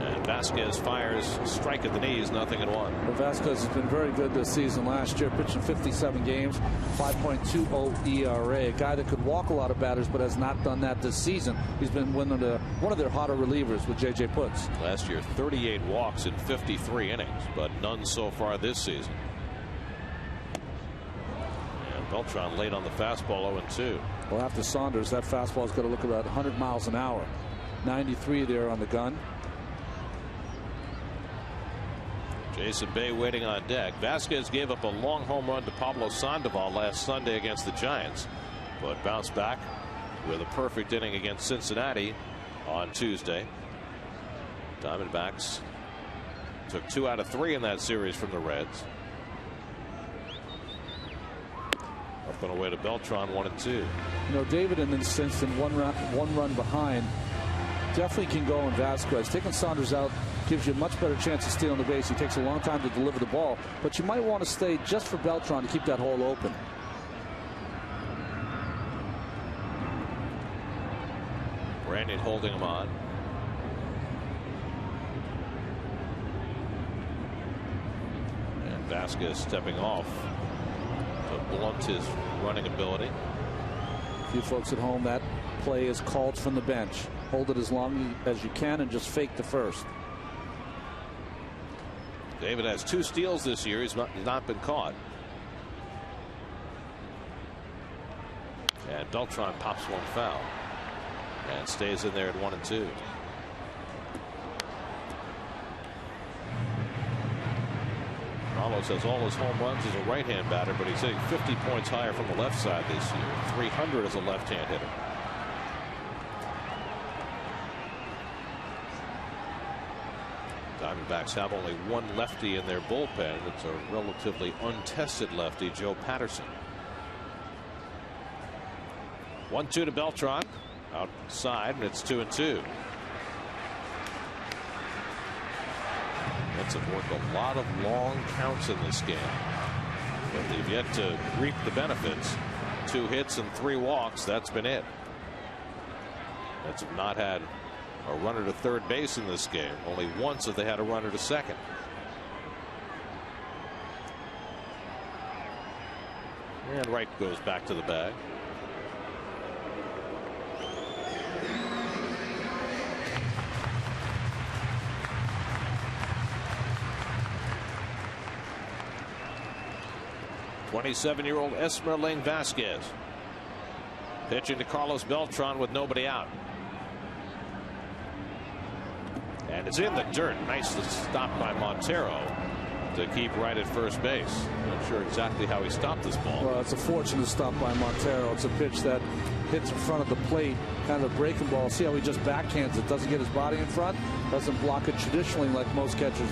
and Vasquez fires a strike at the knees, 0-1. Well, Vasquez has been very good this season. Last year, pitching 57 games, 5.20 ERA. A guy that could walk a lot of batters, but has not done that this season. He's been one of their hotter relievers with J.J. Putz. Last year, 38 walks in 53 innings, but none so far this season. And Beltran late on the fastball, 0-2. Well, after Saunders, that fastball's got to look about 100 miles an hour. 93 there on the gun. Jason Bay waiting on deck. Vasquez gave up a long home run to Pablo Sandoval last Sunday against the Giants, but bounced back with a perfect inning against Cincinnati on Tuesday. Diamondbacks took 2 out of 3 in that series from the Reds. Up and away to Beltran, 1-2. You know, David in this instance, one run behind, definitely can go on Vasquez. Taking Saunders out gives you a much better chance of stealing the base. He takes a long time to deliver the ball, but you might want to stay just for Beltran to keep that hole open. Branyan holding him on. And Vasquez stepping off to blunt his running ability. You folks at home, that play is called from the bench. Hold it as long as you can and just fake the first. David has 2 steals this year. He's not been caught. And Beltran pops one foul and stays in there at 1-2. Carlos has all his home runs as a right-hand batter, but he's hitting 50 points higher from the left side this year. 300 as a left-hand hitter. Diamondbacks have only one lefty in their bullpen. It's a relatively untested lefty, Joe Patterson. 1-2 to Beltran outside, and it's 2-2. Mets have worked a lot of long counts in this game, but they've yet to reap the benefits. 2 hits and 3 walks. That's been it. Mets have not had a runner to third base in this game. Only once have they had a runner to second. And Wright goes back to the bag. '27-year-old Esmeralda Vasquez pitching to Carlos Beltran with nobody out. And it's in the dirt. Nice stop by Montero to keep Wright at first base. Not sure exactly how he stopped this ball. Well, it's a fortunate stop by Montero. It's a pitch that hits in front of the plate, kind of a breaking ball. See how he just backhands it. Doesn't get his body in front. Doesn't block it traditionally like most catchers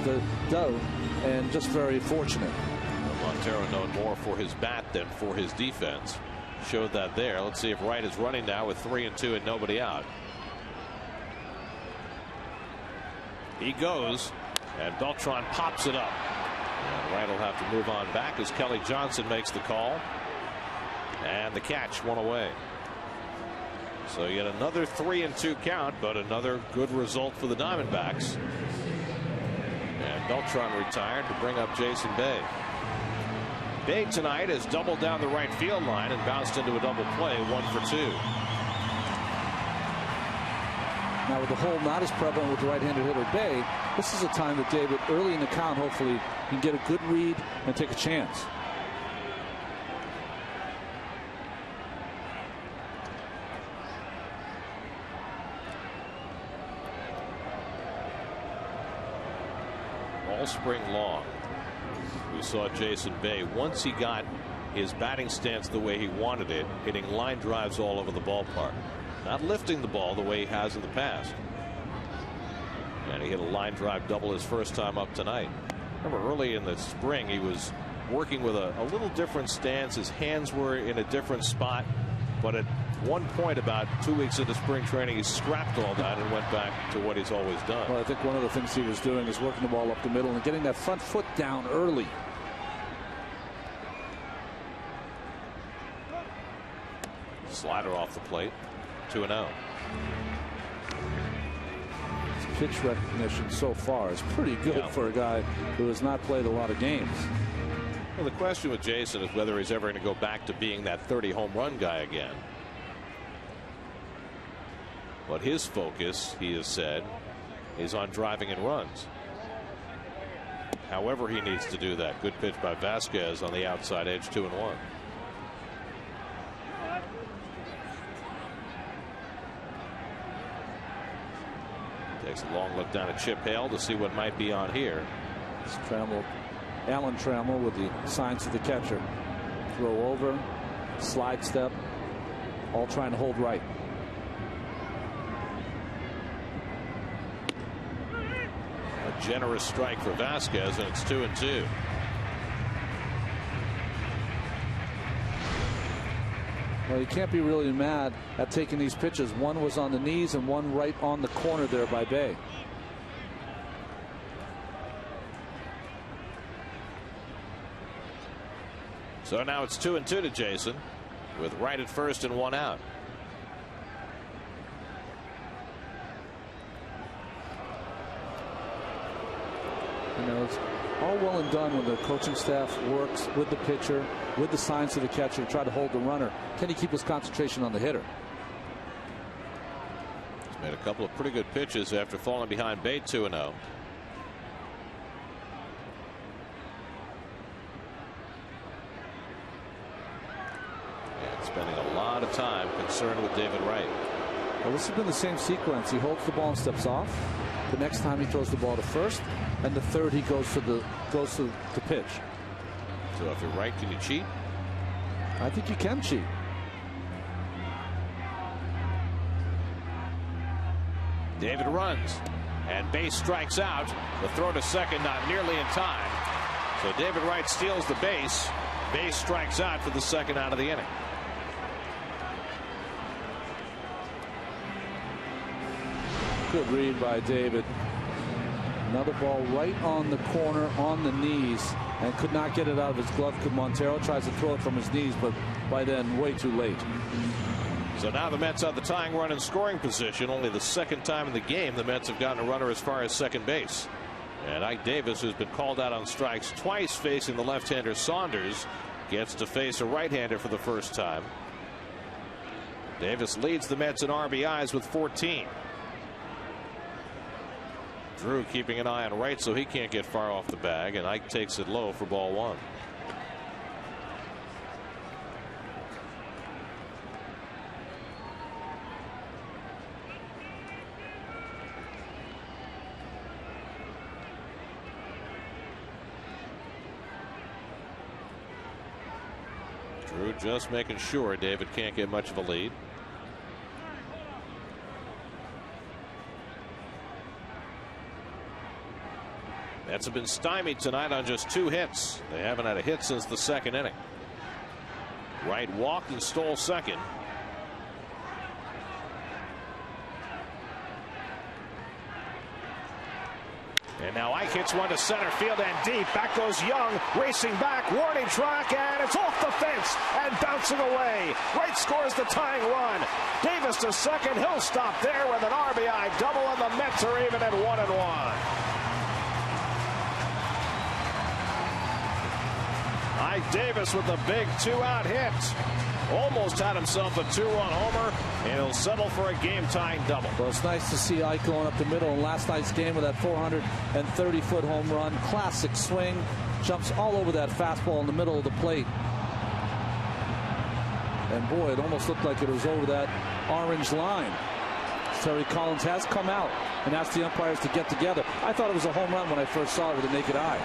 do. And just very fortunate. Montero known more for his bat than for his defense. Showed that there. Let's see if Wright is running now with 3-2 and nobody out. He goes, and Beltran pops it up. And Wright will have to move on back as Kelly Johnson makes the call. And the catch, one away. So yet another 3-2 count, but another good result for the Diamondbacks. And Beltran retired to bring up Jason Bay. Bay tonight has doubled down the right field line and bounced into a double play, 1 for 2. Now with the hole not as prevalent with the right-handed hitter Bay, this is a time that David, early in the count, hopefully can get a good read and take a chance. All spring long, we saw Jason Bay, once he got his batting stance the way he wanted it, hitting line drives all over the ballpark. Not lifting the ball the way he has in the past. And he hit a line drive double his first time up tonight. Remember early in the spring he was working with a little different stance. His hands were in a different spot. But at one point about 2 weeks into spring training he scrapped all that and went back to what he's always done. Well, I think one of the things he was doing is working the ball up the middle and getting that front foot down early. Slider off the plate. 2-0. His pitch recognition so far is pretty good for a guy who has not played a lot of games. Well, the question with Jason is whether he's ever going to go back to being that 30 home run guy again. But his focus, he has said, is on driving in runs. However he needs to do that. Good pitch by Vasquez on the outside edge, 2-1. Takes a long look down at Chip Hale to see what might be on here. It's Alan Trammell with the signs of the catcher. Throw over, slide step, all trying to hold right. A generous strike for Vasquez, and it's 2-2. Well, you can't be really mad at taking these pitches. One was on the knees and one right on the corner there by Bay. So now it's 2-2 to Jason with Wright at first and one out. You know, it's all well and done when the coaching staff works with the pitcher, with the signs to the catcher to try to hold the runner. Can he keep his concentration on the hitter? He's made a couple of pretty good pitches after falling behind Bate 2-0. Spending a lot of time concerned with David Wright. Well, this has been the same sequence. He holds the ball and steps off. The next time he throws the ball to first, and the third he goes to the pitch. So if you're right, can you cheat? I think you can cheat. David runs, and base strikes out. The throw to second not nearly in time. So David Wright steals the base. Base strikes out for the second out of the inning. Good read by David. Another ball right on the corner, on the knees, and could not get it out of his glove. Montero tries to throw it from his knees, but by then way too late. So now the Mets have the tying run in scoring position. Only the second time in the game the Mets have gotten a runner as far as second base. And Ike Davis, who's been called out on strikes twice facing the left-hander Saunders, gets to face a right-hander for the first time. Davis leads the Mets in RBIs with 14. Drew keeping an eye on Wright so he can't get far off the bag, and Ike takes it low for ball one. Drew just making sure David can't get much of a lead. Mets have been stymied tonight on just 2 hits. They haven't had a hit since the second inning. Wright walked and stole second. And now Ike hits one to center field and deep. Back goes Young, racing back, warning track, and it's off the fence and bouncing away. Wright scores the tying run. Davis to second. He'll stop there with an RBI double, and the Mets are even at 1-1. Ike Davis with a big 2-out hit. Almost had himself a 2-run homer, and he'll settle for a game-tying double. Well, it's nice to see Ike going up the middle in last night's game with that 430-foot home run. Classic swing. Jumps all over that fastball in the middle of the plate. And boy, it almost looked like it was over that orange line. Terry Collins has come out and asked the umpires to get together. I thought it was a home run when I first saw it with the naked eye.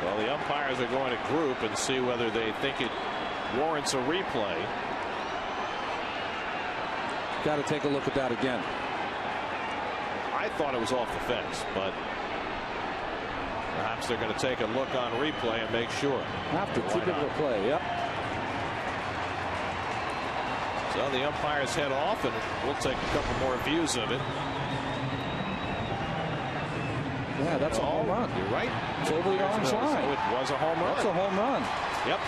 Well, the umpires are going to group and see whether they think it warrants a replay. Got to take a look at that again. I thought it was off the fence, but perhaps they're going to take a look on replay and make sure. Have to keep it a play. Yep. So the umpires head off, and we'll take a couple more views of it. Yeah, that's a home run. You're right. It's over the orange line. It was a home run. That's a home run. Yep.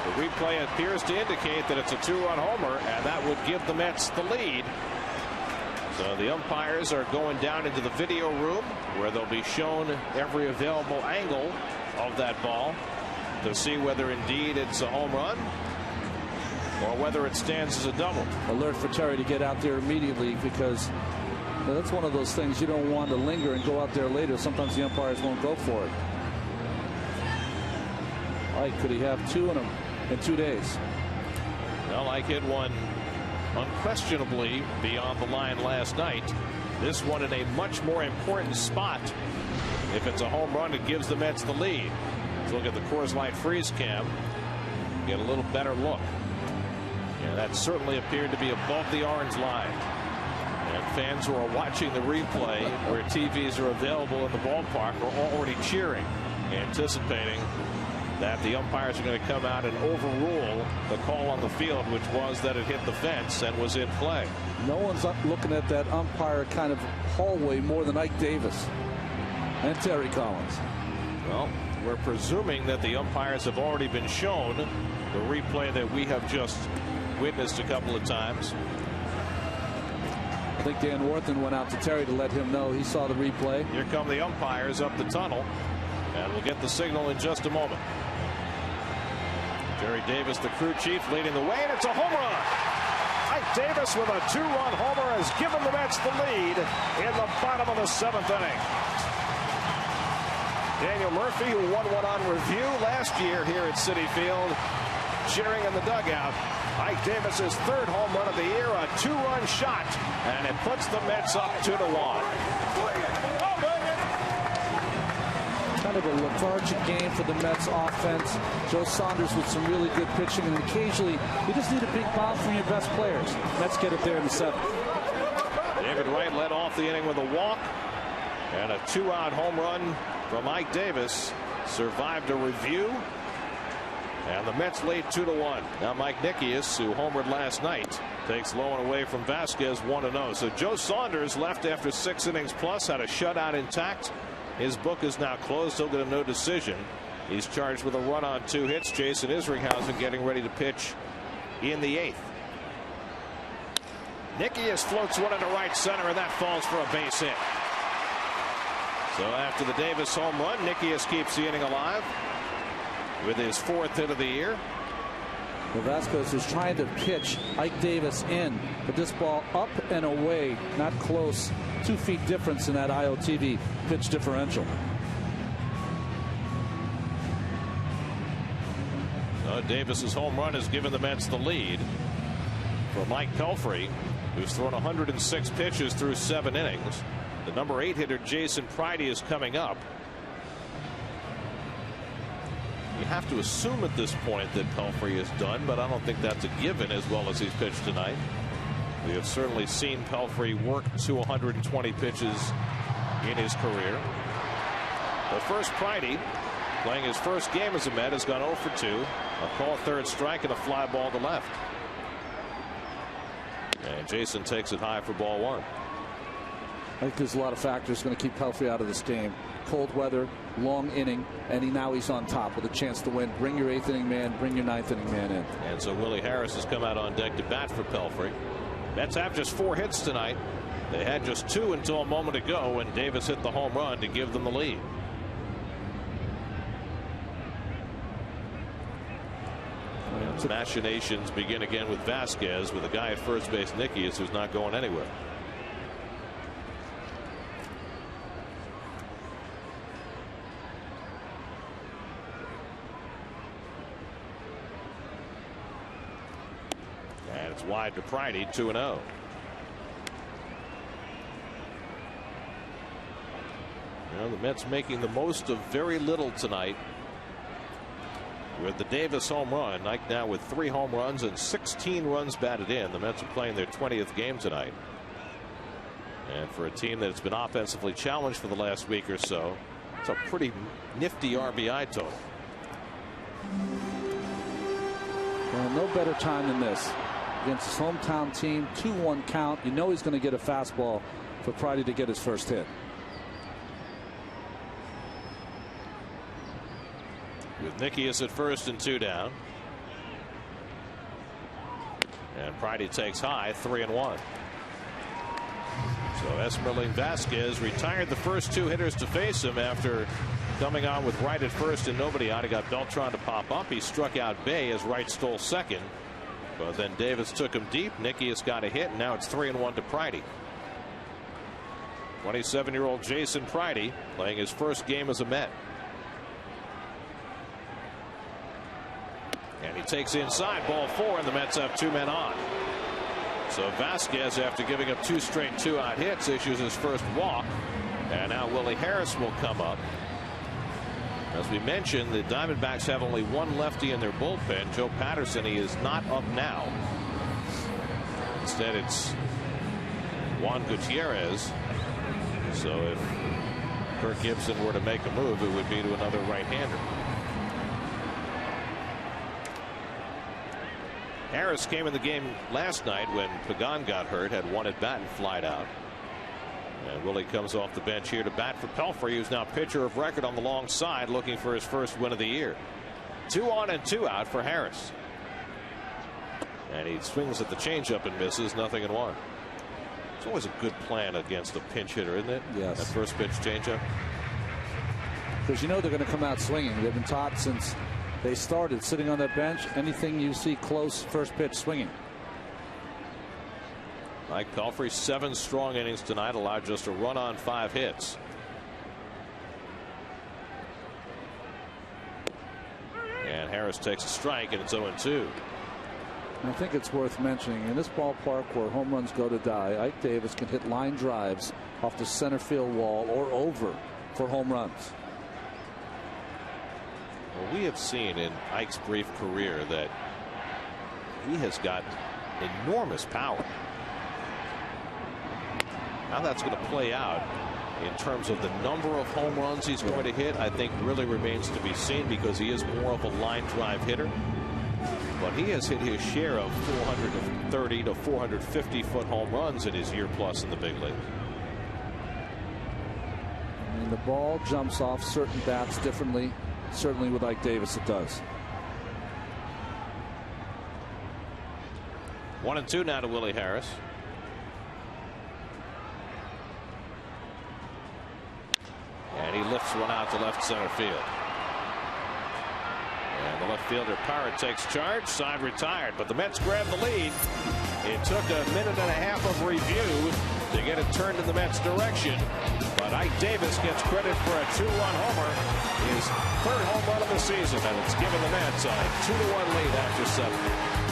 The replay appears to indicate that it's a 2-run homer, and that would give the Mets the lead. So the umpires are going down into the video room, where they'll be shown every available angle of that ball to see whether indeed it's a home run or whether it stands as a double. Alert for Terry to get out there immediately, because that's one of those things you don't want to linger and go out there later. Sometimes the umpires won't go for it. Ike, could he have 2 in him in 2 days? Well, Ike hit one unquestionably beyond the line last night. This one in a much more important spot. If it's a home run, it gives the Mets the lead. Let's look at the Coors Light freeze cam. Get a little better look. Yeah, that certainly appeared to be above the orange line. And fans who are watching the replay, where TVs are available in the ballpark, are already cheering, anticipating that the umpires are going to come out and overrule the call on the field, which was that it hit the fence and was in play. No one's looking at that umpire kind of hallway more than Ike Davis and Terry Collins. Well, we're presuming that the umpires have already been shown the replay that we have just witnessed a couple of times. think Dan Worthen went out to Terry to let him know he saw the replay. Here come the umpires up the tunnel, and we'll get the signal in just a moment. Jerry Davis, the crew chief, leading the way, and it's a home run. Ike Davis with a 2-run homer has given the Mets the lead in the bottom of the 7th inning. Daniel Murphy, who won one on review last year here at Citi Field, cheering in the dugout. Ike Davis's 3rd home run of the year, a 2-run shot, and it puts the Mets up 2-1. Kind of a lethargic game for the Mets offense. Joe Saunders with some really good pitching, and occasionally you just need a big bomb from your best players. Mets get it there in the 7th. David Wright led off the inning with a walk, and a 2-out home run from Ike Davis survived a review, and the Mets lead 2-1. Now Mike Nickius, who homered last night, takes low and away from Vasquez 1-0. So Joe Saunders left after 6 innings plus, had a shutout intact. His book is now closed. He'll get a no decision. He's charged with a run on 2 hits. Jason Isringhausen getting ready to pitch in the 8th. Nickius floats one into right center, and that falls for a base hit. So after the Davis home run, Nickius keeps the inning alive with his 4th hit of the year. Well, Vasquez is trying to pitch Ike Davis in, but this ball up and away, not close. 2 feet difference in that IOTV pitch differential. Davis's home run has given the Mets the lead. For Mike Pelfrey, who's thrown 106 pitches through 7 innings. The number 8 hitter Jason Pridey is coming up. You have to assume at this point that Pelfrey is done, but I don't think that's a given as well as he's pitched tonight. We have certainly seen Pelfrey work to 120 pitches in his career. But first, Pridey, playing his first game as a Met, has gone 0 for 2. A call 3rd strike and a fly ball to left. And Jason takes it high for ball 1. I think there's a lot of factors going to keep Pelfrey out of this game. Cold weather, long inning, and now he's on top with a chance to win. Bring your 8th inning man, bring your 9th inning man in. And so Willie Harris has come out on deck to bat for Pelfrey. Mets have just 4 hits tonight. They had just 2 until a moment ago when Davis hit the home run to give them the lead. And the machinations begin again with Vasquez, with a guy at first base, Nickius, who's not going anywhere. And it's wide to Pridey, 2-0. The Mets making the most of very little tonight with the Davis home run. Ike now with 3 home runs and 16 runs batted in. The Mets are playing their 20th game tonight. And for a team that's been offensively challenged for the last week or so, it's a pretty nifty RBI total. Well, no better time than this. Against his hometown team, 2-1 count. You know he's going to get a fastball for Pridey to get his first hit. With Nickius at first and 2 down. And Pridey takes high, 3-1. So Esmeralda Vasquez retired the first 2 hitters to face him after coming on with Wright at first and nobody out. He got Beltran to pop up. He struck out Bay as Wright stole second. But then Davis took him deep. Nickius got a hit, and now it's 3-1 to Pridey. 27-year-old Jason Pridey playing his first game as a Met. And he takes inside, ball 4, and the Mets have 2 men on. So Vasquez, after giving up 2 straight 2-out hits, issues his first walk. And now Willie Harris will come up. As we mentioned, the Diamondbacks have only 1 lefty in their bullpen. Joe Patterson, he is not up now. Instead, it's Juan Gutierrez. So if Kirk Gibson were to make a move, it would be to another right-hander. Harris came in the game last night when Pagan got hurt, had 1 at bat and flied out. And Willie comes off the bench here to bat for Pelfrey, who's now pitcher of record on the long side, looking for his first win of the year. 2 on and 2 out for Harris. And he swings at the changeup and misses, 0-1. It's always a good plan against a pinch hitter, isn't it? Yes. That first pitch changeup. Because you know they're going to come out swinging. They've been taught since they started sitting on that bench. Anything you see close, first pitch swinging. Mike Pelfrey, 7 strong innings tonight, allowed just a run on 5 hits. And Harris takes a strike, and it's 0-2. I think it's worth mentioning in this ballpark where home runs go to die, Ike Davis can hit line drives off the center field wall or over for home runs. Well, we have seen in Ike's brief career that he has got enormous power. How that's going to play out in terms of the number of home runs he's going to hit, I think really remains to be seen, because he is more of a line drive hitter. But he has hit his share of 430 to 450 foot home runs in his year plus in the big leagues. I mean, the ball jumps off certain bats differently. Certainly with Ike Davis it does. 1-2 now to Willie Harris. And he lifts one out to left center field. And the left fielder Parrott takes charge. Side retired, but the Mets grab the lead. It took a minute and a half of review to get it turned in the Mets direction. But Ike Davis gets credit for a 2-run homer, his 3rd home run of the season, and it's given the Mets a 2-1 lead after 7.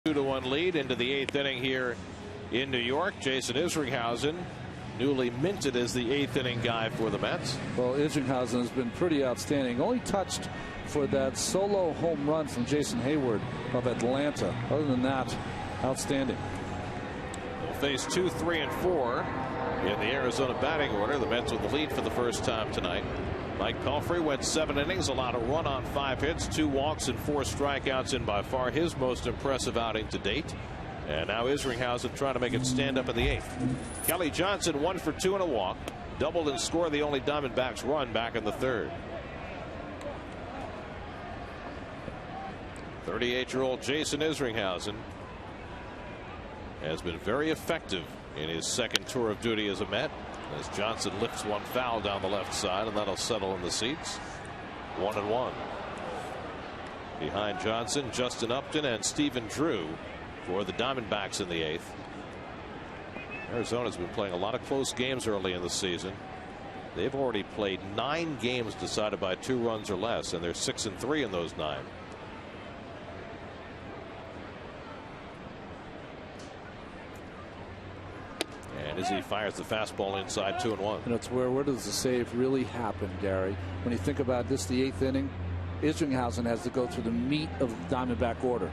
A 2-1 lead into the 8th inning here in New York. Jason Isringhausen, newly minted as the 8th inning guy for the Mets. Well, Isringhausen has been pretty outstanding. Only touched for that solo home run from Jason Hayward of Atlanta. Other than that, outstanding. We'll face 2, 3, and 4 in the Arizona batting order. The Mets with the lead for the first time tonight. Mike Pelfrey went 7 innings, allowed a run on 5 hits, 2 walks, and 4 strikeouts in by far his most impressive outing to date. And now Isringhausen trying to make it stand up in the 8th. Kelly Johnson 1 for 2 and a walk, doubled and scored the only Diamondbacks run back in the 3rd. 38-year-old Jason Isringhausen has been very effective in his 2nd tour of duty as a Met, as Johnson lifts one foul down the left side, and that'll settle in the seats. 1-1. Behind Johnson, Justin Upton and Stephen Drew for the Diamondbacks in the 8th. Arizona's been playing a lot of close games early in the season. They've already played 9 games decided by 2 runs or less, and they're 6-3 in those 9. And as he fires the fastball inside 2-1. And it's where does the save really happen, Gary? When you think about this, the 8th inning, Isringhausen has to go through the meat of the Diamondback order.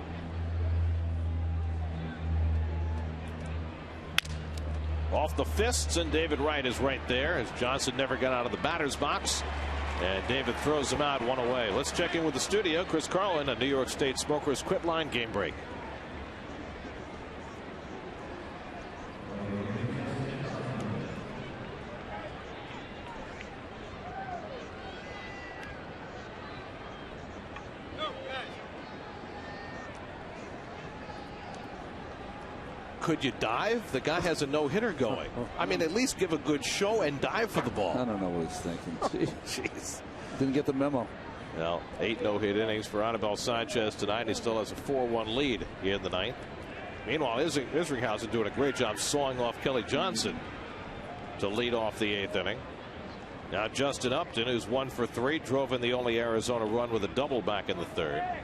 Off the fists, and David Wright is right there as Johnson never got out of the batter's box. And David throws him out, 1 away. Let's check in with the studio. Chris Carlin, a New York State Smokers Quit Line game break. Could you dive? The guy has a no-hitter going. I mean, at least give a good show and dive for the ball. I don't know what he's thinking. Jeez. Didn't get the memo. Well, 8 no-hit innings for Anibal Sanchez tonight. He still has a 4-1 lead in the 9th. Meanwhile, Isringhausen doing a great job sawing off Kelly Johnson to lead off the 8th inning. Now Justin Upton, who's 1 for 3, drove in the only Arizona run with a double back in the 3rd.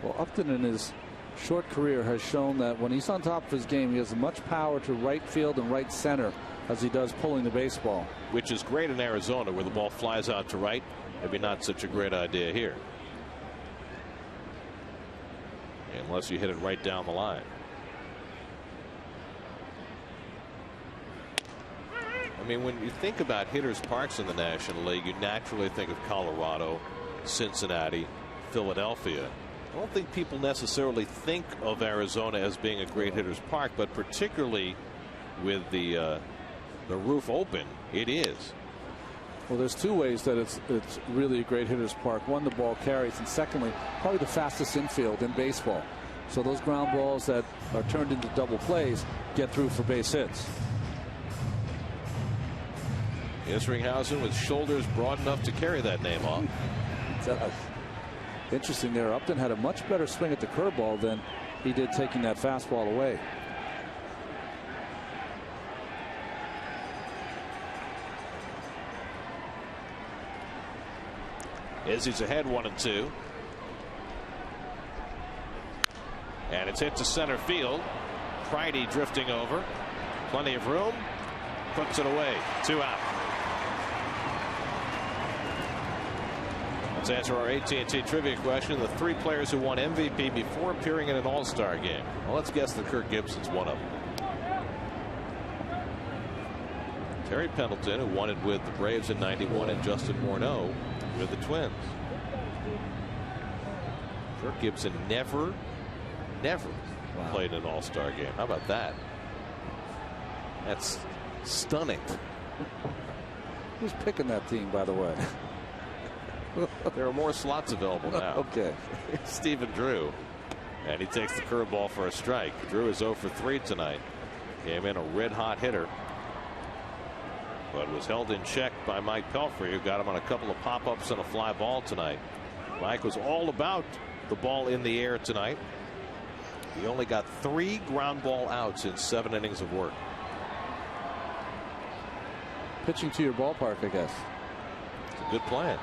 Well, Upton in his short career has shown that when he's on top of his game, he has as much power to right field and right center as he does pulling the baseball. Which is great in Arizona, where the ball flies out to right. Maybe not such a great idea here, unless you hit it right down the line. I mean, when you think about hitters' parks in the National League, you naturally think of Colorado, Cincinnati, Philadelphia. I don't think people necessarily think of Arizona as being a great hitter's park, but particularly with the roof open, it is. Well, there's 2 ways that it's really a great hitter's park. One, the ball carries, and secondly, probably the fastest infield in baseball. So those ground balls that are turned into double plays get through for base hits. Isringhausen with shoulders broad enough to carry that name off. Interesting there. Upton had a much better swing at the curveball than he did taking that fastball away. Izzy's ahead 1-2. And it's hit to center field. Friday drifting over. Plenty of room. Puts it away. 2 out. Let's answer our AT&T trivia question. The 3 players who won MVP before appearing in an All-Star game. Well, let's guess that Kirk Gibson's one of them. Terry Pendleton, who won it with the Braves in '91, and Justin Morneau with the Twins. Kirk Gibson never played in an All-Star game. How about that? That's stunning. Who's picking that team, by the way? There are more slots available now. Okay. Stephen Drew. And he takes the curveball for a strike. Drew is 0 for 3 tonight. Came in a red-hot hitter, but was held in check by Mike Pelfrey, who got him on a couple of pop-ups and a fly ball tonight. Mike was all about the ball in the air tonight. He only got 3 ground ball outs in 7 innings of work. Pitching to your ballpark, I guess. It's a good plan.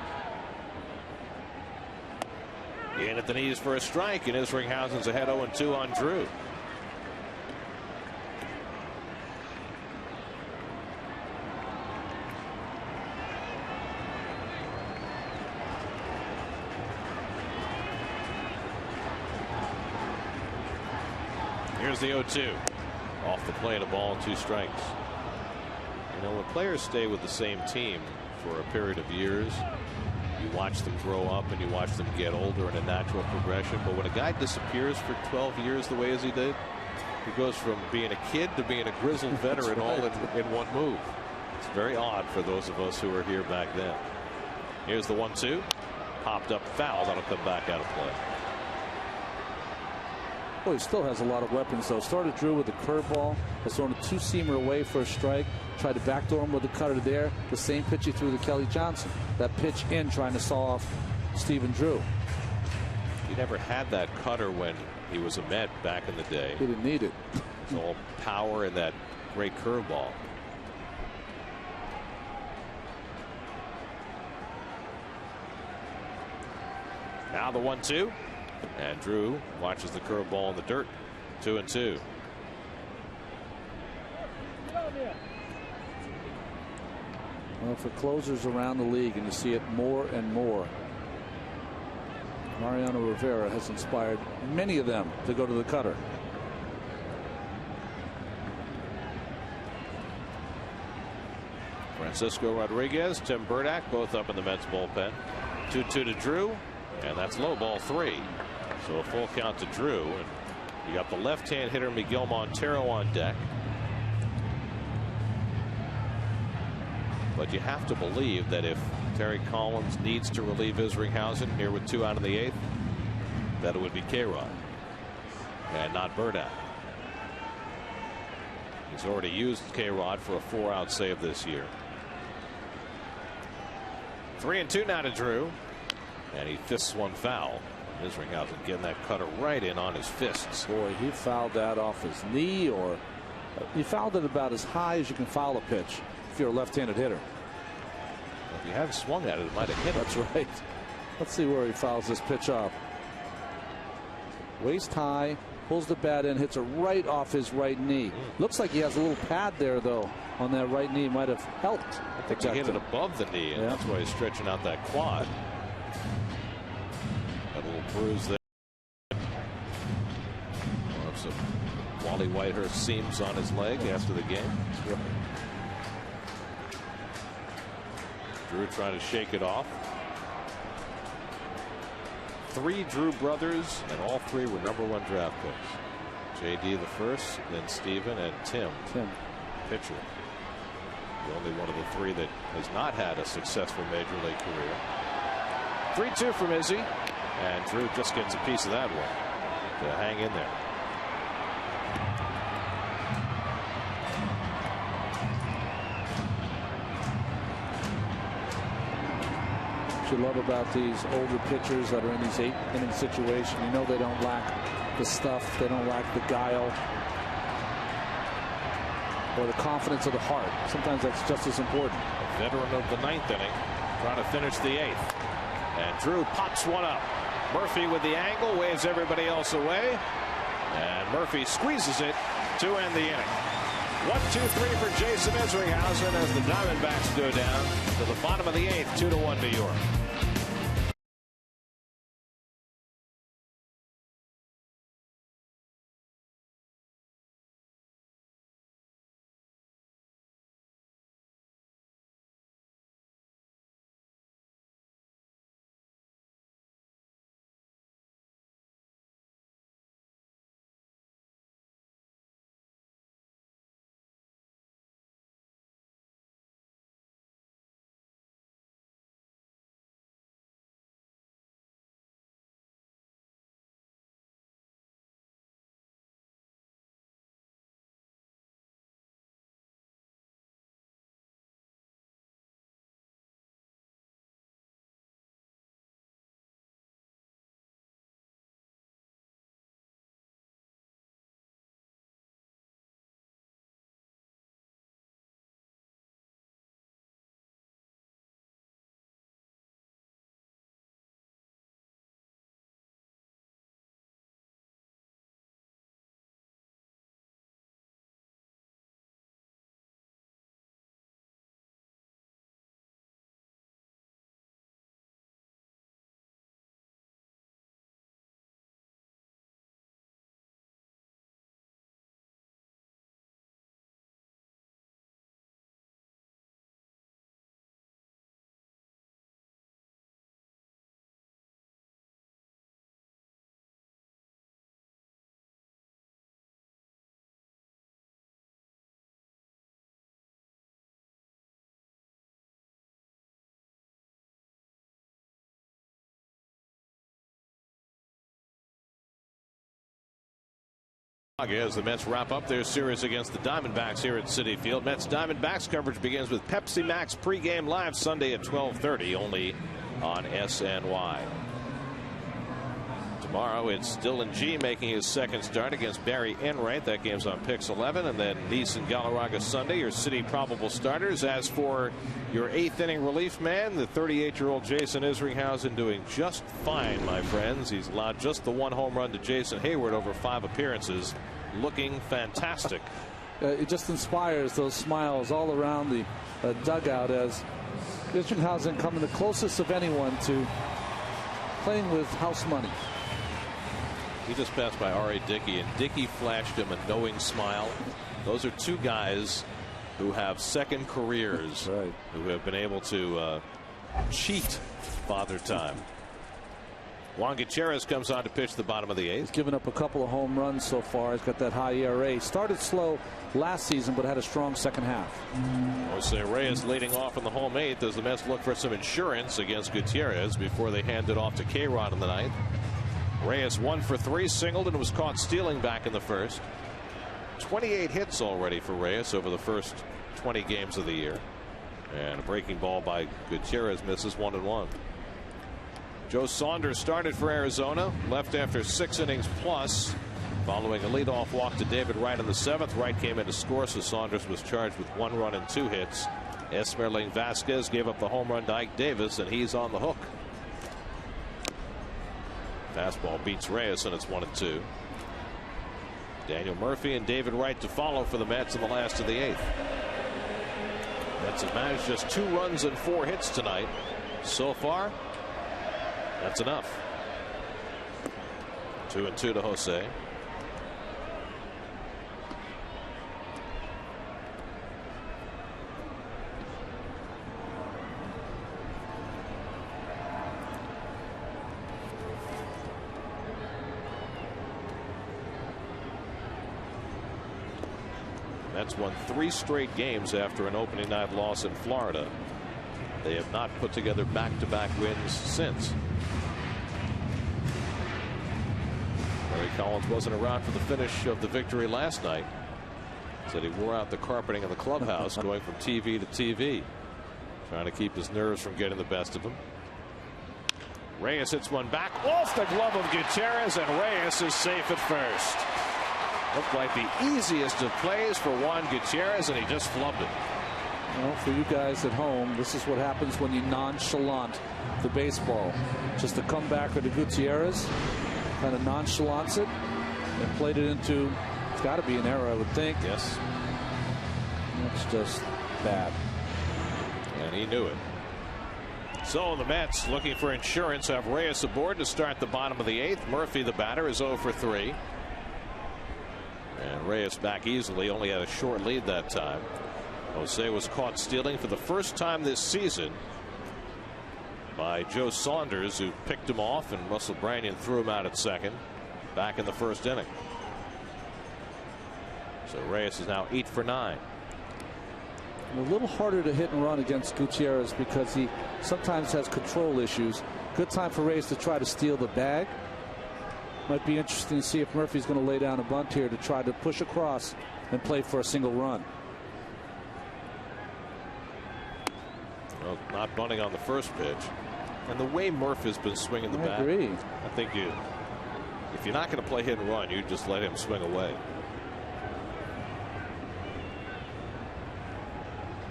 In at the knees for a strike, and Isringhausen's ahead 0-2 on Drew. Here's the 0-2. Off the plate, a ball and 2 strikes. You know, when players stay with the same team for a period of years, you watch them grow up and you watch them get older in a natural progression. But when a guy disappears for 12 years the way as he did, he goes from being a kid to being a grizzled veteran all in one move. It's very odd for those of us who were here back then. Here's the 1-2. Popped up foul. That'll come back out of play. Well, he still has a lot of weapons, though. Started Drew with a curveball, has thrown a two-seamer away for a strike, tried to backdoor him with a cutter there. The same pitch he threw to Kelly Johnson. That pitch in, trying to saw off Stephen Drew. He never had that cutter when he was a Met back in the day. He didn't need it. It's all power and that great curveball. Now the 1-2. And Drew watches the curveball in the dirt. 2-2. Well, for closers around the league, and you see it more and more, Mariano Rivera has inspired many of them to go to the cutter. Francisco Rodriguez, Tim Burdack, both up in the Mets bullpen. 2-2 to Drew, and that's low, ball 3. So a full count to Drew. And you got the left-hand hitter Miguel Montero on deck. But you have to believe that if Terry Collins needs to relieve Isringhausen here with 2 out in the 8th, that it would be K-Rod and not Burdack. He's already used K-Rod for a 4-out save this year. 3-2 now to Drew, and he fists one foul. Isringhausen getting that cutter right in on his fists. Boy, he fouled that off his knee, or he fouled it about as high as you can foul a pitch if you're a left-handed hitter. Well, if he hadn't swung at it, it might have hit him. That's right. Let's see where he fouls this pitch off. Waist high, pulls the bat in, hits it right off his right knee. Looks like he has a little pad there, though, on that right knee. Might have helped. I think he hit it above the knee, and that's why he's stretching out that quad. That little bruise there. We'll have some Wally Whitehurst seams on his leg after the game. Drew trying to shake it off. 3 Drew brothers, and all 3 were #1 draft picks. JD the first, then Steven, and Tim. Pitcher. The only one of the 3 that has not had a successful major league career. 3-2 from Izzy, and Drew just gets a piece of that one to hang in there. What you love about these older pitchers that are in these 8-inning situations, you know they don't lack the stuff, they don't lack the guile or the confidence of the heart. Sometimes that's just as important. A veteran of the 9th inning trying to finish the 8th, and Drew pops one up. Murphy with the angle, waves everybody else away, and Murphy squeezes it to end the inning. 1-2-3 for Jason Isringhausen as the Diamondbacks go down to the bottom of the 8th, 2-1 New York. As the Mets wrap up their series against the Diamondbacks here at Citi Field. Mets Diamondbacks coverage begins with Pepsi Max pregame live Sunday at 12:30 only on SNY. Tomorrow it's Dylan G making his second start against Barry Enright. That game's on Pix 11. And then Nice and Galarraga Sunday, your City probable starters. As for your 8th inning relief man, the 38-year-old Jason Isringhausen doing just fine, my friends. He's allowed just the 1 home run to Jason Hayward over 5 appearances. Looking fantastic. It just inspires those smiles all around the dugout as Isringhausen coming the closest of anyone to playing with house money. He just passed by R.A. Dickey, and Dickey flashed him a knowing smile. Those are 2 guys who have second careers, right, who have been able to cheat Father Time. Juan Gutierrez comes on to pitch the bottom of the 8th. He's given up a couple of home runs so far. He's got that high ERA. Started slow last season, but had a strong second half. Jose Reyes leading off in the home 8th as the Mets look for some insurance against Gutierrez before they hand it off to K-Rod in the 9th. Reyes 1 for 3, singled and was caught stealing back in the first. 28 hits already for Reyes over the first 20 games of the year. And a breaking ball by Gutierrez misses 1-1. Joe Saunders started for Arizona, left after 6 innings plus, following a leadoff walk to David Wright in the 7th. Wright came in to score, so Saunders was charged with 1 run and 2 hits. Esmerling Vasquez gave up the home run to Ike Davis, and he's on the hook. Fastball beats Reyes, and it's 1-2. Daniel Murphy and David Wright to follow for the Mets in the last of the 8th. Mets have managed just 2 runs and 4 hits tonight. So far, that's enough. 2-2 to Jose. Mets won 3 straight games after an opening night loss in Florida. They have not put together back-to-back wins since. Larry Collins wasn't around for the finish of the victory last night. Said he wore out the carpeting in the clubhouse going from TV to TV, trying to keep his nerves from getting the best of him. Reyes hits one back off the glove of Gutierrez, and Reyes is safe at first. Looked like the easiest of plays for Juan Gutierrez, and he just flubbed it. Well, for you guys at home, this is what happens when you nonchalant the baseball. Just a comebacker to Gutierrez, kind of nonchalants it and played it into, it's got to be an error, I would think. Yes. It's just bad. And he knew it. So the Mets, looking for insurance, have Reyes aboard to start the bottom of the 8th. Murphy, the batter, is 0 for 3. And Reyes back easily, only had a short lead that time. Jose was caught stealing for the first time this season by Joe Saunders, who picked him off, and Russell Branyan threw him out at second back in the first inning. So Reyes is now 8 for 9. A little harder to hit and run against Gutierrez because he sometimes has control issues. Good time for Reyes to try to steal the bag. Might be interesting to see if Murphy's going to lay down a bunt here to try to push across and play for a single run. Well, not bunting on the first pitch. And the way Murphy's been swinging the bat, I agree. I think if you're not going to play hit and run, you just let him swing away.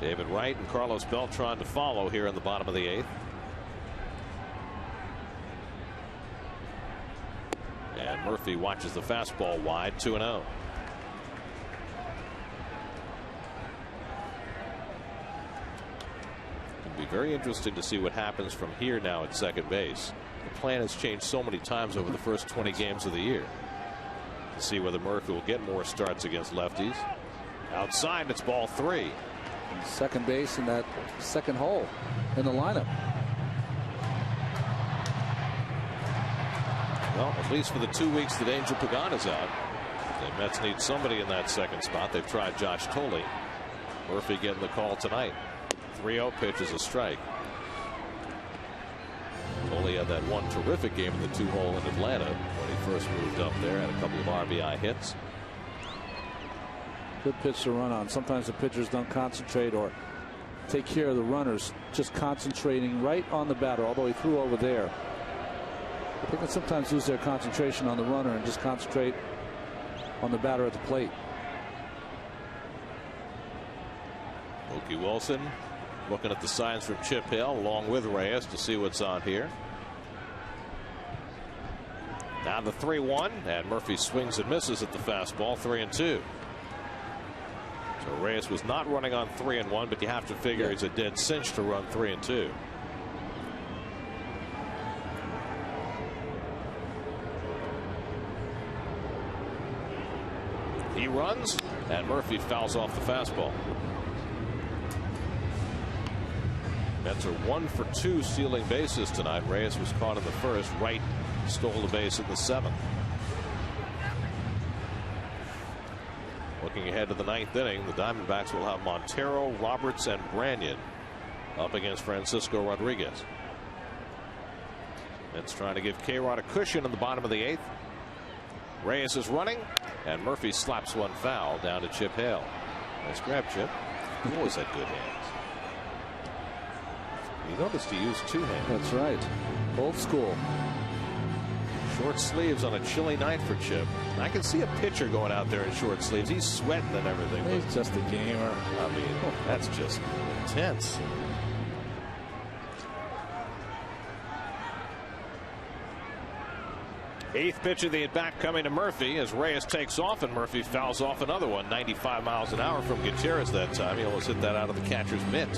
David Wright and Carlos Beltran to follow here in the bottom of the 8th. And Murphy watches the fastball wide, 2-0. It'll be very interesting to see what happens from here now at second base. The plan has changed so many times over the first 20 games of the year. To see whether Murphy will get more starts against lefties. Outside, it's ball 3. Second base in that second hole in the lineup. Well, at least for the 2 weeks that Angel Pagan is out, the Mets need somebody in that second spot. They've tried Josh Tolley. Murphy getting the call tonight. 3-0 pitch is a strike. Tolley had that one terrific game in the 2-hole in Atlanta when he first moved up there. Had a couple of RBI hits. Good pitch to run on. Sometimes the pitchers don't concentrate or take care of the runners, just concentrating right on the batter, although he threw over there. They can sometimes lose their concentration on the runner and just concentrate on the batter at the plate. Mookie Wilson looking at the signs from Chip Hill along with Reyes to see what's on here. Now the 3-1, and Murphy swings and misses at the fastball. 3-2. So Reyes was not running on 3-1, but you have to figure he's a dead cinch to run 3-2. He runs, and Murphy fouls off the fastball. Mets are 1 for 2 stealing bases tonight. Reyes was caught in the first. Wright stole the base in the 7th. Looking ahead to the 9th inning, the Diamondbacks will have Montero, Roberts, and Branyan up against Francisco Rodriguez. Mets trying to give K-Rod a cushion in the bottom of the 8th. Reyes is running, and Murphy slaps one foul down to Chip Hale. Nice grab, Chip. He always had good hands. You noticed he used 2 hands. That's right. Old school. Short sleeves on a chilly night for Chip. I can see a pitcher going out there in short sleeves. He's sweating and everything. He's just a gamer. I mean, that's just intense. Eighth pitch of the at-bat coming to Murphy as Reyes takes off, and Murphy fouls off another one. 95 miles an hour from Gutierrez that time. He almost hit that out of the catcher's mitt.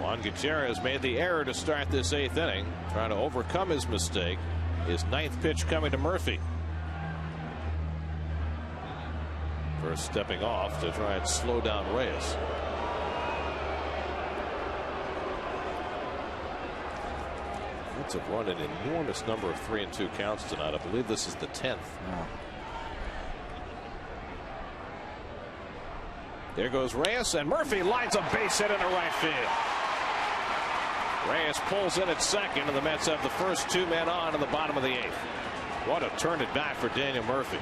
Juan Gutierrez made the error to start this 8th inning, trying to overcome his mistake. His 9th pitch coming to Murphy. First stepping off to try and slow down Reyes. Mets have run an enormous number of 3-2 counts tonight. I believe this is the 10th. Wow. There goes Reyes, and Murphy lines a base hit into right field. Reyes pulls in at second, and the Mets have the first 2 men on in the bottom of the 8th. What a turn it back for Daniel Murphy.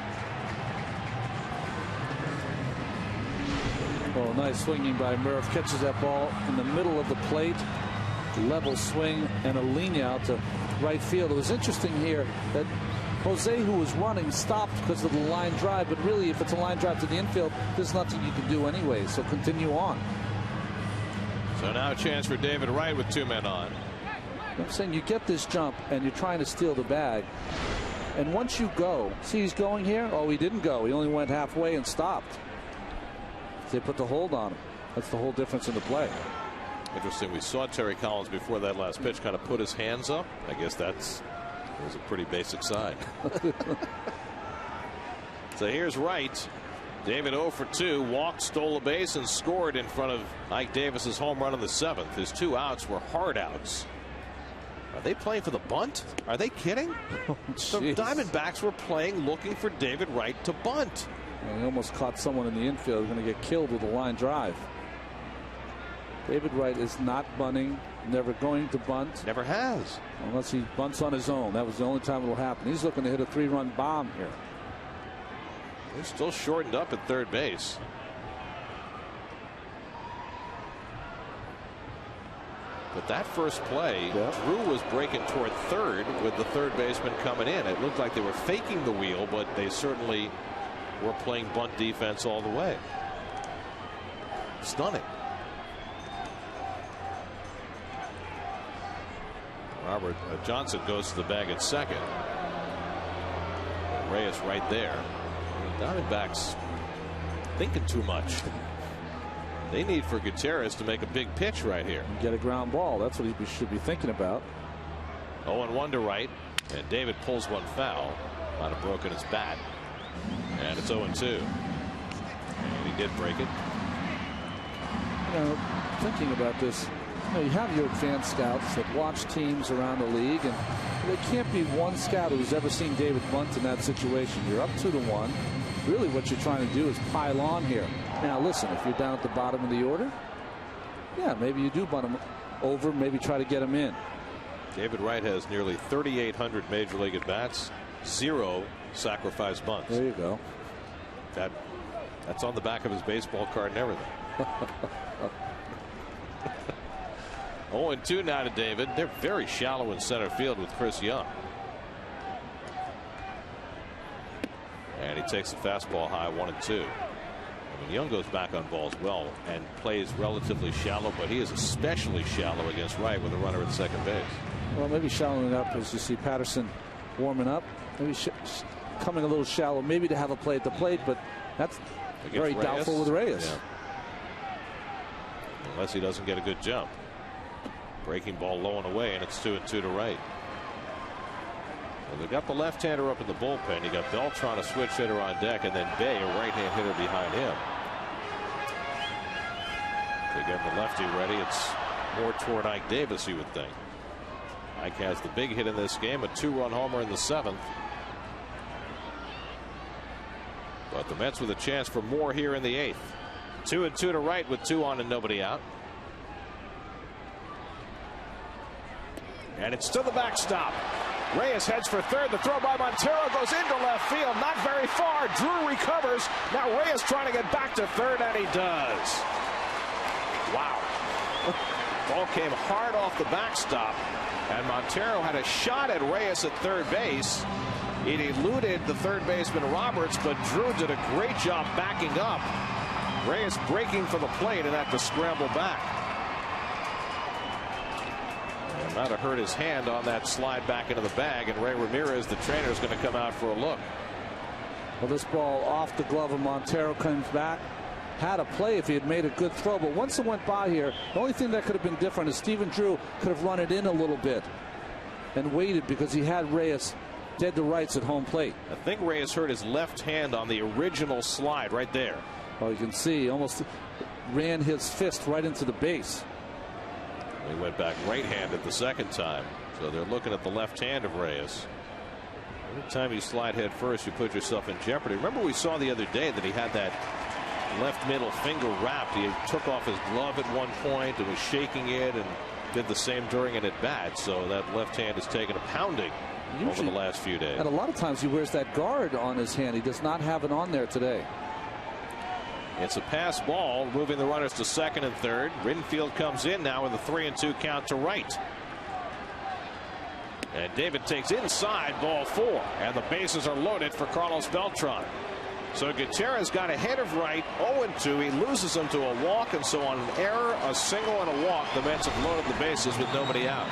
Oh, nice swinging by Murph. Catches that ball in the middle of the plate. Level swing and a lean out to right field. It was interesting here that Jose, who was running, stopped because of the line drive. But really, if it's a line drive to the infield, there's nothing you can do anyway. So continue on. So now a chance for David Wright with 2 men on. I'm saying you get this jump and you're trying to steal the bag. And once you go, see he's going here. Oh, he didn't go. He only went halfway and stopped. They put the hold on him. That's the whole difference in the play. Interesting. We saw Terry Collins before that last pitch kind of put his hands up. I guess that was a pretty basic sign. So here's Wright. David 0 for 2, walked, stole a base, and scored in front of Ike Davis's home run in the 7th. His 2 outs were hard outs. Are they playing for the bunt? Are they kidding? The Diamondbacks were playing looking for David Wright to bunt. And he almost caught someone in the infield. Going to get killed with a line drive. David Wright is not bunting, never going to bunt. Never has. Unless he bunts on his own. That was the only time it will happen. He's looking to hit a 3-run bomb here. They're still shortened up at third base. But that first play, Drew was breaking toward third with the third baseman coming in. It looked like they were faking the wheel, but they certainly were playing bunt defense all the way. Stunning. Robert Johnson goes to the bag at second. Reyes right there. Diamondbacks thinking too much. They need for Gutierrez to make a big pitch right here. Get a ground ball. That's what he should be thinking about. 0-1 to right, and David pulls one foul. Might have broken his bat. And it's 0-2. And he did break it. You know, thinking about this, you have your advanced scouts that watch teams around the league, and there can't be one scout who's ever seen David bunt in that situation. You're up 2-1. Really what you're trying to do is pile on here. Now, listen, if you're down at the bottom of the order, yeah, maybe you do bunt him over, maybe try to get him in. David Wright has nearly 3,800 major league at bats, 0 sacrifice bunts. There you go. That's on the back of his baseball card and everything. 0-2 now to David. They're very shallow in center field with Chris Young. And he takes the fastball high, 1-2. I mean, Young goes back on balls well and plays relatively shallow, but he is especially shallow against Wright with a runner at second base. Well, maybe shallowing up as you see Patterson warming up. Maybe coming a little shallow, maybe to have a play at the plate, but that's very doubtful with Reyes. Yeah. Unless he doesn't get a good jump. Breaking ball low and away, and it's 2-2 to Wright. Well, they've got the left-hander up in the bullpen. You got Beltran, a switch hitter on deck, and then Bay, a right-hand hitter behind him. They get the lefty ready. It's more toward Ike Davis, you would think. Ike has the big hit in this game, a 2-run homer in the 7th. But the Mets with a chance for more here in the 8th. 2-2 to Wright with 2 on and nobody out. And it's to the backstop. Reyes heads for third. The throw by Montero goes into left field. Not very far. Drew recovers. Now Reyes trying to get back to third, and he does. Wow. Ball came hard off the backstop, and Montero had a shot at Reyes at third base. It eluded the third baseman Roberts, but Drew did a great job backing up. Reyes breaking for the plate and had to scramble back. And might have hurt his hand on that slide back into the bag, and Ray Ramirez, the trainer, is going to come out for a look. Well, this ball off the glove of Montero comes back. Had a play if he had made a good throw, but once it went by here, the only thing that could have been different is Stephen Drew could have run it in a little bit and waited because he had Reyes dead to rights at home plate. I think Reyes hurt his left hand on the original slide right there. Oh, you can see almost ran his fist right into the base. He went back right-handed the second time, so they're looking at the left hand of Reyes. Every time you slide head first, you put yourself in jeopardy. Remember, we saw the other day that he had that left middle finger wrapped. He took off his glove at one point and was shaking it, and did the same during an at bat. So that left hand has taken a pounding over the last few days. And a lot of times he wears that guard on his hand. He does not have it on there today. It's a pass ball, moving the runners to second and third. Rinfield comes in now with a 3-2 count to Wright. And David takes inside, ball 4, and the bases are loaded for Carlos Beltran. So Gutierrez got ahead of Wright, 0-2. He loses him to a walk, and so on an error, a single, and a walk, the Mets have loaded the bases with nobody out.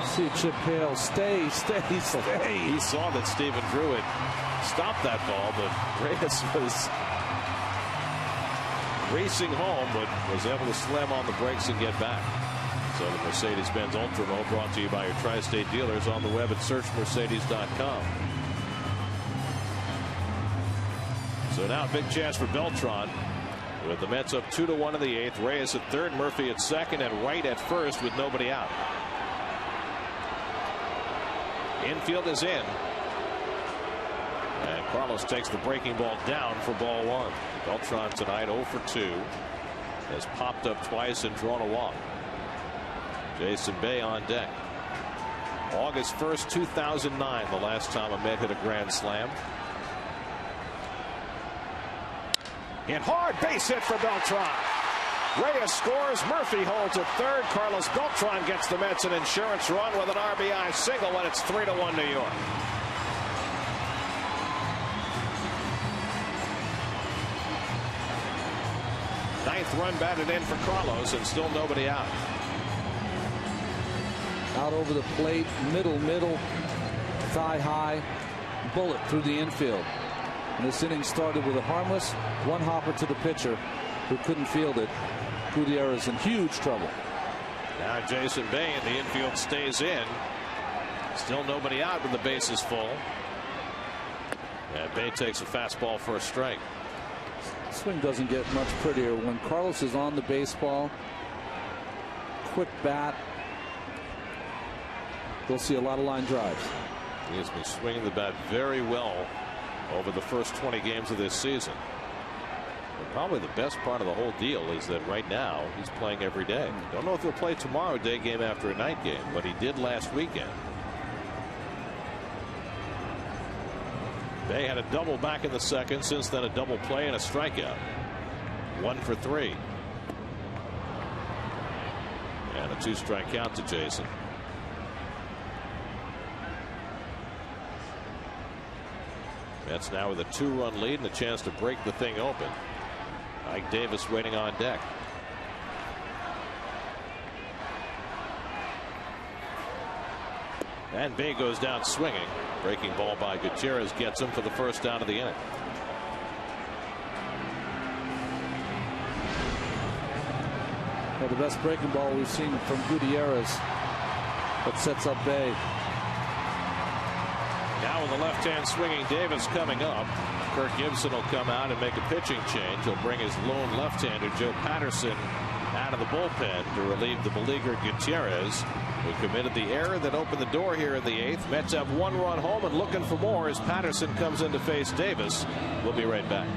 See Chip Hale, stay. He saw that Stephen Drew had stopped that ball, but Reyes was racing home, but was able to slam on the brakes and get back. So the Mercedes-Benz Ultramo, brought to you by your tri-state dealers, on the web at searchmercedes.com. So now a big chance for Beltran, with the Mets up 2-1 in the 8th. Reyes at third, Murphy at second, and Wright at first with nobody out. Infield is in, and Carlos takes the breaking ball down for ball 1. Beltran tonight 0 for 2, has popped up twice and drawn a walk. Jason Bay on deck. August 1st, 2009, the last time a Met hit a grand slam. Hit hard, base hit for Beltran. Reyes scores. Murphy holds at third. Carlos Beltran gets the Mets an insurance run with an RBI single, and it's 3-1 New York. Ninth run batted in for Carlos, and still nobody out. Out over the plate, middle, thigh high, bullet through the infield. And this inning started with a harmless one hopper to the pitcher who couldn't field it. Gutierrez in huge trouble. Now Jason Bay in the infield stays in. Still nobody out with the bases full. And Bay takes a fastball for a strike. Swing doesn't get much prettier when Carlos is on the baseball. Quick bat. You'll see a lot of line drives. He has been swinging the bat very well over the first 20 games of this season. Probably the best part of the whole deal is that right now he's playing every day. Don't know if he'll play tomorrow, day game after a night game, but he did last weekend. They had a double back in the second. Since then, a double play and a strikeout. 1 for 3. And a 2-strike count to Jason. Mets now with a 2-run lead and a chance to break the thing open. Ike Davis waiting on deck. And Bay goes down swinging. Breaking ball by Gutierrez gets him for the first out of the inning. Well, the best breaking ball we've seen from Gutierrez that sets up Bay. Now with the left-hand swinging Davis coming up. Kirk Gibson will come out and make a pitching change. He'll bring his lone left-hander Joe Patterson out of the bullpen to relieve the beleaguered Gutierrez, who committed the error that opened the door here in the 8th. Mets have 1 run home and looking for more as Patterson comes in to face Davis. We'll be right back.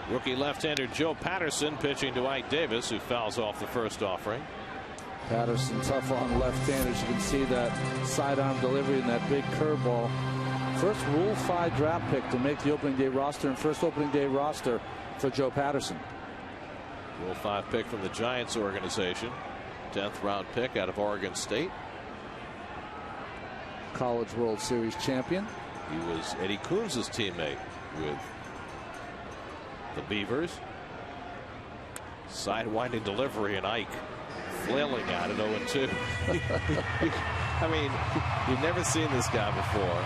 Rookie left-hander Joe Patterson pitching to Ike Davis, who fouls off the first offering. Patterson tough on left-handers. You can see that sidearm delivery and that big curveball. First Rule 5 draft pick to make the opening day roster, and first opening day roster for Joe Patterson. Rule 5 pick from the Giants organization. 10th round pick out of Oregon State. College World Series champion. He was Eddie Coons' teammate with the Beavers. Sidewinding delivery, and Ike flailing at it 0-2. I mean, you've never seen this guy before,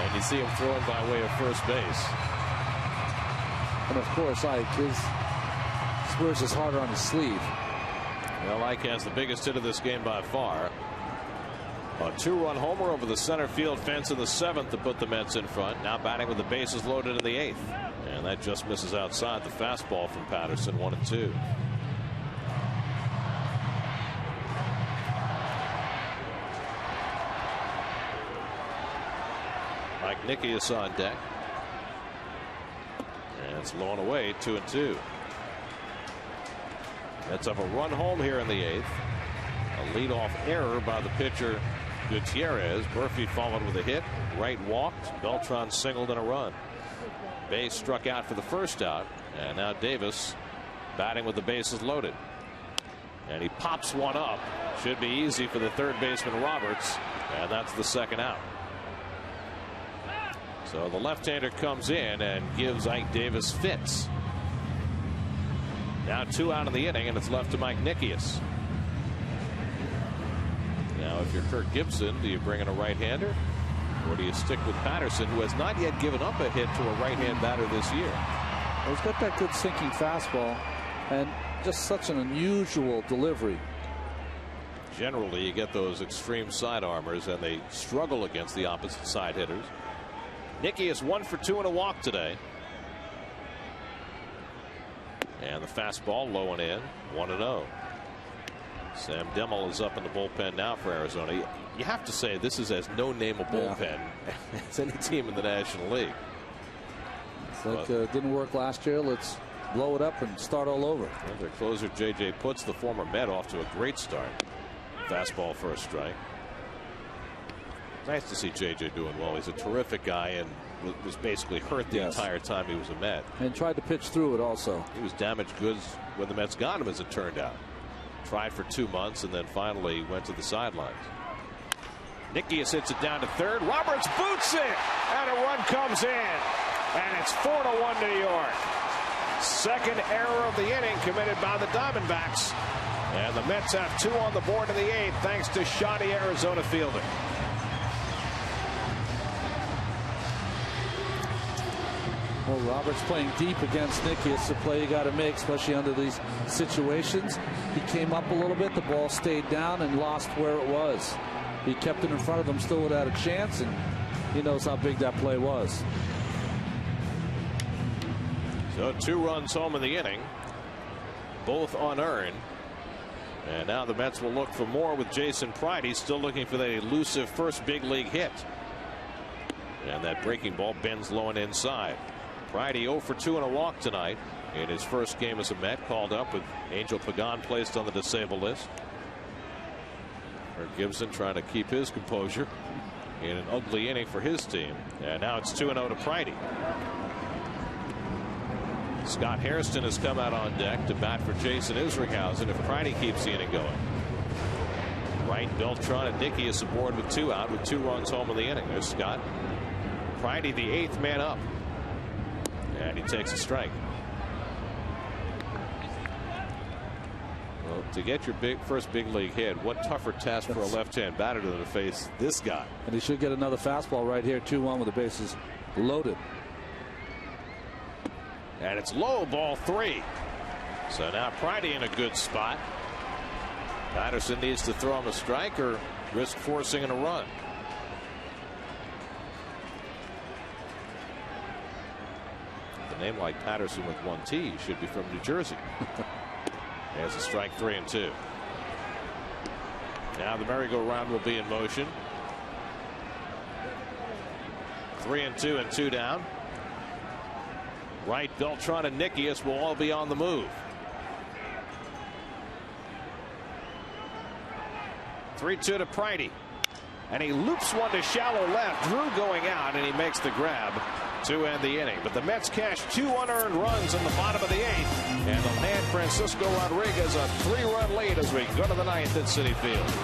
and you see him throwing by way of first base. And of course, Ike wears his heart on his sleeve. Well, Ike has the biggest hit of this game by far. A 2-run homer over the center field fence in the 7th to put the Mets in front. Now batting with the bases loaded in the 8th. And that just misses outside. The fastball from Patterson, 1-2. Mike Nickius on deck. And it's low and away, 2-2. Mets have a run home here in the 8th. A leadoff error by the pitcher Gutierrez. Murphy followed with a hit. Wright walked. Beltran singled and a run. Bay struck out for the first out, and now Davis batting with the bases loaded. And he pops one up. Should be easy for the third baseman Roberts, and that's the second out. So the left-hander comes in and gives Ike Davis fits. Now 2 out of the inning, and it's left to Mike Nickias. Now, if you're Kirk Gibson, do you bring in a right-hander, or do you stick with Patterson, who has not yet given up a hit to a right-hand batter this year? Well, he's got that good sinking fastball and just such an unusual delivery. Generally, you get those extreme side armors, and they struggle against the opposite side hitters. Nickias 1 for 2 and a walk today. And the fastball low and in, 1-0. Sam Demmel is up in the bullpen now for Arizona. You have to say this is as no-name a bullpen as any team in the National League. It's like it didn't work last year. Let's blow it up and start all over. Well, their closer J.J. Putz, the former Met, off to a great start. Fastball for a strike. Nice to see J.J. doing well. He's a terrific guy and was basically hurt the entire time he was a Met. And tried to pitch through it also. He was damaged goods when the Mets got him, as it turned out. Tried for 2 months and then finally went to the sidelines. Nickias hits it down to third. Roberts boots it, and a run comes in. And it's 4-1 New York. Second error of the inning committed by the Diamondbacks. And the Mets have 2 on the board in the 8th thanks to shoddy Arizona fielding. Well, Roberts playing deep against Nicky. It's a play you got to make, especially under these situations. He came up a little bit. The ball stayed down and lost where it was. He kept it in front of him, still would have had a chance, and he knows how big that play was. So 2 runs home in the inning, both unearned. And now the Mets will look for more with Jason Pride. He's still looking for that elusive first big league hit. And that breaking ball bends low and inside. Pride 0 for 2 and a walk tonight in his first game as a Met, called up with Angel Pagan placed on the disabled list. Kirk Gibson trying to keep his composure in an ugly inning for his team. And now it's 2-0 to Pride. Scott Hairston has come out on deck to bat for Jason Isringhausen if Pride keeps the inning going. Wright, Beltran, and Nickias aboard with 2 out with 2 runs home in the inning. There's Scott. Pride the 8th man up. And he takes a strike. Well, to get your first big league hit, what tougher task for a left-hand batter than to face this guy? And he should get another fastball right here, 2-1 with the bases loaded. And it's low, ball 3. So now Pride in a good spot. Patterson needs to throw him a strike or risk forcing in a run. A name like Patterson with 1 T should be from New Jersey. There's a strike, 3-2. Now the merry-go-round will be in motion. 3-2 and 2 down. Wright, Beltran, and Nickias will all be on the move. 3-2 to Pride. And he loops one to shallow left. Drew going out, and he makes the grab to end the inning. But the Mets cash 2 unearned runs in the bottom of the 8th. And the man Francisco Rodriguez a 3-run lead as we go to the 9th at Citi Field.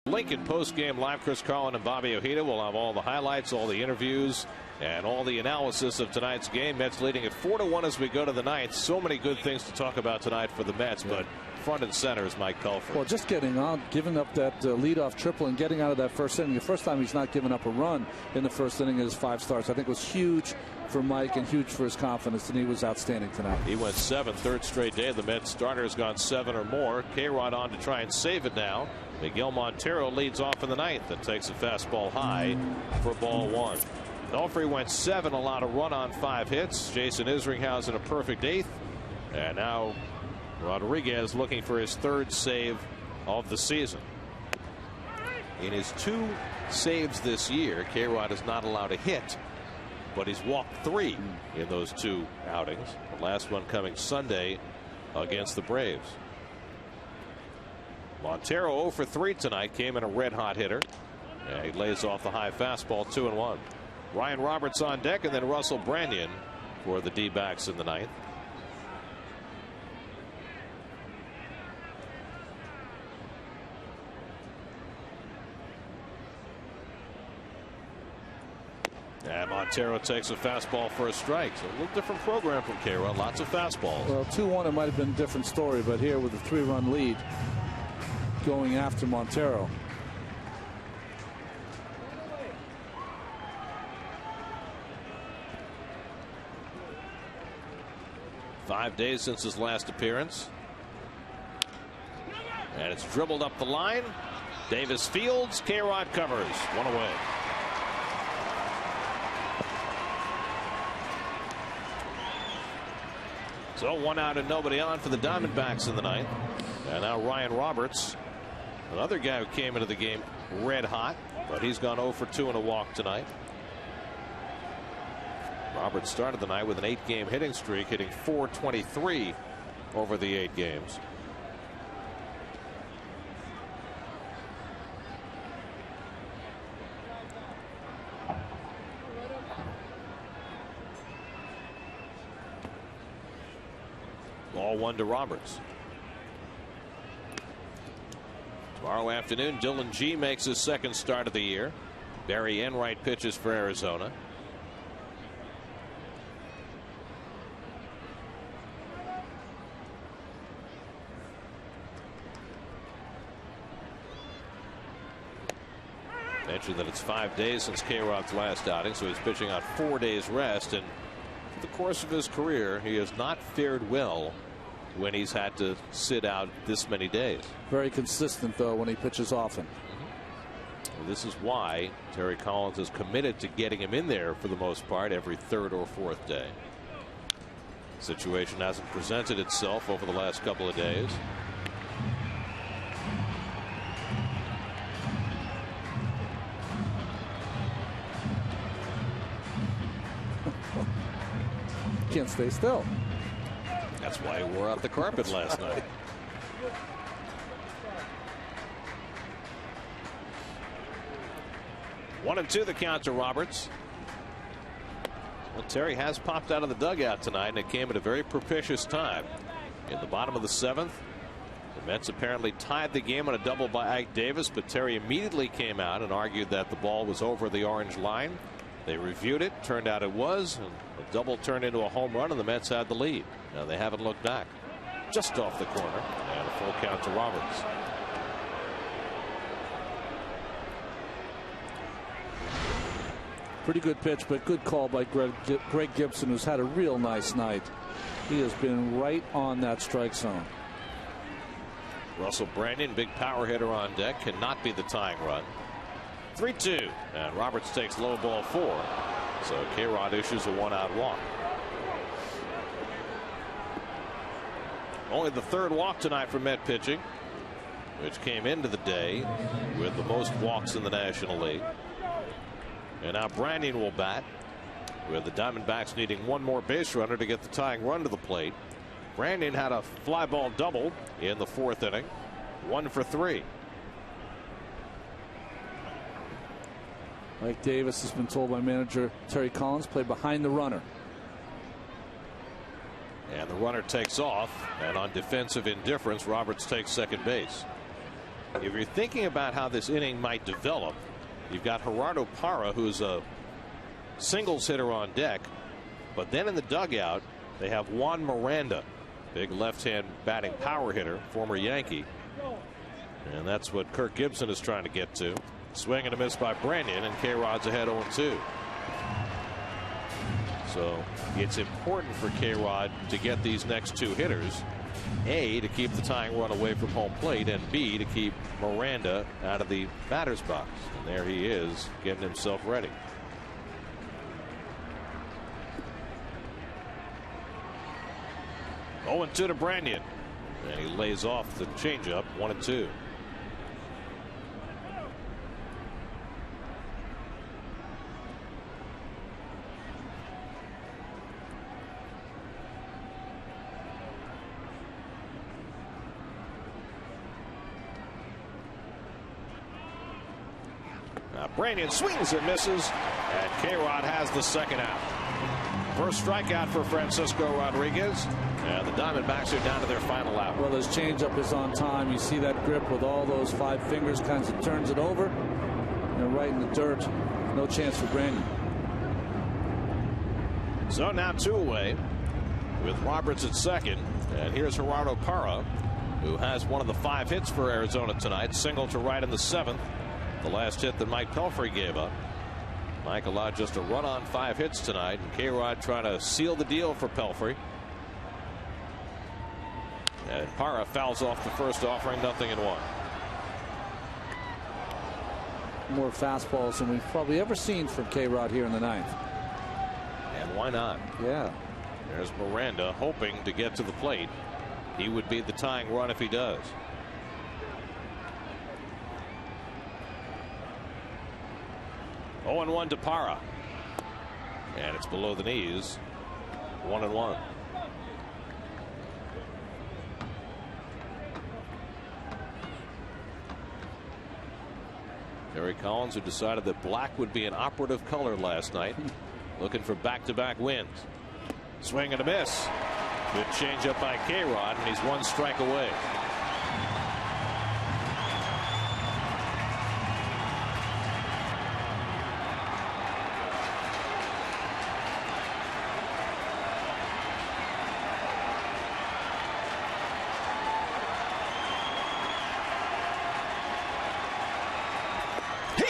Lincoln post-game live. Chris Carlin and Bobby Ojeda will have all the highlights, all the interviews, and all the analysis of tonight's game. Mets leading at 4-1 as we go to the ninth. So many good things to talk about tonight for the Mets, but front and center is Mike Pelfrey. Well, just getting on, giving up that leadoff triple and getting out of that first inning. The first time he's not giving up a run in the first inning is 5 starts. I think it was huge for Mike and huge for his confidence, and he was outstanding tonight. He went 7, third straight day. The Mets starter has gone 7 or more. K-Rod on to try and save it now. Miguel Montero leads off in the ninth and takes a fastball high for ball 1. Pelfrey went 7, allowed a run on 5 hits. Jason Isringhausen a perfect 8th. And now Rodriguez looking for his 3rd save of the season. In his 2 saves this year, K-Rod is not allowed a hit, but he's walked 3 in those 2 outings. The last one coming Sunday against the Braves. Montero 0 for 3 tonight, came in a red-hot hitter. And he lays off the high fastball, 2-1. Ryan Roberts on deck, and then Russell Branyan for the D-backs in the ninth. And Montero takes a fastball for a strike. So a little different program from K-Rod. Lots of fastballs. Well, 2-1, it might have been a different story, but here with a 3-run lead going after Montero. Five days since his last appearance. And it's dribbled up the line. Davis fields. K-Rod covers. 1 away. So 1 out and nobody on for the Diamondbacks in the ninth. And now Ryan Roberts, another guy who came into the game red hot, but he's gone 0 for 2 and a walk tonight. Roberts started the night with an 8-game hitting streak, hitting .423 over the 8 games. Ball 1 to Roberts. Tomorrow afternoon, Dylan G makes his 2nd start of the year. Barry Enright pitches for Arizona. Mentioned that it's 5 days since K-Rod's last outing, so he's pitching on 4 days rest. And in the course of his career, he has not fared well when he's had to sit out this many days. Very consistent, though, when he pitches often. Well, this is why Terry Collins is committed to getting him in there for the most part every 3rd or 4th day. Situation hasn't presented itself over the last couple of days. Can't stay still. That's why he wore out the carpet last night. One and 2 the count to Roberts. Well, Terry has popped out of the dugout tonight, and it came at a very propitious time. In the bottom of the 7th, the Mets apparently tied the game on a double by Ike Davis, but Terry immediately came out and argued that the ball was over the orange line. They reviewed it, turned out it was, and a double turned into a home run, and the Mets had the lead. Now they haven't looked back. Just off the corner, and a full count to Roberts. Pretty good pitch, but good call by Greg Gibson, who's had a real nice night. He has been right on that strike zone. Russell Branyan, big power hitter on deck, cannot be the tying run. 3-2, and Roberts takes low ball 4. So K-Rod issues a 1-out walk. Only the 3rd walk tonight for Met pitching, which came into the day with the most walks in the National League. And now Branyan will bat, with the Diamondbacks needing 1 more base runner to get the tying run to the plate. Branyan had a fly ball double in the 4th inning, 1 for 3. Mike Davis has been told by manager Terry Collins, play behind the runner. And the runner takes off, and on defensive indifference, Roberts takes second base. If you're thinking about how this inning might develop, you've got Gerardo Parra, who's a singles hitter on deck, but then in the dugout they have Juan Miranda, big left-hand batting power hitter, former Yankee, and that's what Kirk Gibson is trying to get to. Swing and a miss by Branyan, and K-Rod's ahead 0-2. So it's important for K-Rod to get these next two hitters, A, to keep the tying run away from home plate, and B, to keep Miranda out of the batter's box. And there he is, getting himself ready. Oh, 0-2 to Branyan, and he lays off the changeup. 1-2. Branyan swings and misses, and K-Rod has the second out. First strikeout for Francisco Rodriguez, and the Diamondbacks are down to their final out. Well, his changeup is on time. You see that grip with all those 5 fingers, kinds of turns it over, and right in the dirt. No chance for Branyan. So now 2 away with Roberts at second, and here's Gerardo Parra, who has one of the 5 hits for Arizona tonight. Single to right in the 7th. The last hit that Mike Pelfrey gave up. Mike allowed just a run on 5 hits tonight, and K-Rod trying to seal the deal for Pelfrey. And Parra fouls off the first offering, 0-1. More fastballs than we've probably ever seen from K-Rod here in the 9th. And why not? Yeah. There's Miranda hoping to get to the plate. He would be the tying run if he does. Oh, 0-1 to Parra, and it's below the knees. 1-1. Terry Collins, who decided that black would be an operative color last night, looking for back-to-back wins. Swing and a miss. Good changeup by K-Rod, and he's 1 strike away.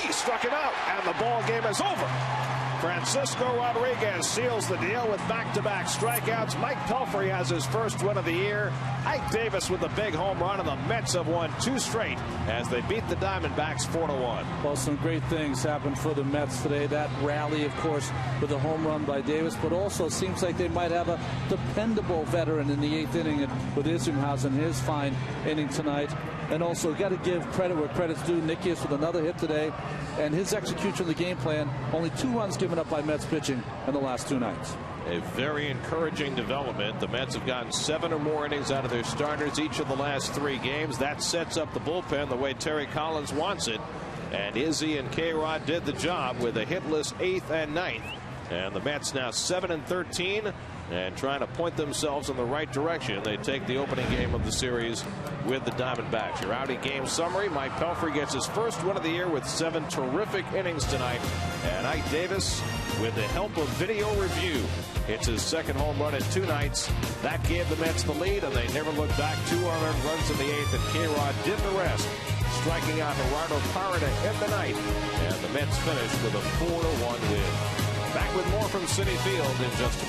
Struck him out, and the ball game is over. Francisco Rodriguez seals the deal with back-to-back strikeouts. Mike Pelfrey has his first win of the year. Ike Davis with a big home run, and the Mets have won 2 straight as they beat the Diamondbacks 4-1. Well, some great things happened for the Mets today. That rally, of course, with a home run by Davis, but also seems like they might have a dependable veteran in the 8th inning with Isringhausen, his fine inning tonight. And also got to give credit where credit's due. Nikias with another hit today, and his execution of the game plan. Only 2 runs given up by Mets pitching in the last 2 nights. A very encouraging development. The Mets have gotten 7 or more innings out of their starters each of the last 3 games. That sets up the bullpen the way Terry Collins wants it. And Izzy and K-Rod did the job with a hitless 8th and 9th. And the Mets now 7-13 and trying to point themselves in the right direction. They take the opening game of the series with the Diamondbacks. Your Audi game summary: Mike Pelfrey gets his first win of the year with 7 terrific innings tonight. And Ike Davis, with the help of video review, hits his 2nd home run in 2 nights. That gave the Mets the lead, and they never looked back. 2 unearned runs in the 8th, and K-Rod did the rest, striking out Gerardo Parra to end the night. And the Mets finished with a 4-1 win. Back with more from Citi Field in just a